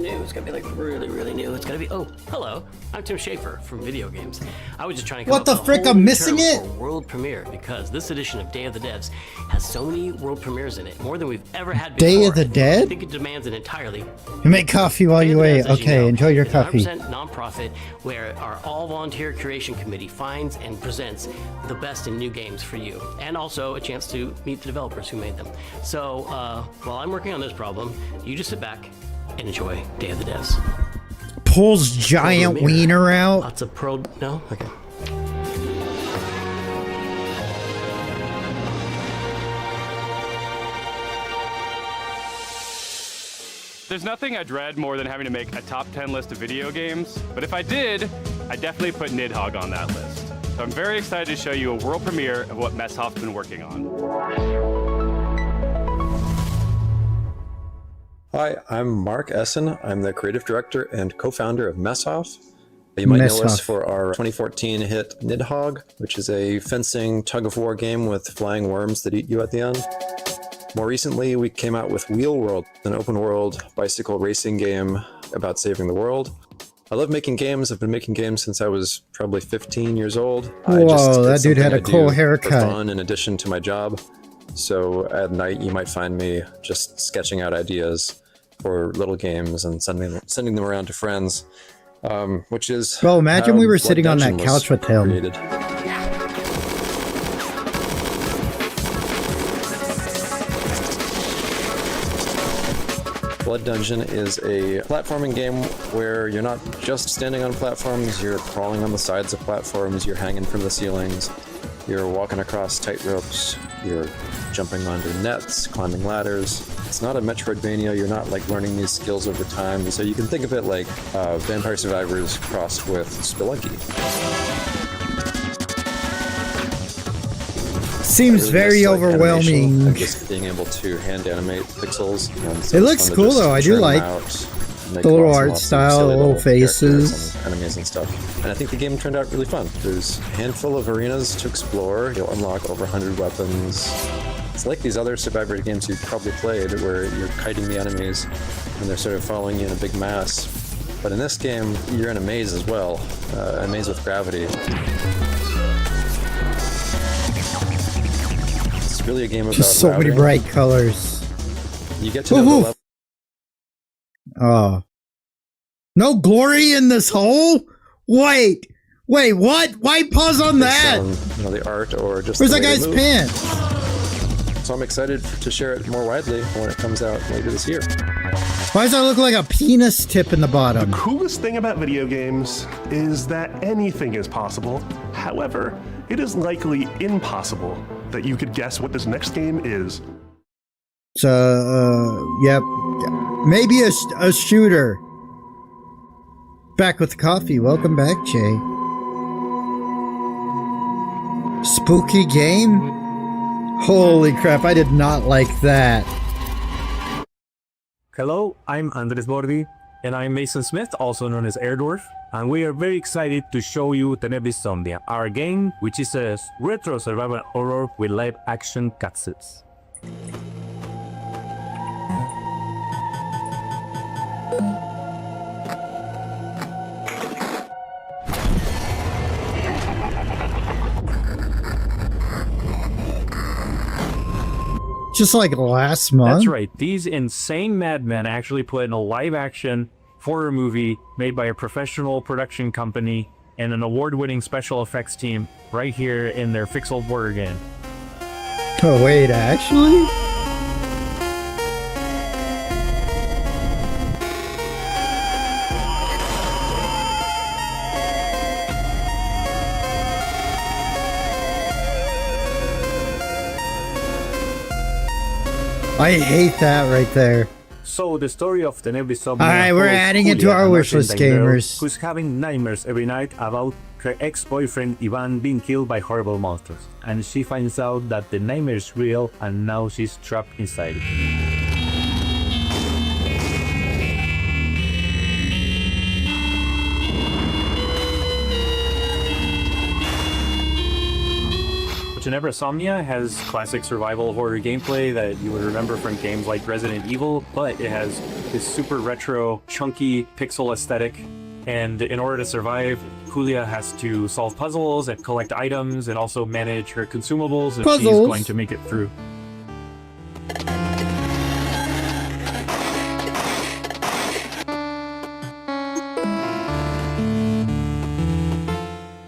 It's gonna be like really, really new. It's gonna be. Oh, hello. I'm Tim Schafer from Video Games. I was just trying to come What up the with a frick? whole I'm new missing term it? for world premiere because this edition of Day of the Devs has so many world premieres in it, more than we've ever had before. Day of the I Dead? think it demands an entirely. You make coffee while you wait. As you Okay, know, enjoy your is a coffee. 100% nonprofit where our all-volunteer creation committee finds and presents the best in new games for you, and also a chance to meet the developers who made them. So while I'm working on this problem, you just sit back and enjoy Day of the Devs. Pulls giant wiener out. Lots of no? Okay. There's nothing I dread more than having to make a top 10 list of video games, but if I did, I'd definitely put Nidhogg on that list. So I'm very excited to show you a world premiere of what Messhoff's been working on. Hi, I'm Mark Essen. I'm the creative director and co-founder of Messhoff. You might know us for our 2014 hit Nidhogg, which is a fencing tug-of-war game with flying worms that eat you at the end. More recently, we came out with Wheel World, an open-world bicycle racing game about saving the world. I love making games. I've been making games since I was probably 15 years old. Whoa, that dude had a cool For haircut. fun in addition to my job. So at night, you might find me just sketching out ideas for little games and sending them around to friends, which is Bro, imagine how we were Blood sitting on that Dungeon couch was with him. created. Blood Dungeon is a platforming game where you're not just standing on platforms, you're crawling on the sides of platforms, you're hanging from the ceilings, you're walking across tight ropes, you're jumping onto nets, climbing ladders. It's not a Metroidvania, you're not like learning these skills over time, so you can think of it like Vampire Survivors crossed with Spelunky. Seems very overwhelming. And just being able to hand animate pixels. So it looks cool though. I do like the little art style, the little faces, enemies and stuff. And I think the game turned out really fun. There's a handful of arenas to explore. You'll unlock over 100 weapons. It's like these other Survivor games you've probably played where you're kiting the enemies and they're sort of following you in a big mass. But in this game, you're in a maze as well, a maze with gravity. It's really a game about just so many bright colors. You get to know the level. Oh. No glory in this hole? Wait, what? Why pause on that? You know, the art or just where's that guy's pants? So I'm excited to share it more widely when it comes out later this year. Why does that look like a penis tip in the bottom? The coolest thing about video games is that anything is possible. However, it is likely impossible that you could guess what this next game is. So, yep. Maybe a shooter. Back with coffee. Welcome back, Jay. Spooky game? Holy crap, I did not like that. Hello, I'm Andres Bordi, and I'm Mason Smith, also known as Airdorf, and we are very excited to show you Tenebris Somnia, our game, which is a retro survival horror with live action cutscenes. Just like last month? That's right. These insane madmen actually put in a live-action horror movie made by a professional production company and an award-winning special effects team right here in their Fixel horror game. Oh, wait, actually? I hate that right there. So the story of Tenebris Somnia. Alright, we're adding it to our wishlist, gamers. Who's having nightmares every night about her ex-boyfriend Ivan being killed by horrible monsters. And she finds out that the nightmare is real and now she's trapped inside it. Tenebris Somnia has classic survival horror gameplay that you would remember from games like Resident Evil, but it has this super retro, chunky pixel aesthetic. And in order to survive, Julia has to solve puzzles and collect items and also manage her consumables if she's going to make it through.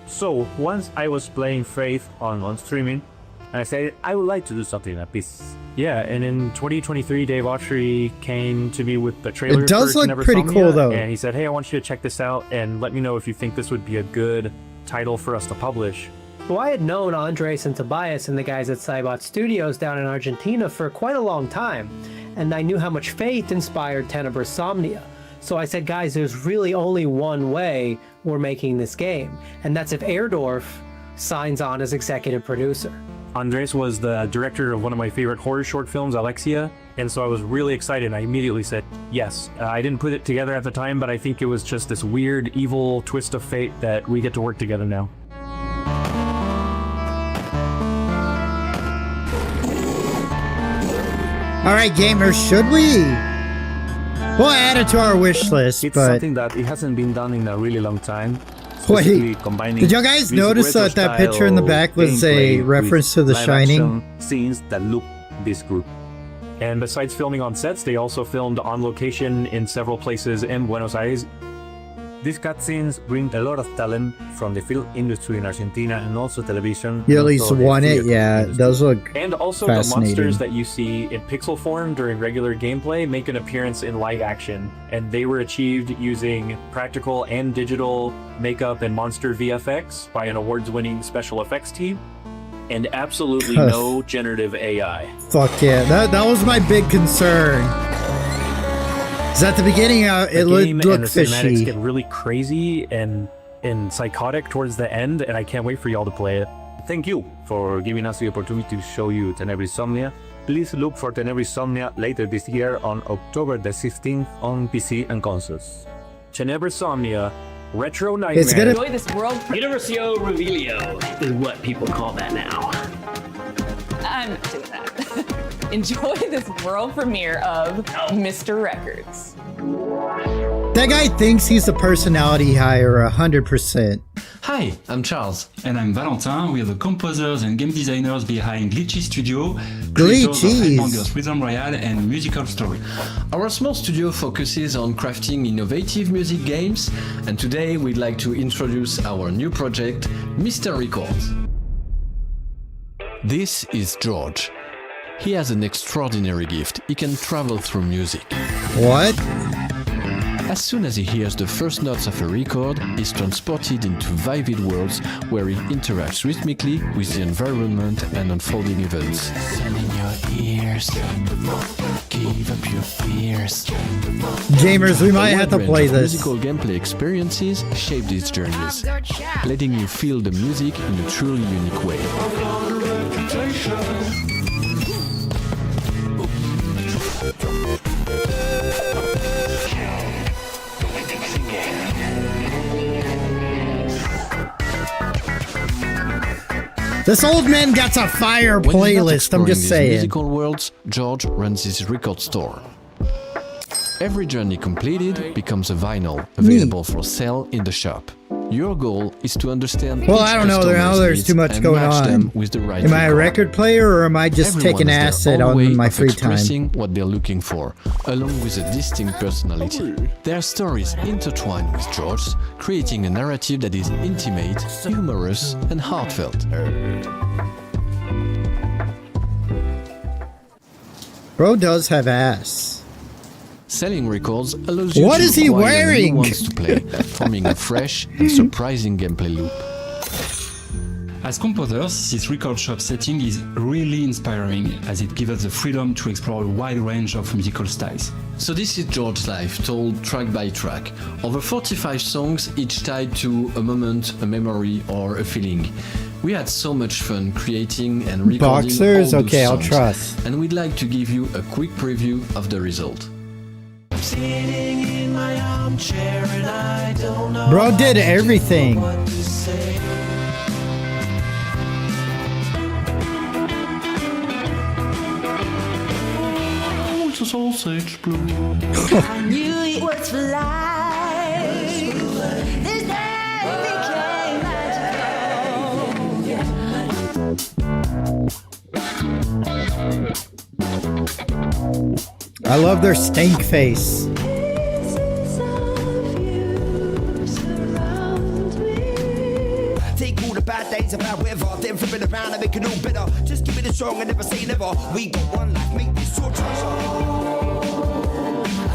So once I was playing Faith on streaming, and I said I would like to do something like this. Yeah, and in 2023, Dave Autry came to me with the trailer. It does look pretty cool though. And he said, "Hey, I want you to check this out and let me know if you think this would be a good title for us to publish." Well, I had known Andres and Tobias and the guys at Cybot Studios down in Argentina for quite a long time, and I knew how much Faith inspired Tenebris Somnia. So I said, guys, there's really only one way we're making this game, and that's if Airdorf signs on as executive producer. Andres was the director of one of my favorite horror short films, Alexia, and so I was really excited. I immediately said yes. I didn't put it together at the time, but I think it was just this weird, evil twist of fate that we get to work together now. All right, gamers, should we? We'll add it to our wish list, it's but something that it hasn't been done in a really long time. Wait, did y'all guys notice that that picture in the back was a reference to The Shining? Scenes that look this group. And besides filming on sets, they also filmed on location in several places in Buenos Aires. These cutscenes bring a lot of talent from the film industry in Argentina and also television. You at least won it, yeah. It does look And also the monsters that you see in pixel form during regular gameplay make an appearance in live action. And they were achieved using practical and digital makeup and monster VFX by an awards-winning special effects team. And absolutely no generative AI. Fuck yeah, that was my big concern. Because at the beginning, it looked fishy. The cinematics get really crazy and psychotic towards the end, and I can't wait for y'all to play it. thank you for giving us the opportunity to show you Tenebrae Somnia. Please look for Tenebrae Somnia later this year on October the 16th on PC and consoles. Tenebrae Somnia, Retro Nightmare. It's gonna- Enjoy this world. Universio Revelio is what people call that now. I'm not doing that. Enjoy this world premiere of Mr. Records. That guy thinks he's the personality hire 100%. Hi, I'm Charles. And I'm Valentin. We are the composers and game designers behind Glitchy Studio, creators of Headbangers Rhythm Royale and Musical Story. Our small studio focuses on crafting innovative music games, and today we'd like to introduce our new project, Mr. Records. This is George. He has an extraordinary gift. He can travel through music. What? As soon as he hears the first notes of a record, he's transported into vivid worlds where he interacts rhythmically with the environment and unfolding events. Send in your ears, give up your fears. Gamers, we might have to play this. Musical gameplay experiences shape these journeys, letting you feel the music in a truly unique way. This old man got a fire playlist, I'm just saying. In musical worlds, George runs his record store. Every journey completed becomes a vinyl, available for sale in the shop. Your goal is to understand. Well, I don't know. There's too much going on. Right, am I a record player or am I just taking acid on my free time? What they're looking for, along with a distinct personality. Their stories intertwine with George's, creating a narrative that is intimate, humorous, and heartfelt. Bro does have ass. Selling records allows you what to is he acquire wearing? new ones to play, forming a fresh and surprising gameplay loop. As composers, this record shop setting is really inspiring as it gives us the freedom to explore a wide range of musical styles. So this is George's life, told track by track. Over 45 songs, each tied to a moment, a memory, or a feeling. We had so much fun creating and recording Boxers? all those Okay, I'll songs, trust. and we'd like to give you a quick preview of the result. Sitting in my armchair and I don't know Bro did everything. what to say. Oh, it's a sausage blue. I knew it was for life. This day became magical. I love their stank face. Take all the bad days about weather, then flip it around and make it all better. Just keep it strong and never say never. We got one life, make this your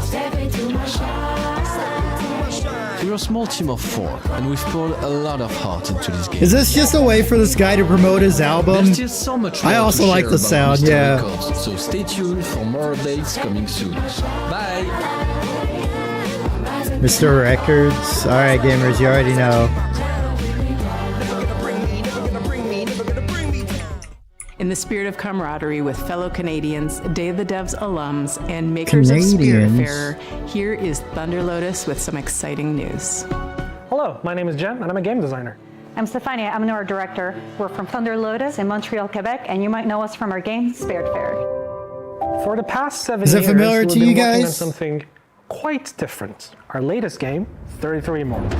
Step into my shine. We're a small team of 4, and we've poured a lot of heart into this game. Is this just a way for this guy to promote his album? There's still so much more I also to like share the about sound, Mr. yeah. Records, so stay tuned for more updates coming soon. Bye! Mr. Records. Alright, gamers, you already know. In the spirit of camaraderie with fellow Canadians, Day of the Devs alums, and makers of Spiritfarer, here is Thunder Lotus with some exciting news. Hello, my name is Jen, and I'm a game designer. I'm Stefania, I'm an art director. We're from Thunder Lotus in Montreal, Quebec, and you might know us from our game, Spiritfarer. For the past 7 Is years, it familiar to we've you been working on guys? something quite different. Our latest game, 33 Immortals.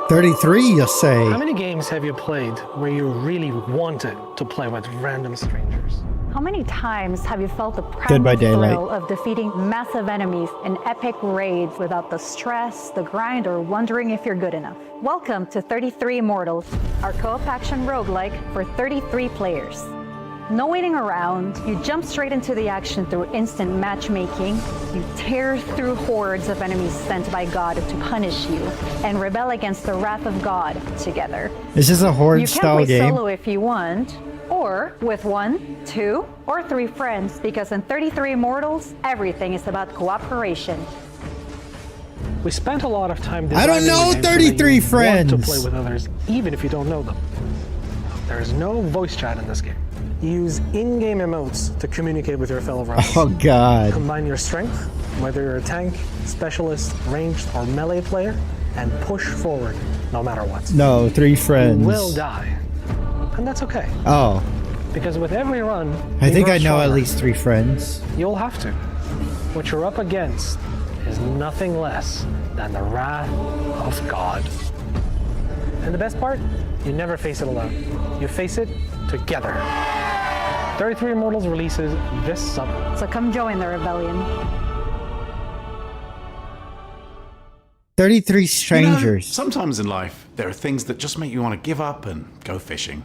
33, you say? How many games have you played where you really wanted to play with random strangers? How many times have you felt the Dead by primal Daylight. thrill of defeating massive enemies in epic raids without the stress, the grind, or wondering if you're good enough? Welcome to 33 Immortals, our co-op action roguelike for 33 players. No waiting around, you jump straight into the action through instant matchmaking, you tear through hordes of enemies sent by God to punish you, and rebel against the wrath of God together. This is a horde You can style play game. solo if you want, or with 1, 2, or 3 friends, because in 33 Immortals, everything is about cooperation. We spent a lot of time I don't designing know the game so that 33 you want to friends. play with others, even if you don't know them. There's no voice chat in this game. You use in-game emotes to communicate with your fellow riders. Oh God. Combine your strength, whether you're a tank, specialist, ranged, or melee player, and push forward no matter what. No, 3 friends. You will die, and that's okay. Oh. Because with every run, I think grow I know stronger. at least 3 friends. You'll have to. What you're up against is nothing less than the wrath of God. And the best part, you never face it alone. You face it together. 33 Immortals releases this summer. So come join the rebellion. 33 strangers. You know, sometimes in life, there are things that just make you want to give up and go fishing.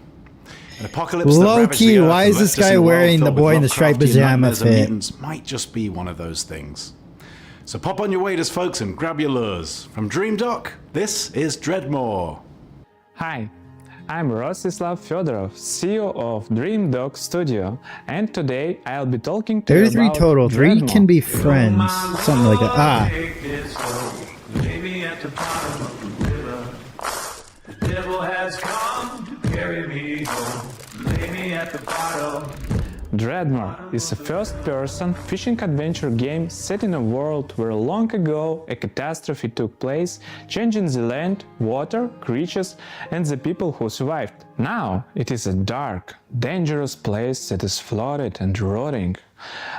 An apocalypse that Low ravaged key, the earth why and is this left us guy in a world wearing the filled with boy in the striped Lovecraftian pajama nightmares and fit? mutants might just be one of those things. So pop on your waders, folks, and grab your lures. From Dream Dock, this is Dreadmore. Hi, I'm Rostislav Fedorov, CEO of Dream Dog Studio, and today I'll be talking to you 33 about total. 3 Dreadmore. can be friends. Something like that. Ah. The devil has come to carry me home. Lay me at the bottom. Dreadmore is a first-person fishing adventure game set in a world where long ago a catastrophe took place, changing the land, water, creatures, and the people who survived. Now it is a dark, dangerous place that is flooded and rotting.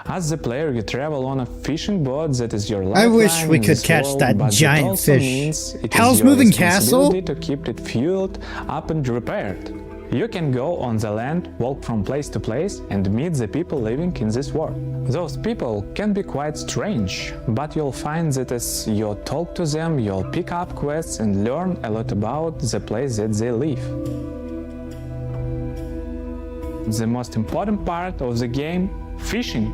As the player, you travel on a fishing boat that is your lifeline. I wish we in could this catch world, that but giant it also fish. means it Hell's is your Moving Castle? responsibility to keep it fueled up and repaired. You can go on the land, walk from place to place, and meet the people living in this world. Those people can be quite strange, but you'll find that as you talk to them, you'll pick up quests and learn a lot about the place that they live. The most important part of the game, fishing.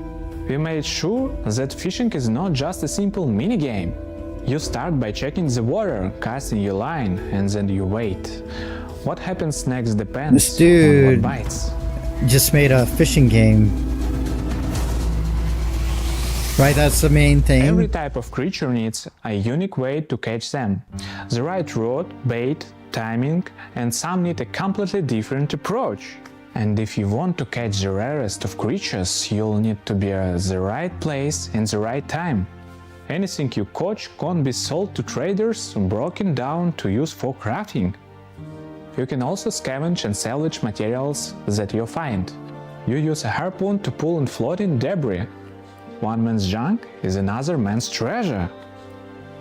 We made sure that fishing is not just a simple mini-game. You start by checking the water, casting your line, and then you wait. What happens next depends This dude on what bites. just made a fishing game. Right, that's the main thing. Every type of creature needs a unique way to catch them. The right rod, bait, timing, and some need a completely different approach. And if you want to catch the rarest of creatures, you'll need to be at the right place in the right time. Anything you catch can't be sold to traders or broken down to use for crafting. You can also scavenge and salvage materials that you find. You use a harpoon to pull and floating debris. One man's junk is another man's treasure.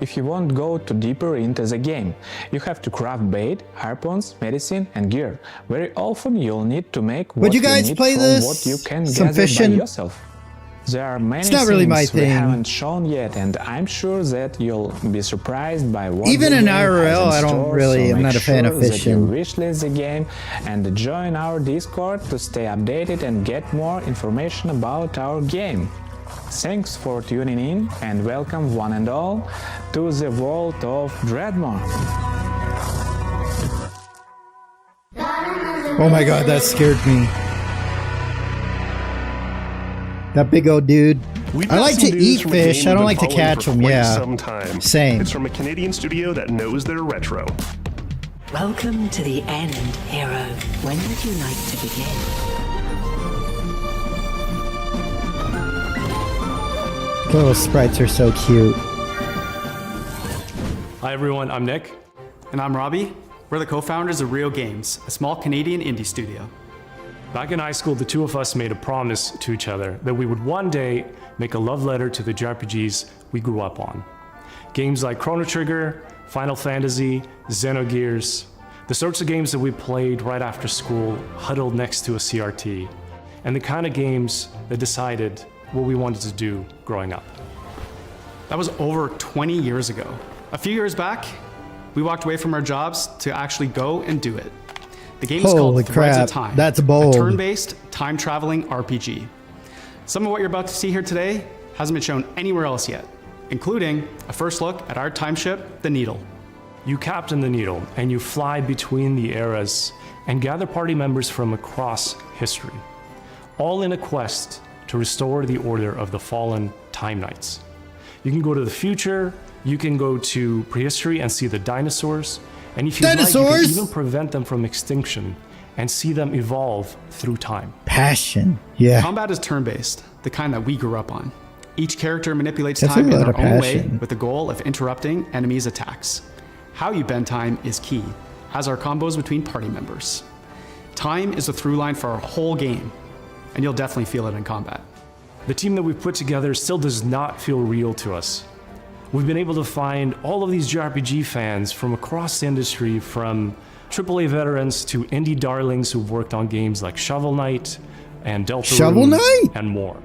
If you want to go too deeper into the game, you have to craft bait, harpoons, medicine, and gear. Very often you'll need to make what Would you guys need play from this? what you can Some gather fishing? by yourself. There are many It's not things really my we thing. haven't shown yet, and I'm sure that you'll be surprised by what Even the in game has IRL, in I don't store, really- so I'm not make a fan of sure that you fishing. wishlist the game and join our Discord to stay updated and get more information about our game. Thanks for tuning in and welcome one and all to the world of Dreadmore. Oh my god, that scared me. That big old dude. We've I got like some to news eat from a fish. game I don't we've like to been following catch for them. quite Yeah. some time. Same. It's from a Canadian studio that knows their retro. Welcome to the end, hero. When would you like to begin? The little sprites are so cute. Hi everyone, I'm Nick. And I'm Robbie. We're the co-founders of Real Games, a small Canadian indie studio. Back in high school, the two of us made a promise to each other that we would one day make a love letter to the JRPGs we grew up on. Games like Chrono Trigger, Final Fantasy, Xenogears, the sorts of games that we played right after school, huddled next to a CRT, and the kind of games that decided what we wanted to do growing up. That was over 20 years ago. A few years back, we walked away from our jobs to actually go and do it. The game is Holy called Threads crap, of Time. that's bold. A turn-based, time-traveling RPG. Some of what you're about to see here today hasn't been shown anywhere else yet, including a first look at our time ship, the Needle. You captain the Needle, and you fly between the eras and gather party members from across history, all in a quest to restore the order of the fallen Time Knights. You can go to the future, you can go to prehistory and see the dinosaurs, and if you like, you can even prevent them from extinction and see them evolve through time. Passion. Yeah. Combat is turn-based, the kind that we grew up on. Each character manipulates That's time a in lot their of own way passion. with the goal of interrupting enemies' attacks. How you bend time is key, as are combos between party members. Time is the through line for our whole game, and you'll definitely feel it in combat. The team that we've put together still does not feel real to us. We've been able to find all of these JRPG fans from across the industry, from AAA veterans to indie darlings who've worked on games like Shovel Knight and Delta Shovel Knight? and more.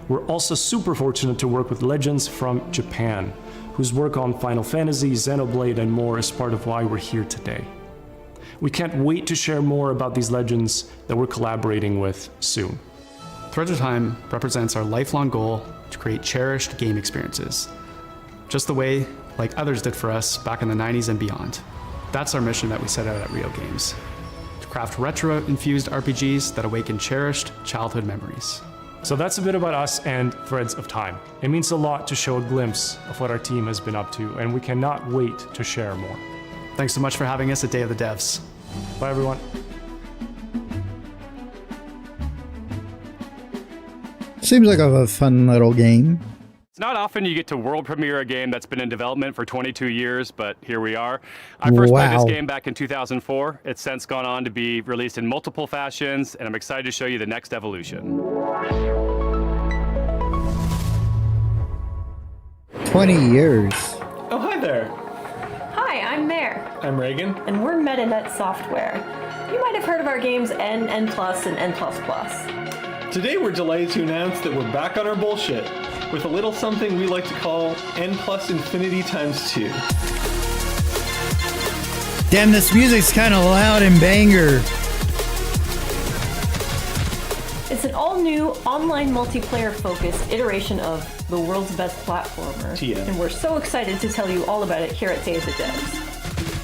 We're also super fortunate to work with legends from Japan, whose work on Final Fantasy, Xenoblade, and more is part of why we're here today. We can't wait to share more about these legends that we're collaborating with soon. Threads of Time represents our lifelong goal to create cherished game experiences, just the way like others did for us back in the 90s and beyond. That's our mission that we set out at Rio Games, to craft retro-infused RPGs that awaken cherished childhood memories. So that's a bit about us and Threads of Time. It means a lot to show a glimpse of what our team has been up to, and we cannot wait to share more. Thanks so much for having us at Day of the Devs. Bye, everyone. Seems like a fun little game. It's not often you get to world premiere a game that's been in development for 22 years, but here we are. I first played this game back in 2004. It's since gone on to be released in multiple fashions, and I'm excited to show you the next evolution. 20 years. Oh, hi there. Hi, I'm Mare. I'm Reagan. And we're MetaNet Software. You might have heard of our games N, N+, and N++. Today we're delighted to announce that we're back on our bullshit with a little something we like to call N plus infinity times 2. Damn, this music's kind of loud and banger. It's an all-new online multiplayer-focused iteration of the world's best platformer. TM. And we're so excited to tell you all about it here at Day of the Devs.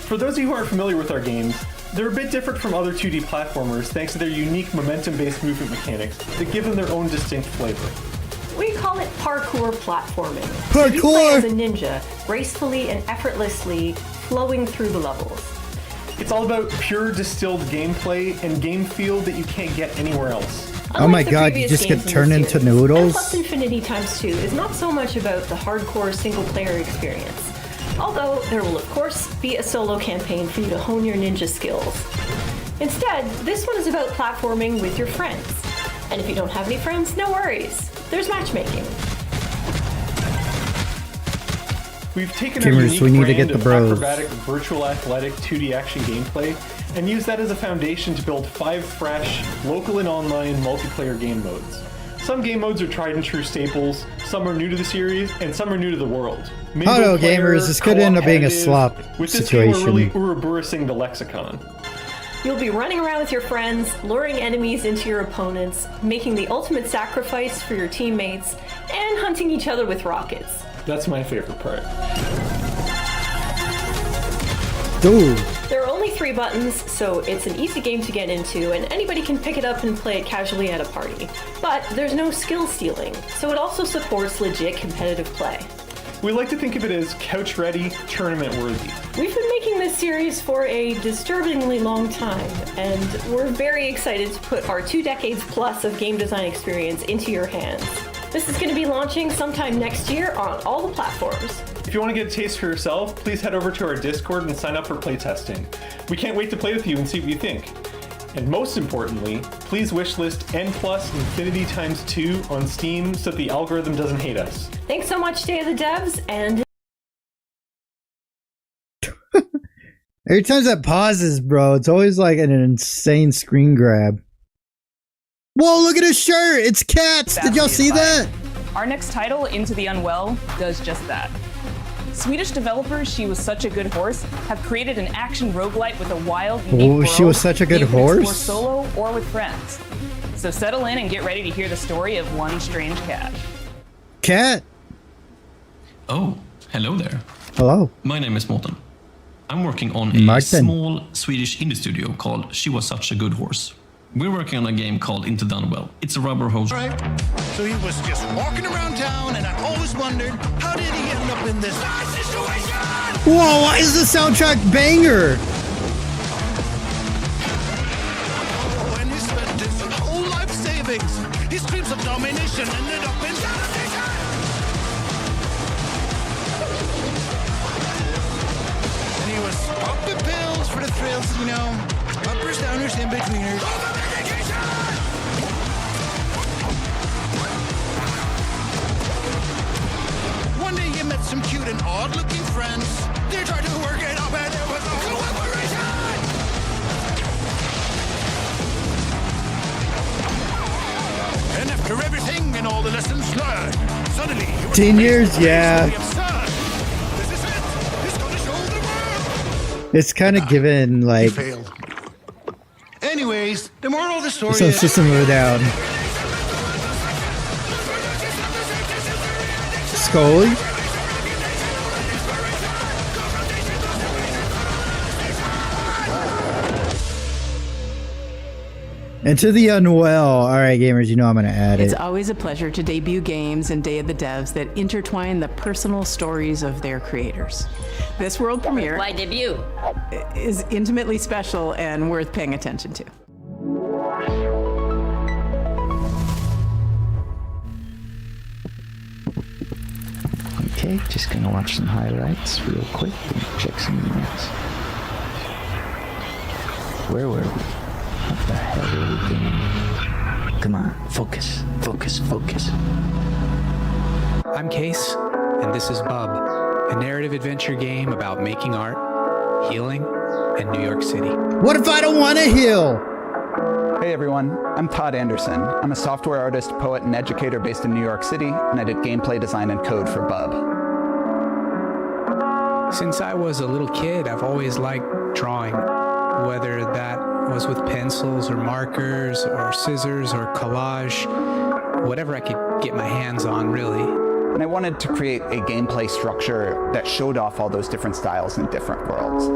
For those of you who aren't familiar with our games, they're a bit different from other 2D platformers thanks to their unique momentum-based movement mechanics that give them their own distinct flavor. We call it parkour platforming. Parkour! So you play as a ninja, gracefully and effortlessly flowing through the levels. It's all about pure distilled gameplay and game feel that you can't get anywhere else. Oh my god, you just get turned into noodles? N+ Infinity times 2 is not so much about the hardcore single-player experience. Although there will of course be a solo campaign for you to hone your ninja skills. Instead, this one is about platforming with your friends. And if you don't have any friends, no worries. There's matchmaking. We've taken Gamers, our unique we need to brand get the of bros. acrobatic, virtual athletic 2D action gameplay and use that as a foundation to build 5 fresh, local and online multiplayer game modes. Some game modes are tried and true staples, some are new to the series, and some are new to the world. Hello, gamers. This could end up being a slop With this game, situation. we're really Ouroboros-ing the lexicon. You'll be running around with your friends, luring enemies into your opponents, making the ultimate sacrifice for your teammates, and hunting each other with rockets. That's my favorite part. Dude. There are only 3 buttons, so it's an easy game to get into, and anybody can pick it up and play it casually at a party. But there's no skill stealing, so it also supports legit competitive play. We like to think of it as couch-ready, tournament-worthy. We've been making this series for a disturbingly long time, and we're very excited to put our 2 decades plus of game design experience into your hands. This is going to be launching sometime next year on all the platforms. If you want to get a taste for yourself, please head over to our Discord and sign up for playtesting. We can't wait to play with you and see what you think. And most importantly, please wishlist N+ Infinity times 2 on Steam so that the algorithm doesn't hate us. Thanks so much, Day of the Devs, and... Every time that pauses, bro, it's always like an insane screen grab. Whoa, look at his shirt! It's cats! Did y'all see that? Our next title, Into the Unwell, does just that. Swedish developers She Was Such a Good Horse have created an action roguelite with a wild, unique world She Was Such a Good you can explore Horse? solo or with friends. So settle in and get ready to hear the story of one strange cat. Cat? Oh, hello there. Hello. My name is Morten. I'm working on a small Swedish indie studio called She Was Such a Good Horse. We're working on a game called Into the Unwell. It's a rubber hose. Right. So he was just walking around town, and I always wondered, how did he end up in this bad situation? Whoa, why is the soundtrack banger? feelings. His dreams of domination ended up in domination. And he was popping pills for the thrills, you know, uppers, downers, in betweeners. One day he met some cute and odd-looking friends. They tried to work it up and it was a cooperation! And after everything and all the lessons learned, suddenly he was 10 years, yeah. This is it! He's gonna show the world! It's kind of given, like, Failed. Anyways, the moral of the story some is... system of a down. Scully? And to the unwell, all right, gamers, you know I'm going to add It's it. always a pleasure to debut games and Day of the Devs that intertwine the personal stories of their creators. This world premiere Why debut? is intimately special and worth paying attention to. Okay, just gonna watch some highlights real quick and check some emails. Where were we? What the hell are we doing? Come on, focus, focus, focus. I'm Case, and this is Bub, a narrative adventure game about making art, healing, and New York City. What if I don't want to heal? Hey everyone, I'm Todd Anderson. I'm a software artist, poet, and educator based in New York City, and I did gameplay design and code for Bub. Since I was a little kid, I've always liked drawing, whether that was with pencils or markers or scissors or collage, whatever I could get my hands on, really. And I wanted to create a gameplay structure that showed off all those different styles in different worlds.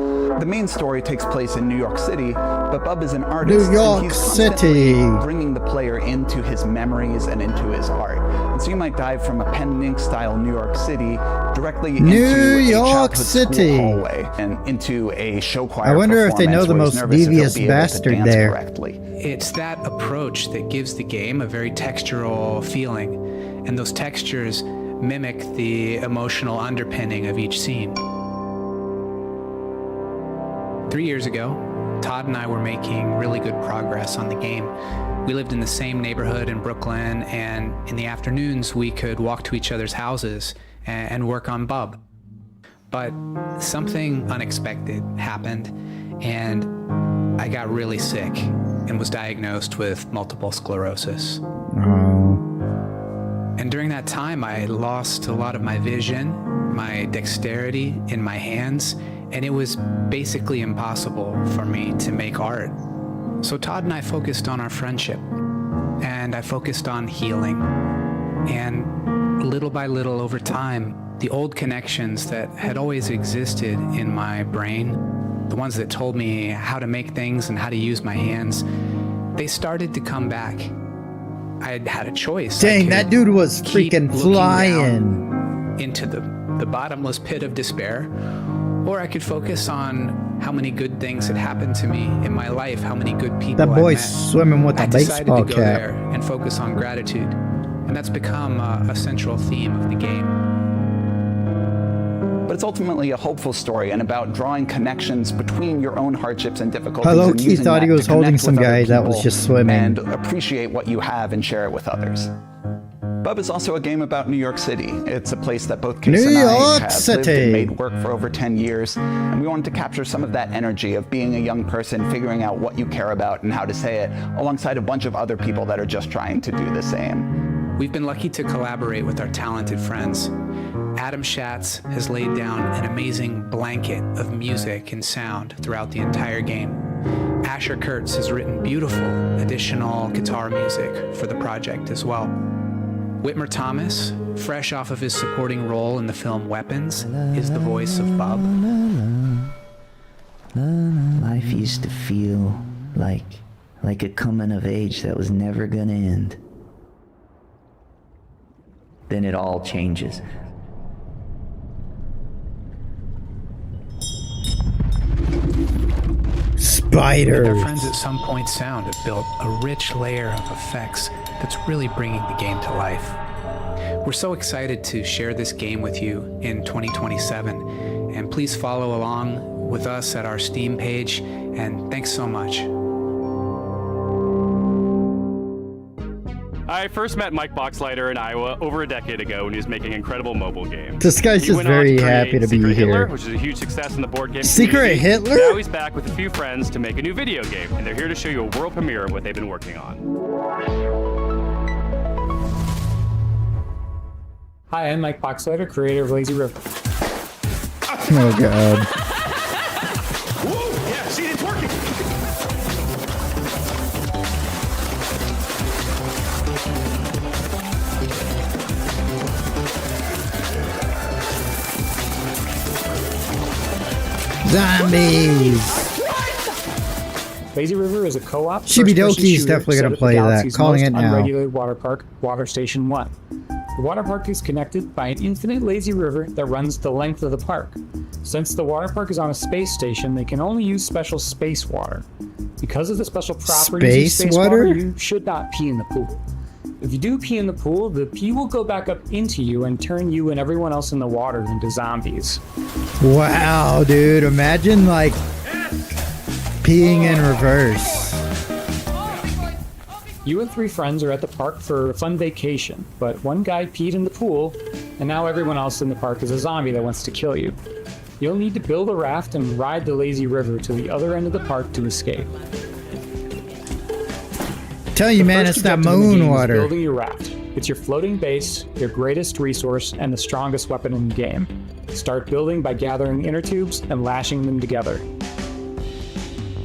The main story takes place in New York City, but Bub is an artist, New York and he's City, constantly bringing the player into his memories and into his art. And so you might dive from a pen and ink style New York City directly into New a York childhood City school hallway and into a show choir I wonder if they know performance the where he's most nervous if he'll devious be able to bastard dance there. correctly. It's that approach that gives the game a very textural feeling, and those textures mimic the emotional underpinning of each scene. 3 years ago, Todd and I were making really good progress on the game. We lived in the same neighborhood in Brooklyn, and in the afternoons we could walk to each other's houses and work on Bub. But something unexpected happened, and I got really sick and was diagnosed with multiple sclerosis. And during that time, I lost a lot of my vision, my dexterity in my hands, and it was basically impossible for me to make art. So Todd and I focused on our friendship, and I focused on healing. And little by little over time, the old connections that had always existed in my brain, the ones that told me how to make things and how to use my hands, they started to come back. I had a choice. Dang, that dude was freaking flying into the bottomless pit of despair, or I could focus on how many good things had happened to me in my life, how many good people That I boy's met. swimming with a I decided baseball to go cap. there and focus on gratitude, and that's become a central theme of the game. But it's ultimately a hopeful story and about drawing connections between your own hardships and difficulties. I low-key and using thought that he was to holding connect some with other guy that was people just swimming. and appreciate what you have and share it with others. Bub is also a game about New York City. It's a place that both Case New and I York have lived City. and made work for over 10 years, and we wanted to capture some of that energy of being a young person, figuring out what you care about and how to say it, alongside a bunch of other people that are just trying to do the same. We've been lucky to collaborate with our talented friends. Adam Schatz has laid down an amazing blanket of music and sound throughout the entire game. Asher Kurtz has written beautiful additional guitar music for the project as well. Whitmer Thomas, fresh off of his supporting role in the film Weapons, is the voice of Bub. Life used to feel like a coming of age that was never gonna end. Then it all changes. Spiders. Their friends at Some Point Sound have built a rich layer of effects that's really bringing the game to life. We're so excited to share this game with you in 2027, and please follow along with us at our Steam page, and thanks so much. I first met Mike Boxleiter in Iowa over a decade ago when he was making incredible mobile games. This guy's just very happy to be Secret here. Hitler, which is a huge success in the board game Secret community. Hitler? Now he's back with a few friends to make a new video game, and they're here to show you a world premiere of what they've been working on. Hi, I'm Mike Boxleiter, creator of Lazy River. Oh god. Woo! Yeah, see, it's working. Zombies! Lazy River is a co-op Shibidoki's definitely gonna play that. Calling it now. Unregulated water park, Water Station 1. The water park is connected by an infinite lazy river that runs the length of the park. Since the water park is on a space station, they can only use special space water. Because of the special properties of space water, you should not pee in the pool. If you do pee in the pool, the pee will go back up into you and turn you and everyone else in the water into zombies. Wow, dude. Imagine, like, peeing in reverse. You and 3 friends are at the park for a fun vacation, but one guy peed in the pool, and now everyone else in the park is a zombie that wants to kill you. You'll need to build a raft and ride the lazy river to the other end of the park to escape. Tell you, man, it's that moon water. Building your raft. It's your floating base, your greatest resource, and the strongest weapon in the game. Start building by gathering inner tubes and lashing them together.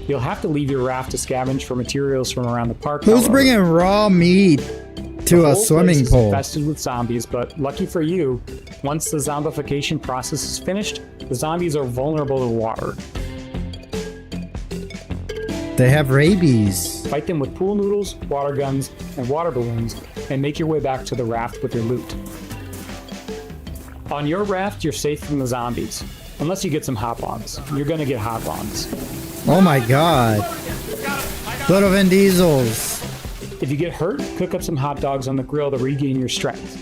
You'll have to leave your raft to scavenge for materials from around the park. Who's bringing raw meat to a swimming pool? Infested with zombies, but lucky for you, once the zombification process is finished, the zombies are vulnerable to water. They have rabies. Fight them with pool noodles, water guns, and water balloons, and make your way back to the raft with your loot. On your raft, you're safe from the zombies, unless you get some hop-ons. You're gonna get hop-ons. Oh my god. Little Vin Diesels. If you get hurt, cook up some hot dogs on the grill to regain your strength.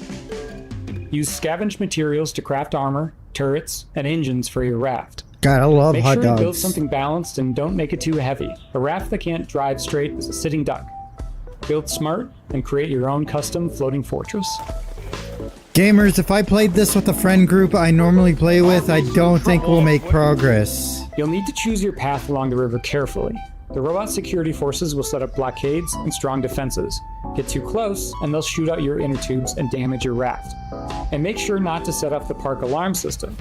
Use scavenged materials to craft armor, turrets, and engines for your raft. God, I love Make hot sure dogs. to build something balanced and don't make it too heavy. A raft that can't drive straight is a sitting duck. Build smart and create your own custom floating fortress. Gamers, if I played this with a friend group I normally play with, I don't think we'll make progress. You'll need to choose your path along the river carefully. The robot security forces will set up blockades and strong defenses. Get too close, and they'll shoot out your inner tubes and damage your raft. And make sure not to set off the park alarm system.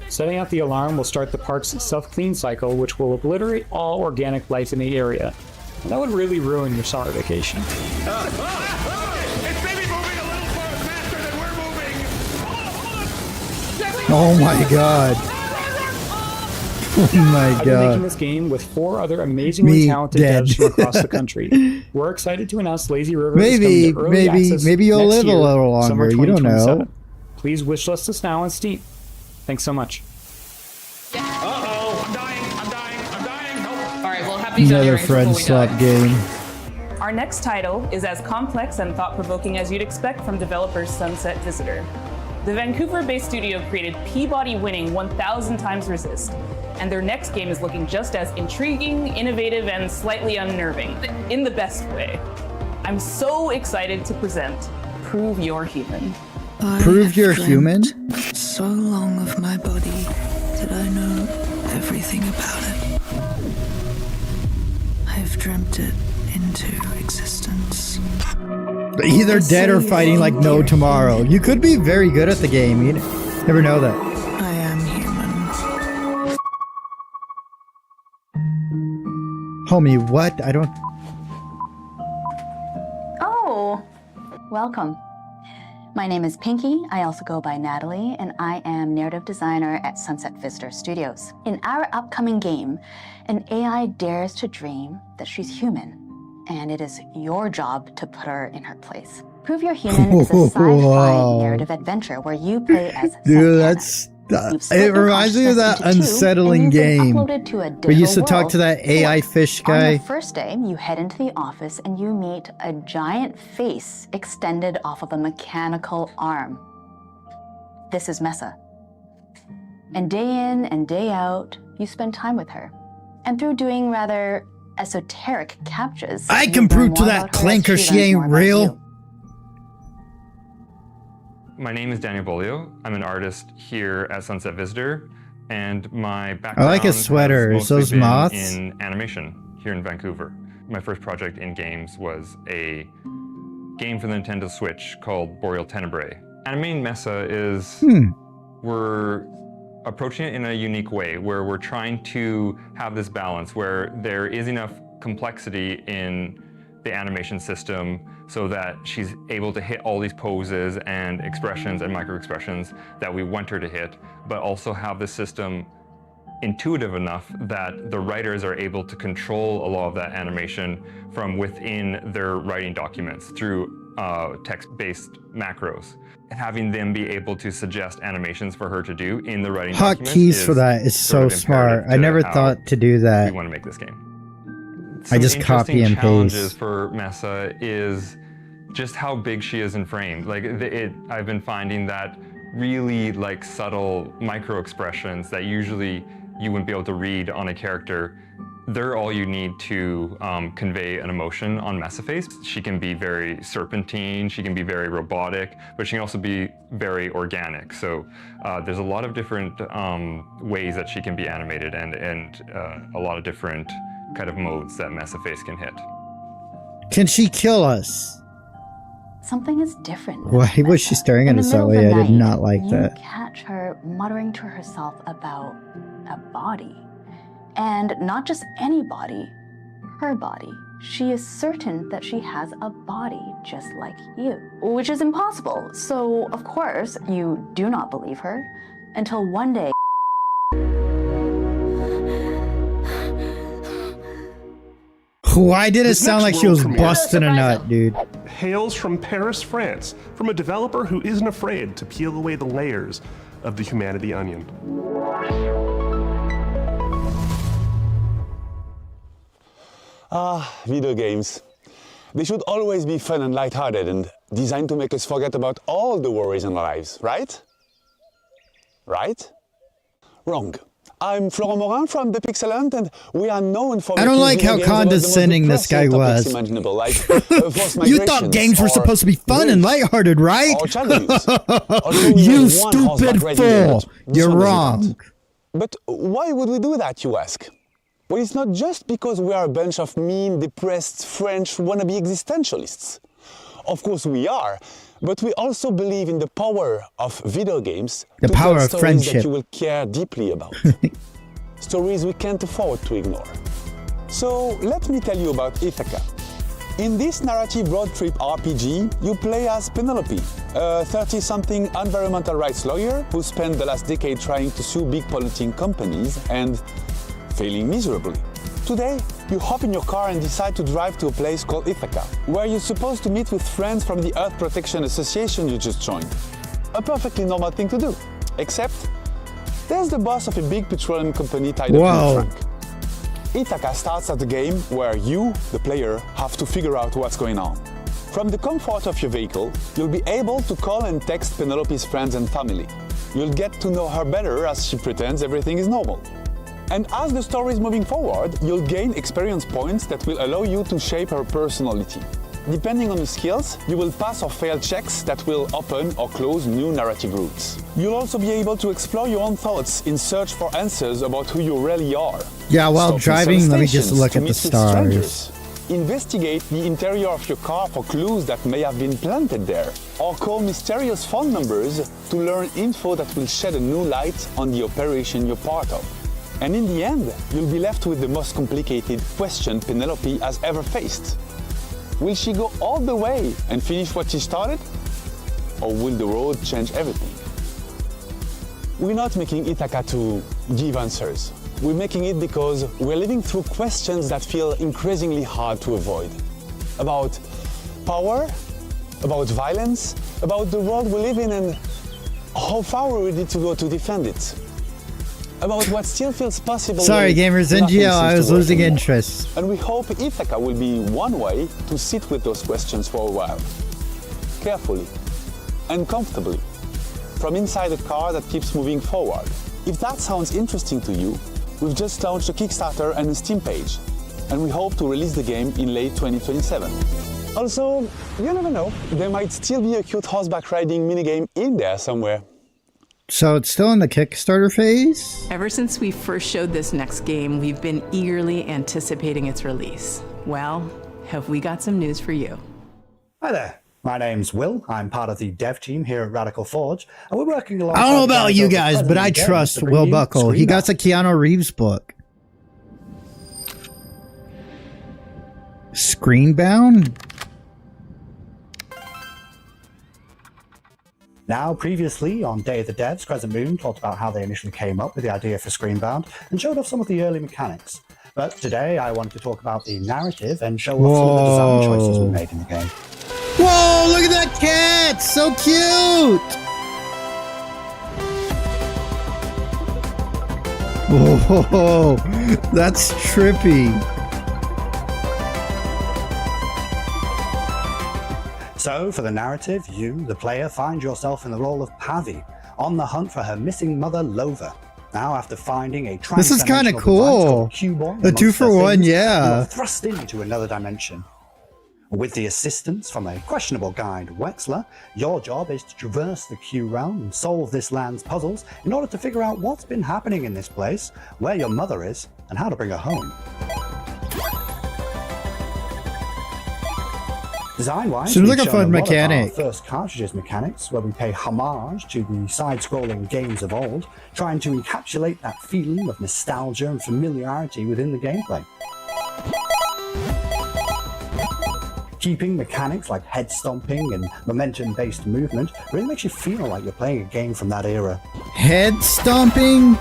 Setting out the alarm will start the park's self-clean cycle, which will obliterate all organic life in the area. And that would really ruin your summer vacation. Oh my god. Oh my I've been making god. this game with 4 other amazingly talented dead. devs from across the country. We're excited to announce Lazy River is Maybe, coming to early access maybe you'll next live a year, little summer longer. You don't know. 2027. Please wishlist us now on Steam. Thanks so much. Uh-oh, I'm dying. Help. All right, well, happy to Another friend swap game. Our next title is as complex and thought-provoking as you'd expect from developers Sunset Visitor. The Vancouver-based studio created Peabody-winning 1000 Times Resist, and their next game is looking just as intriguing, innovative, and slightly unnerving, in the best way. I'm so excited to present Prove You're Human. Prove you're human? So long of my body that I know everything about it. I've dreamt it into existence. Either dead or fighting like no tomorrow. You could be very good at the game. You never know that. I am human. Homie, what? I don't... Oh, welcome. My name is Pinky. I also go by Natalie, and I am narrative designer at Sunset Visitor Studios. In our upcoming game, an AI dares to dream that she's human, and it is your job to put her in her place. Prove You're Human is a sci-fi narrative adventure where you play as Dude, that's It reminds me of that unsettling game. We used to talk to that AI fish guy. On your first day, you head into the office and you meet a giant face extended off of a mechanical arm. This is Mesa. And day in and day out, you spend time with her. And through doing rather esoteric captchas, I can prove to that clinker she ain't real. My name is Daniel Bolio. I'm an artist here at Sunset Visitor, and my background I like his sweater. has mostly Those been moths. in animation here in Vancouver. My first project in games was a game for the Nintendo Switch called Boreal Tenebrae. Animating Mesa is we're approaching it in a unique way where we're trying to have this balance where there is enough complexity in the animation system so that she's able to hit all these poses and expressions and micro expressions that we want her to hit, but also have the system intuitive enough that the writers are able to control a lot of that animation from within their writing documents through text-based macros. Having them be able to suggest animations for her to do in the writing documents Hotkeys for that is so smart. I never thought to do that. We want to make this game. I just copy and challenges paste. for Mesa is just how big she is in frame. Like I've been finding that really like subtle micro expressions that usually you wouldn't be able to read on a character. They're all you need to convey an emotion on Mesa face. She can be very serpentine, she can be very robotic, but she can also be very organic. So there's a lot of different ways that she can be animated and a lot of different kind of modes that Mesa face can hit. Can she kill us? Something is different. Why was she staring at us that way? I did not like that. You catch her muttering to herself about a body. And not just any body, her body. She is certain that she has a body just like you, which is impossible. So, of course, you do not believe her until one day. Why did it sound like she was busting a nut, dude? Hails from Paris, France, from a developer who isn't afraid to peel away the layers of the humanity onion. Video games. They should always be fun and lighthearted and designed to make us forget about all the worries in our lives, right? Right? Wrong. I'm Florent Morin from The Pixelant, and we are known for I don't like how condescending this guy was. You thought games were supposed to be fun and lighthearted, right? You stupid fool! You're wrong. But why would we do that, you ask? Well, it's not just because we are a bunch of mean, depressed French wannabe existentialists. Of course we are, but we also believe in the power of video games the to power tell of stories friendship. that you will care deeply about. Stories we can't afford to ignore. So let me tell you about Ithaca. In this narrative road trip RPG, you play as Penelope, a 30-something environmental rights lawyer who spent the last decade trying to sue big polluting companies and failing miserably. Today, you hop in your car and decide to drive to a place called Ithaca, where you're supposed to meet with friends from the Earth Protection Association you just joined. A perfectly normal thing to do, except there's the boss of a big petroleum company tied up in the trunk. Ithaca starts at the game where you, the player, have to figure out what's going on. From the comfort of your vehicle, you'll be able to call and text Penelope's friends and family. You'll get to know her better as she pretends everything is normal. And as the story is moving forward, you'll gain experience points that will allow you to shape her personality. Depending on your skills, you will pass or fail checks that will open or close new narrative routes. You'll also be able to explore your own thoughts in search for answers about who you really are. Yeah, while driving, let me just look at the stars. Investigate the interior of your car for clues that may have been planted there. Or call mysterious phone numbers to learn info that will shed a new light on the operation you're part of. And in the end, you'll be left with the most complicated question Penelope has ever faced. Will she go all the way and finish what she started? Or will the road change everything? We're not making Ithaca to give answers. We're making it because we're living through questions that feel increasingly hard to avoid. About power, about violence, about the world we live in, and How far are we ready to go to defend it? About what still feels possible. Sorry, gamers. NGL, I was losing interest. And we hope Ithaca will be one way to sit with those questions for a while. Carefully and comfortably. From inside a car that keeps moving forward. If that sounds interesting to you, we've just launched a Kickstarter and a Steam page. And we hope to release the game in late 2027. Also, you never know, there might still be a cute horseback riding minigame in there somewhere. So it's still in the Kickstarter phase? Ever since we first showed this next game, we've been eagerly anticipating its release. Well, have we got some news for you? Hi there. My name's Will. I'm part of the dev team here at Radical Forge, and we're working alongside... I don't know about you guys, but I trust Will Buckle. He got a Keanu Reeves book. Screenbound? Now, previously on Day of the Devs, Crescent Moon talked about how they initially came up with the idea for Screenbound and showed off some of the early mechanics. But today I wanted to talk about the narrative and show off some of the design choices we made in the game. Whoa, look at that cat! So cute! Whoa, that's trippy. So, for the narrative, you, the player, find yourself in the role of Pavi, on the hunt for her missing mother, Lova. Now, after finding a this is kind of cool. A 2-for-1, yeah. You are thrust into another dimension. With the assistance from a questionable guide, Wexler, your job is to traverse the Q realm and solve this land's puzzles in order to figure out what's been happening in this place, where your mother is, and how to bring her home. Design-wise, seems like a fun mechanic. Our first cartridges mechanics, where we pay homage to the side-scrolling games of old, trying to encapsulate that feeling of nostalgia and familiarity within the gameplay. Keeping mechanics like head stomping and momentum-based movement really makes you feel like you're playing a game from that era. Head stomping?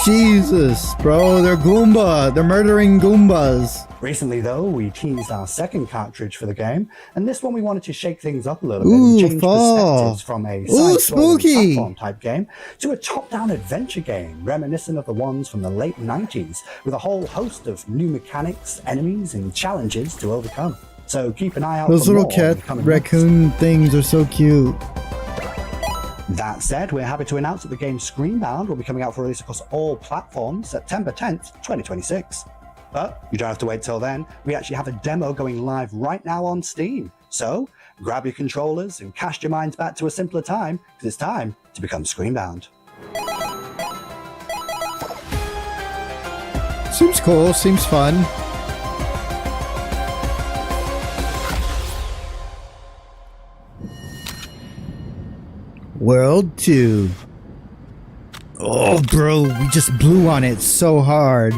Jesus, bro, they're Goomba. They're murdering Goombas. Recently, though, we teased our second cartridge for the game, and this one we wanted to shake things up a little bit and change perspectives from a side-scrolling platform-type game to a top-down adventure game, reminiscent of the ones from the late 90s, with a whole host of new mechanics, enemies, and challenges to overcome. So keep an eye out those for little more cat raccoon things are so cute. That said, we're happy to announce that the game Screenbound will be coming out for release across all platforms September 10th, 2026. But you don't have to wait till then. We actually have a demo going live right now on Steam. So grab your controllers and cast your minds back to a simpler time, because it's time to become Screenbound. Seems cool, seems fun. World 2. Oh, bro, we just blew on it so hard.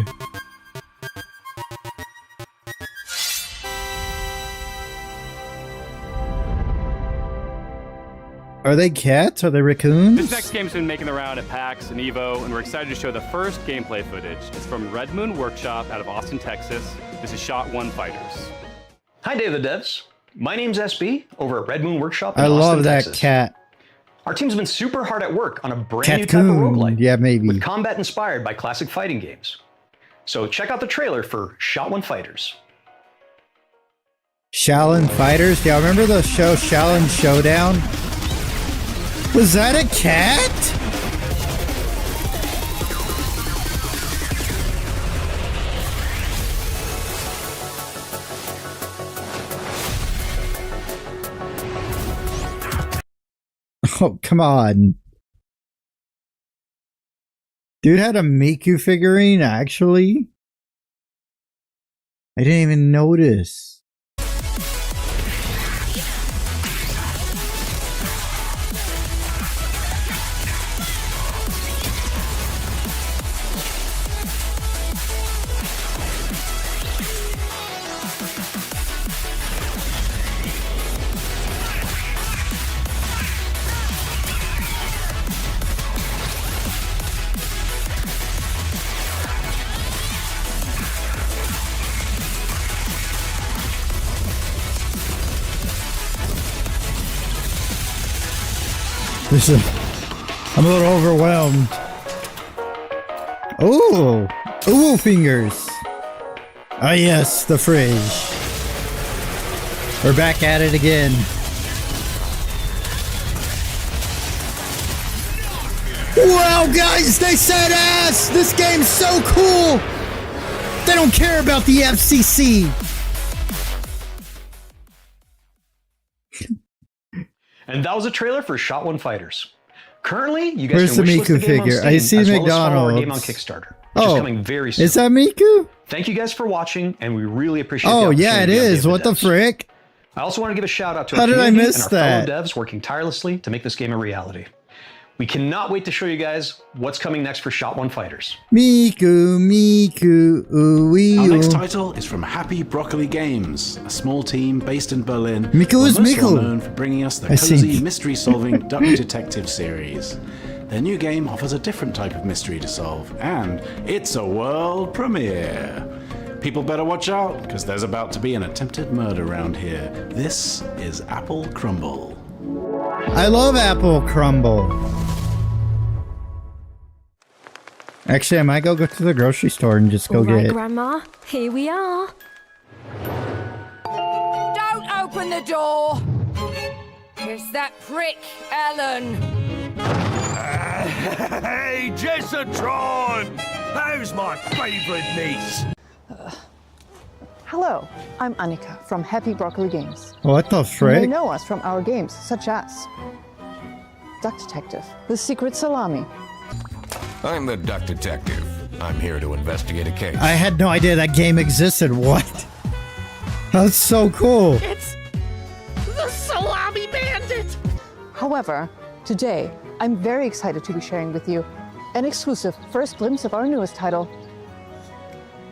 Are they cats? Are they raccoons? This next game's been making the round at PAX and EVO, and we're excited to show the first gameplay footage. It's from Red Moon Workshop out of Austin, Texas. This is Shot One Fighters. Hi, Day of the Devs. My name's SB over at Red Moon Workshop in I Austin, love that Texas. cat. Our team's been super hard at work on a brand new type of Catcoon. roguelike. Yeah, maybe. With combat inspired by classic fighting games. So check out the trailer for Shot One Fighters. Shaolin Fighters? Y'all remember the show Shaolin Showdown? Was that a cat? Oh, come on. Dude had a Miku figurine, actually? I didn't even notice. I'm a little overwhelmed. Ooh, ooh, fingers. Ah, yes, the fridge. We're back at it again. Wow, guys, they said ass! This game's so cool! They don't care about the FCC! And that was a trailer for Shot One Fighters. Currently, you guys Where's can the wishlist the Miku game on figure? Steam, I see as well as follow our McDonald's. game on Kickstarter, which is coming very soon. Is that Miku? Thank you guys for watching, and we really appreciate Oh, the yeah, it opportunity to be on is. Day of What the Devs. frick? I also want to give a shout out to How our did I community miss and our that? fellow devs working tirelessly to make this game a reality. We cannot wait to show you guys what's coming next for Shot One Fighters. Miku, Miku, ooh, Our next ooh. title is from Happy Broccoli Games, a small team based in Berlin. Miku who are is most Miku. well known for bringing us the I cozy think. mystery-solving Duck Detective series. Their new game offers a different type of mystery to solve, and it's a world premiere. People better watch out, because there's about to be an attempted murder around here. This is Apple Crumble. I love Apple Crumble. Actually, I might go to the grocery store and just go All right, get. Grandma, here we are. Don't open the door! It's that prick, Ellen. Hey, Jessatron! How's my favourite niece? Hello, I'm Annika from Happy Broccoli Games. What the You may frick? know us from our games such as Duck Detective, The Secret Salami. I'm the Duck Detective. I'm here to investigate a case. I had no idea that game existed. What? That's so cool. It's the Salami Bandit! However, today I'm very excited to be sharing with you an exclusive first glimpse of our newest title,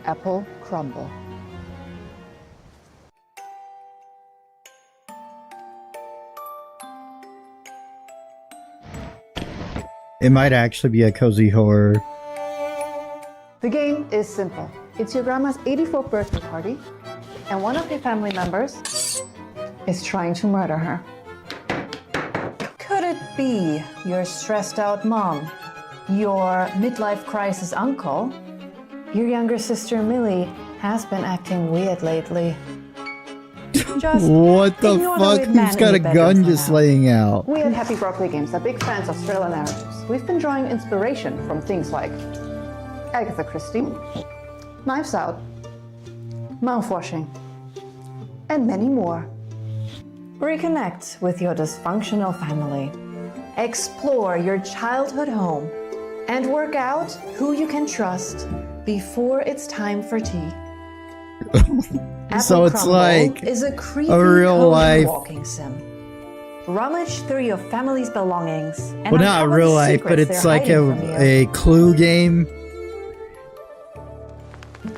Apple Crumble. It might actually be a cozy horror. The game is simple. It's your grandma's 84th birthday party, and one of your family members is trying to murder her. Could it be your stressed out mom, your midlife crisis uncle? Your younger sister Millie has been acting weird lately. Just What the ignore the fuck? weird man Who's in got the a bedroom gun for just now. laying out? We at Happy Broccoli Games are big fans of thriller narratives. We've been drawing inspiration from things like Agatha Christie, Knives Out, Mouthwashing, and many more. Reconnect with your dysfunctional family. Explore your childhood home and work out who you can trust before it's time for tea. So Apple it's Crumble like is a creepy a real cozy life. walking sim. Rummage through your family's belongings. And Well, not uncover real the life, but secrets it's they're like hiding from you. a clue game.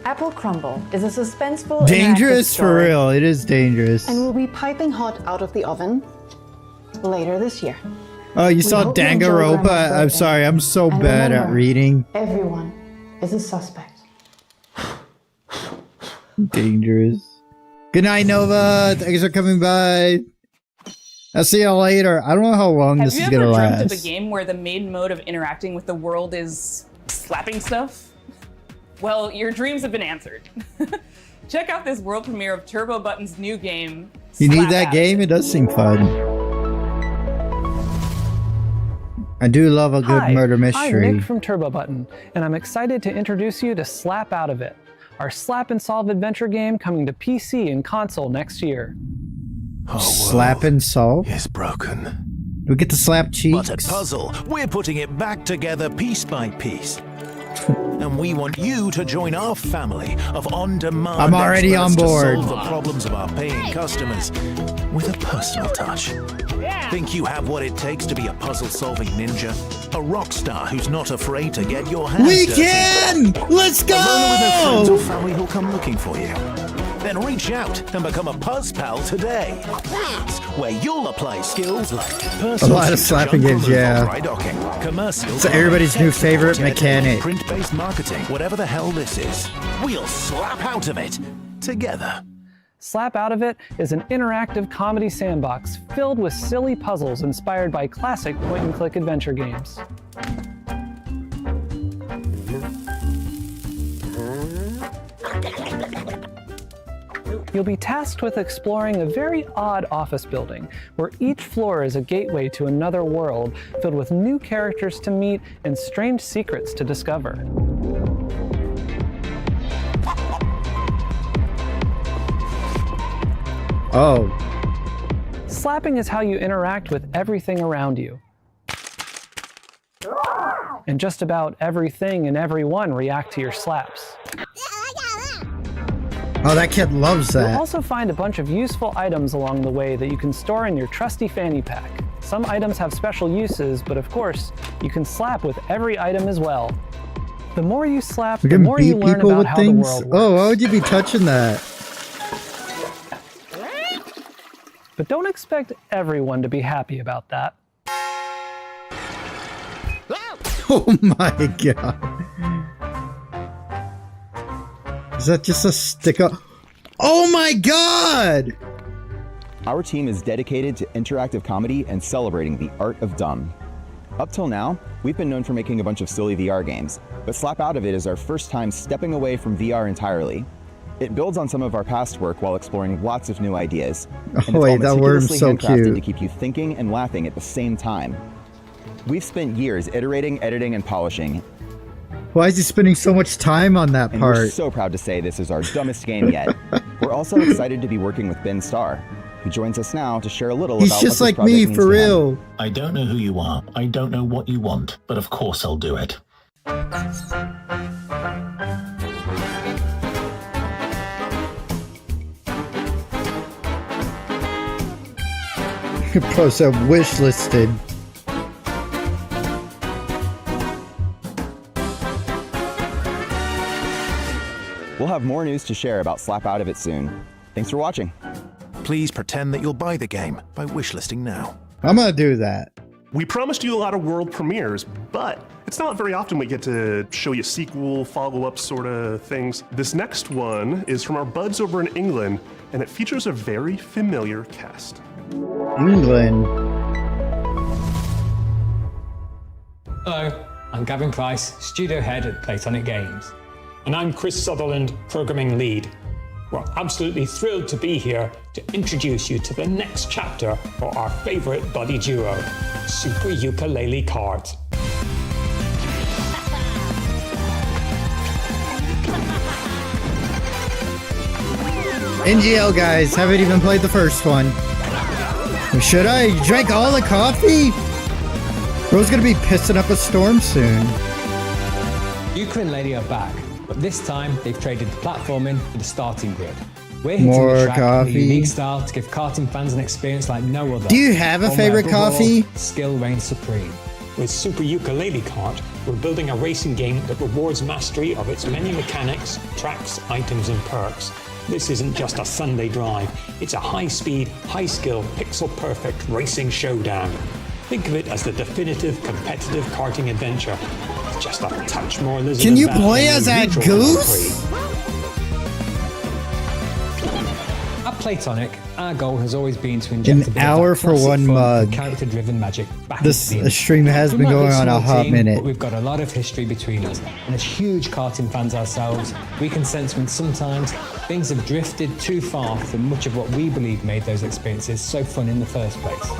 Apple Crumble is a suspenseful, Dangerous interactive for story real. It is dangerous. and will be piping hot out of the oven later this year. Oh, you We saw hope you enjoy Danganronpa? Grandma's I'm birthday. sorry. I'm so And bad at remember, reading. Everyone is a suspect. Dangerous. Good night, Nova. Thanks for coming by. I'll see y'all later. I don't know how long Have this you is ever gonna dreamt of a last. game where the main mode of interacting with the world is slapping stuff? Well, your dreams have been answered. Check out this world premiere of Turbo Button's new game. You need Slap that Out. game? It does seem fun. I do love a good Hi, murder I'm mystery. Nick from Turbo Button, and I'm excited to introduce you to Slap Out of It, our slap and solve adventure game coming to PC and console next year. Slap and solve? Is broken. Do we get to slap cheeks? But at Puzzle, we're putting it back together piece by piece. And we want you to join our family of on-demand I'm already on experts board. to solve the problems of our paying customers with a personal touch. Think you have what it takes to be a puzzle-solving ninja? A rock star who's not afraid to get your hands We dirty? can! Let's A learner with no friends go! or family who'll come looking for you. Then reach out and become a Puzz Pal today. That's where you'll apply skills like A lot of slapping games, yeah. commercials, So everybody's new favorite mechanic. print-based marketing, whatever the hell this is. We'll slap out of it together. Slap Out of It is an interactive comedy sandbox filled with silly puzzles inspired by classic point-and-click adventure games. You'll be tasked with exploring a very odd office building, where each floor is a gateway to another world filled with new characters to meet and strange secrets to discover. Oh. Slapping is how you interact with everything around you. And just about everything and everyone react to your slaps. Oh, that kid loves that. You'll also find a bunch of useful items along the way that you can store in your trusty fanny pack. Some items have special uses, but of course, you can slap with every item as well. The more you slap, the more you learn about how the world works. Oh, why would you be touching that? But don't expect everyone to be happy about that. Oh my god. Is that just a stick-up? Oh my god! Our team is dedicated to interactive comedy and celebrating the art of dumb. Up till now, we've been known for making a bunch of silly VR games, but Slap Out of It is our first time stepping away from VR entirely. It builds on some of our past work while exploring lots of new ideas. And oh wait, that worm's so cute. To keep you thinking and laughing at the same time. We've spent years iterating, editing, and polishing. Why is he spending so much time on that part? We're so proud to say this is our dumbest game yet. We're also excited to be working with Ben Starr, who joins us now to share a little about He's just what like me, for real. I don't know who you are. I don't know what you want, but of course I'll do it. Post a wish listed. We'll have more news to share about Slap Out of It soon. Thanks for watching. Please pretend that you'll buy the game by wishlisting now. I'm gonna do that. We promised you a lot of world premieres, but it's not very often we get to show you sequel, follow-up sort of things. This next one is from our buds over in England, and it features a very familiar cast. England. Hello, I'm Gavin Price, studio head at Platonic Games. And I'm Chris Sutherland, programming lead. We're absolutely thrilled to be here to introduce you to the next chapter for our favorite buddy duo, Super Ukulele Kart. NGL guys, haven't even played the first one. Should I? You drank all the coffee? Bro's gonna be pissing up a storm soon. Ukulele are back, but this time they've traded the platforming for the starting grid. We're hitting More the track coffee. in a unique style to give karting fans an experience like no other. Do you have a One favorite where above coffee? all, skill reigns supreme. With Super Ukulele Kart, we're building a racing game that rewards mastery of its many mechanics, tracks, items, and perks. This isn't just a Sunday drive, it's a high-speed, high-skill, pixel-perfect racing showdown. Think of it as the definitive competitive karting adventure. Just a touch more lizard. Can you play as that goose? At Platonic, our goal has always been to inject a An bit of hour that for classic one fun mug. and character-driven magic back This into the stream has We been might be going a on a small hot team, minute. But we've got a lot of history between us, and as huge karting fans ourselves, we can sense when sometimes things have drifted too far from much of what we believe made those experiences so fun in the first place.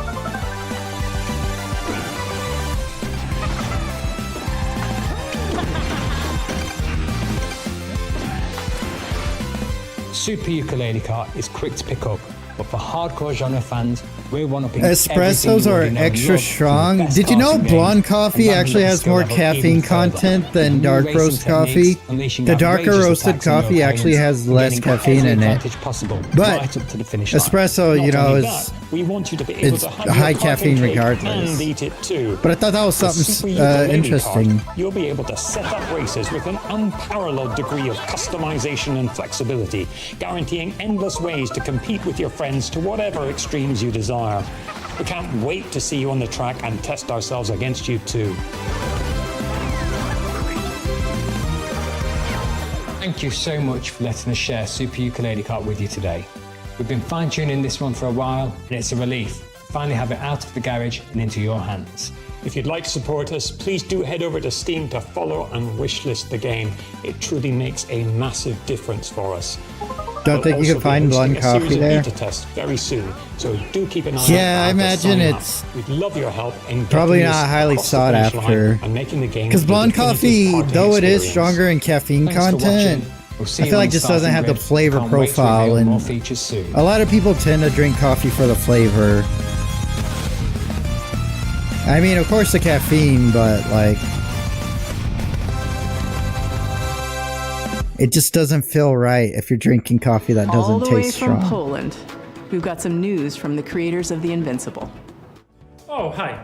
Super Ukulele Kart is quick to pick up, but for hardcore genre fans, we're one-upping Espressos are extra strong. Did you know blonde coffee actually has more caffeine content than dark roast coffee? The darker roasted coffee actually has less caffeine in it. But espresso, you know, is it's high caffeine regardless. But I thought that was something interesting. You'll be able to set up races with an unparalleled degree of customization and flexibility, guaranteeing endless ways to compete with your friends to whatever extremes you desire. We can't wait to see you on the track and test ourselves against you too. Thank you so much for letting us share Super Ukulele Kart with you today. We've been fine-tuning this one for a while, and it's a relief to finally have it out of the garage and into your hands. If you'd like to support us, please do head over to Steam to follow and wishlist the game. It truly makes a massive difference for us. Don't think you can find blonde coffee there? Beta test very soon, so do keep an eye out. Yeah, I imagine it's We'd love your help in probably not highly sought after. Because blonde coffee, though it is stronger in caffeine content, I feel like just doesn't have the flavor profile, and a lot of people tend to drink coffee for the flavor. I mean, of course the caffeine, but like, it just doesn't feel right if you're drinking coffee that doesn't All the way taste from strong. Poland, we've got some news from the creators of The Invincible. Oh, hi.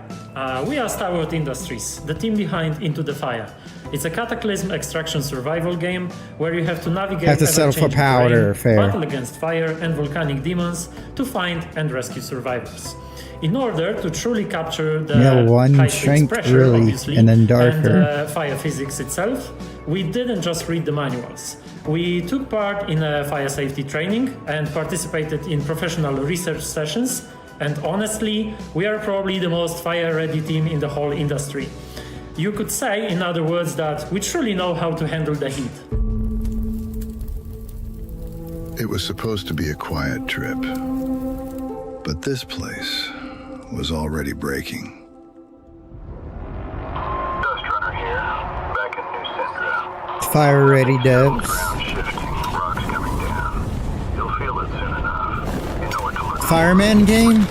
We are Starwood Industries, the team behind Into the Fire. It's a cataclysm extraction survival game where you have to navigate Have to settle for ever-changing powder, terrain, fair. battle against fire and volcanic demons to find and rescue survivors. In order to truly capture the Yeah, one high stakes strength pressure, really, obviously, and then darker. and fire physics itself, we didn't just read the manuals. We took part in a fire safety training and participated in professional research sessions. And honestly, we are probably the most fire-ready team in the whole industry. You could say, in other words, that we truly know how to handle the heat. It was supposed to be a quiet trip, but this place was already breaking. Fire ready devs. Fireman game?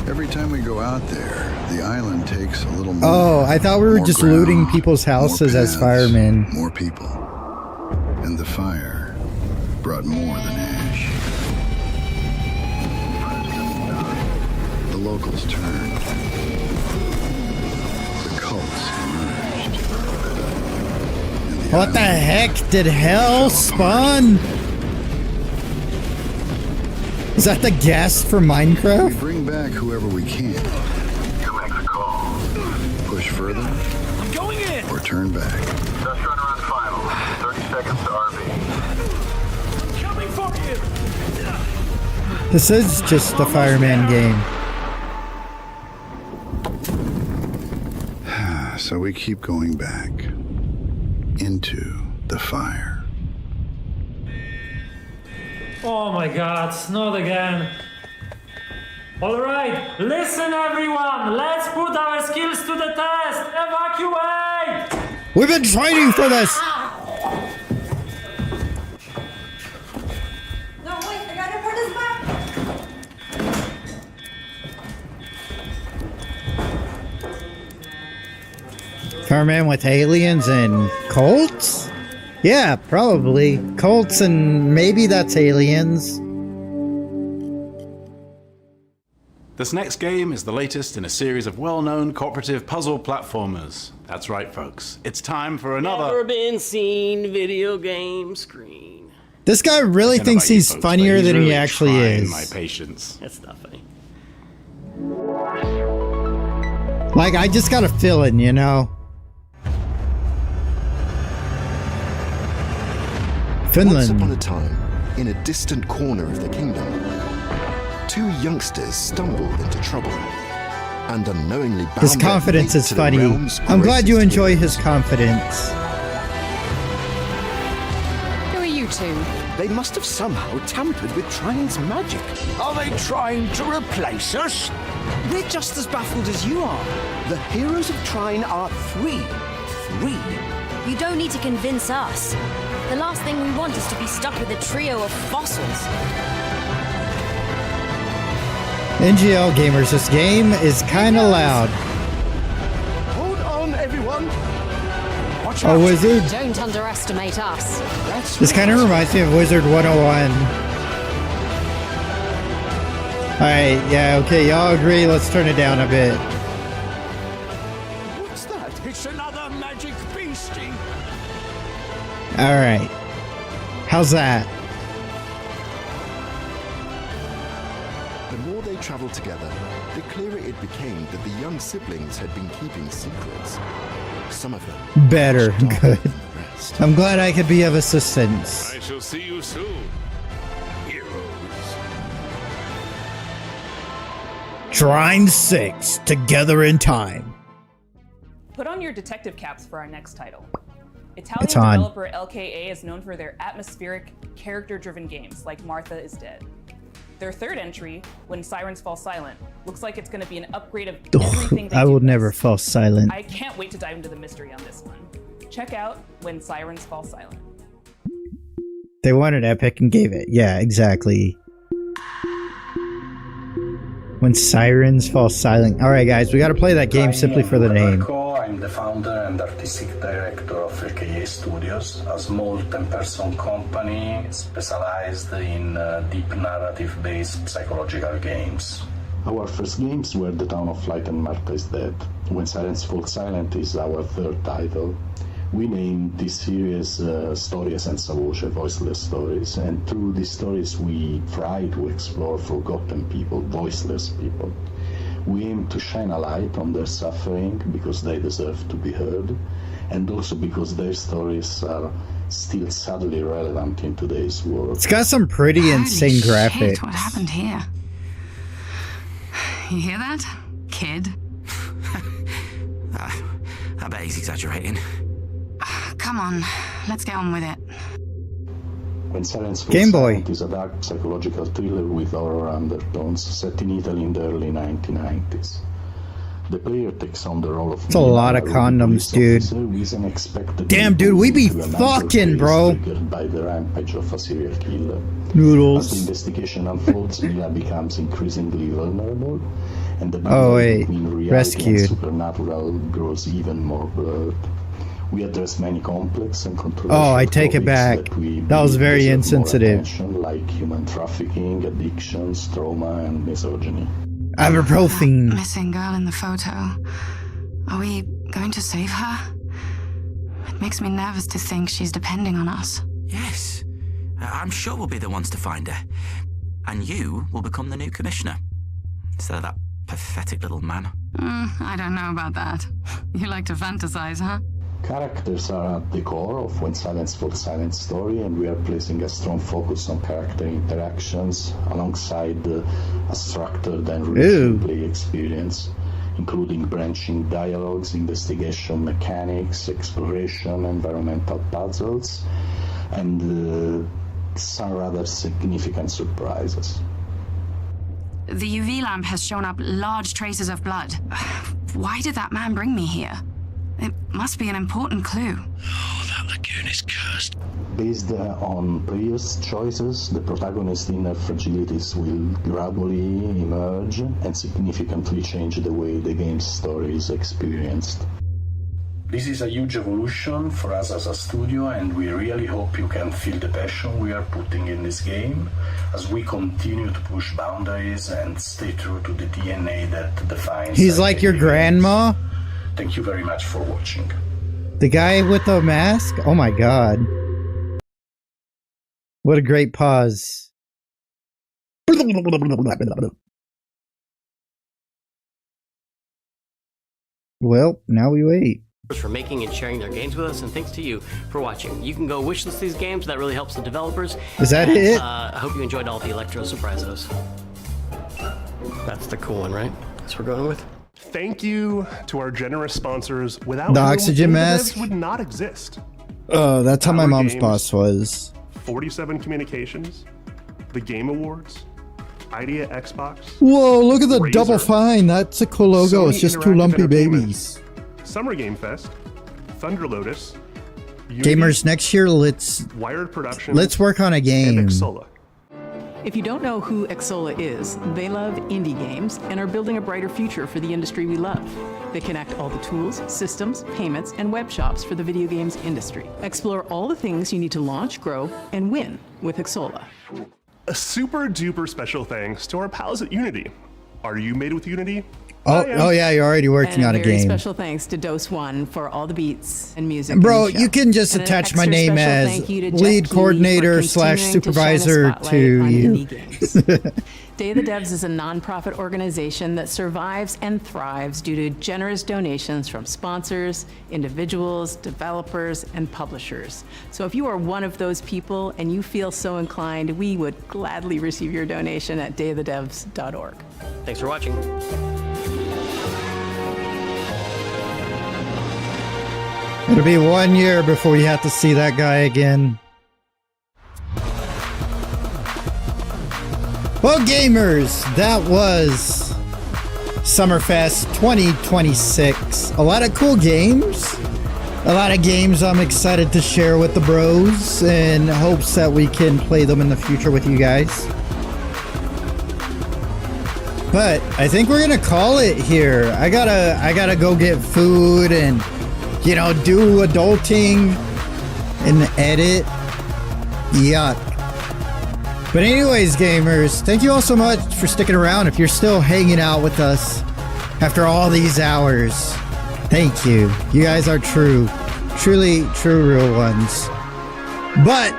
Every time we go out there, the island takes a little more. Oh, I thought we were more just ground, looting people's houses more as paths, firemen. More people. And the fire brought more than ash. The locals turned. The cults emerged. What the heck? Did hell spawn? Is that the gas for Minecraft? We bring back whoever we can. You make the call. Push further. I'm going in. Or turn back. Test run around final. 30 seconds to RV. Coming for you. This is just a fireman game. So we keep going back into the fire. Oh my god, not again. Alright, listen everyone, let's put our skills to the test. Evacuate! We've been training for this! No, wait, I gotta put this back. Fireman with aliens and cults? Yeah, probably. Cults and maybe that's aliens. This next game is the latest in a series of well-known cooperative puzzle platformers. That's right, folks. It's time for another... Never been seen video game screen. This guy really thinks he's folks, funnier but he's than really he actually trying is. my patience. That's not funny. Like, I just got a feeling, you know? Finland. Once upon a time, in a distant corner of the kingdom, two youngsters stumbled into trouble and unknowingly bound His their confidence fate is to the funny. realm's I'm glad you greatest enjoy his confidence. Who are you two? They must have somehow tampered with Trine's magic. Are they trying to replace us? We're just as baffled as you are. The heroes of Trine are three. You don't need to convince us. The last thing we want is to be stuck with a trio of fossils. NGL gamers, this game is kind of loud. Hold on, everyone. Watch A wizard? Don't underestimate us. This kind of reminds me of Wizard 101. Alright, yeah, okay, y'all agree, let's turn it down a bit. What's that? It's another magic beastie. Alright. How's that? The more they traveled together, the clearer it became that the young siblings had been keeping secrets. Some of them better. Good. I'm glad I could be of assistance. I shall see you soon, heroes. Trine 6, Together in Time. Put on your detective caps for our next title. Italian It's on. developer LKA is known for their atmospheric, character-driven games like Martha is Dead. Their third entry, When Sirens Fall Silent, looks like it's going to be an upgrade of everything they I do will best. never fall silent. I can't wait to dive into the mystery on this one. Check out When Sirens Fall Silent. They wanted Epic and gave it. Yeah, exactly. When Sirens Fall Silent. Alright guys, we gotta play that game simply for the name. I'm the founder and artistic director of LKA Studios, a small 10-person company specialized in deep narrative-based psychological games. Our first games were The Town of Light and Martha is Dead. When Sirens Fall Silent is our third title. We named this series Storie senza voce, voiceless stories, and through these stories we try to explore forgotten people, voiceless people. We aim to shine a light on their suffering because they deserve to be heard, and also because their stories are still sadly relevant in today's world. It's got some pretty insane graphics. Shit, what happened here? You hear that, kid? I bet he's exaggerating. Come on, let's get on with it. When Sirens Fall Game Boy. Silent is a dark psychological thriller with horror undertones set in Italy in the early 1990s. The player takes on the role of It's a lot of condoms, dude. Damn, dude, we be fucking, bro. Triggered by the rampage of a serial killer. Noodles. As the investigation unfolds, Mila becomes increasingly vulnerable, and the Oh, boundary wait. between reality Rescued. and supernatural grows even more blurred. We address many complex and controversial Oh, I take it topics back. we That was believe very deserve more insensitive. attention, like human trafficking, addictions, trauma, and misogyny. Ibuprofen. Missing girl in the photo. Are we going to save her? It makes me nervous to think she's depending on us. Yes. I'm sure we'll be the ones to find her. And you will become the new commissioner. Instead of that pathetic little man. I don't know about that. You like to fantasize, huh? Characters are at the core of When Silence Falls Silent story, and we are placing a strong focus on character interactions alongside a structured and rich play experience, including branching dialogues, investigation mechanics, exploration, environmental puzzles, and some rather significant surprises. The UV lamp has shown up large traces of blood. Why did that man bring me here? It must be an important clue. Oh, that lagoon is cursed. Based on previous choices, the protagonist's inner fragilities will gradually emerge and significantly change the way the game's story is experienced. This is a huge evolution for us as a studio, and we really hope you can feel the passion we are putting in this game as we continue to push boundaries and stay true to the DNA that defines. He's like your grandma? Thank you very much for watching. The guy with the mask? Oh my god. What a great pause. Well, now we wait. For making and sharing their games with us, and thanks to you for watching. You can go wishlist these games, that really helps the developers. Is that And, it? I hope you enjoyed all the Electro Surprisos. That's the cool one, right? That's what we're going with. Thank you to our generous sponsors. Without The whom oxygen Game mask? Devs would not exist. Oh, that's how my Our mom's games, boss was. 47 Communications, the Game Awards, Idea Xbox, Whoa, look at the Razer, double fine. That's a cool logo. Sony It's just two Interactive lumpy Entertainment, babies. Summer Game Fest, Thunder Lotus, Unity, Gamers, next year let's Wired Productions, let's work on a and game. Xsola. If you don't know who Xsola is, they love indie games and are building a brighter future for the industry we love. They connect all the tools, systems, payments, and web shops for the video games industry. Explore all the things you need to launch, grow, and win with Xsola. A super duper special thanks to our pals at Unity. Are you made with Unity? Oh yeah, you're already working on a very game. Special thanks to Dose One for all the beats and music. Bro, in the show. you can just And an attach my extra name special as thank you to Jeff lead Keighley coordinator for / continuing to shine a supervisor spotlight to on you. indie games. Day of the Devs is a nonprofit organization that survives and thrives due to generous donations from sponsors, individuals, developers, and publishers. So if you are one of those people and you feel so inclined, we would gladly receive your donation at dayofthedevs.org. Thanks for watching. It'll be 1 year before you have to see that guy again. Well, gamers, that was Summerfest 2026. A lot of cool games. A lot of games I'm excited to share with the bros in hopes that we can play them in the future with you guys. But I think we're gonna call it here. I gotta go get food and, you know, do adulting and edit. Yuck. But anyways, gamers, thank you all so much for sticking around. If you're still hanging out with us after all these hours, thank you. You guys are truly real ones. But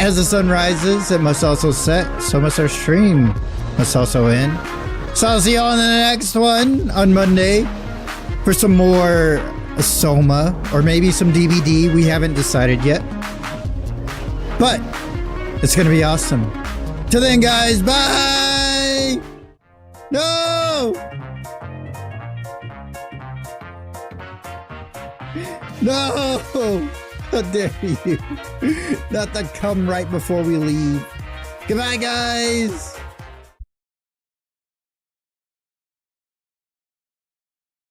as the sun rises, it must also set. So must our stream must also end. So I'll see you all in the next one on Monday for some more Soma or maybe some DVD. We haven't decided yet. But it's going to be awesome. Till then, guys, bye! No! No! How dare you? Not to come right before we leave. Goodbye, guys!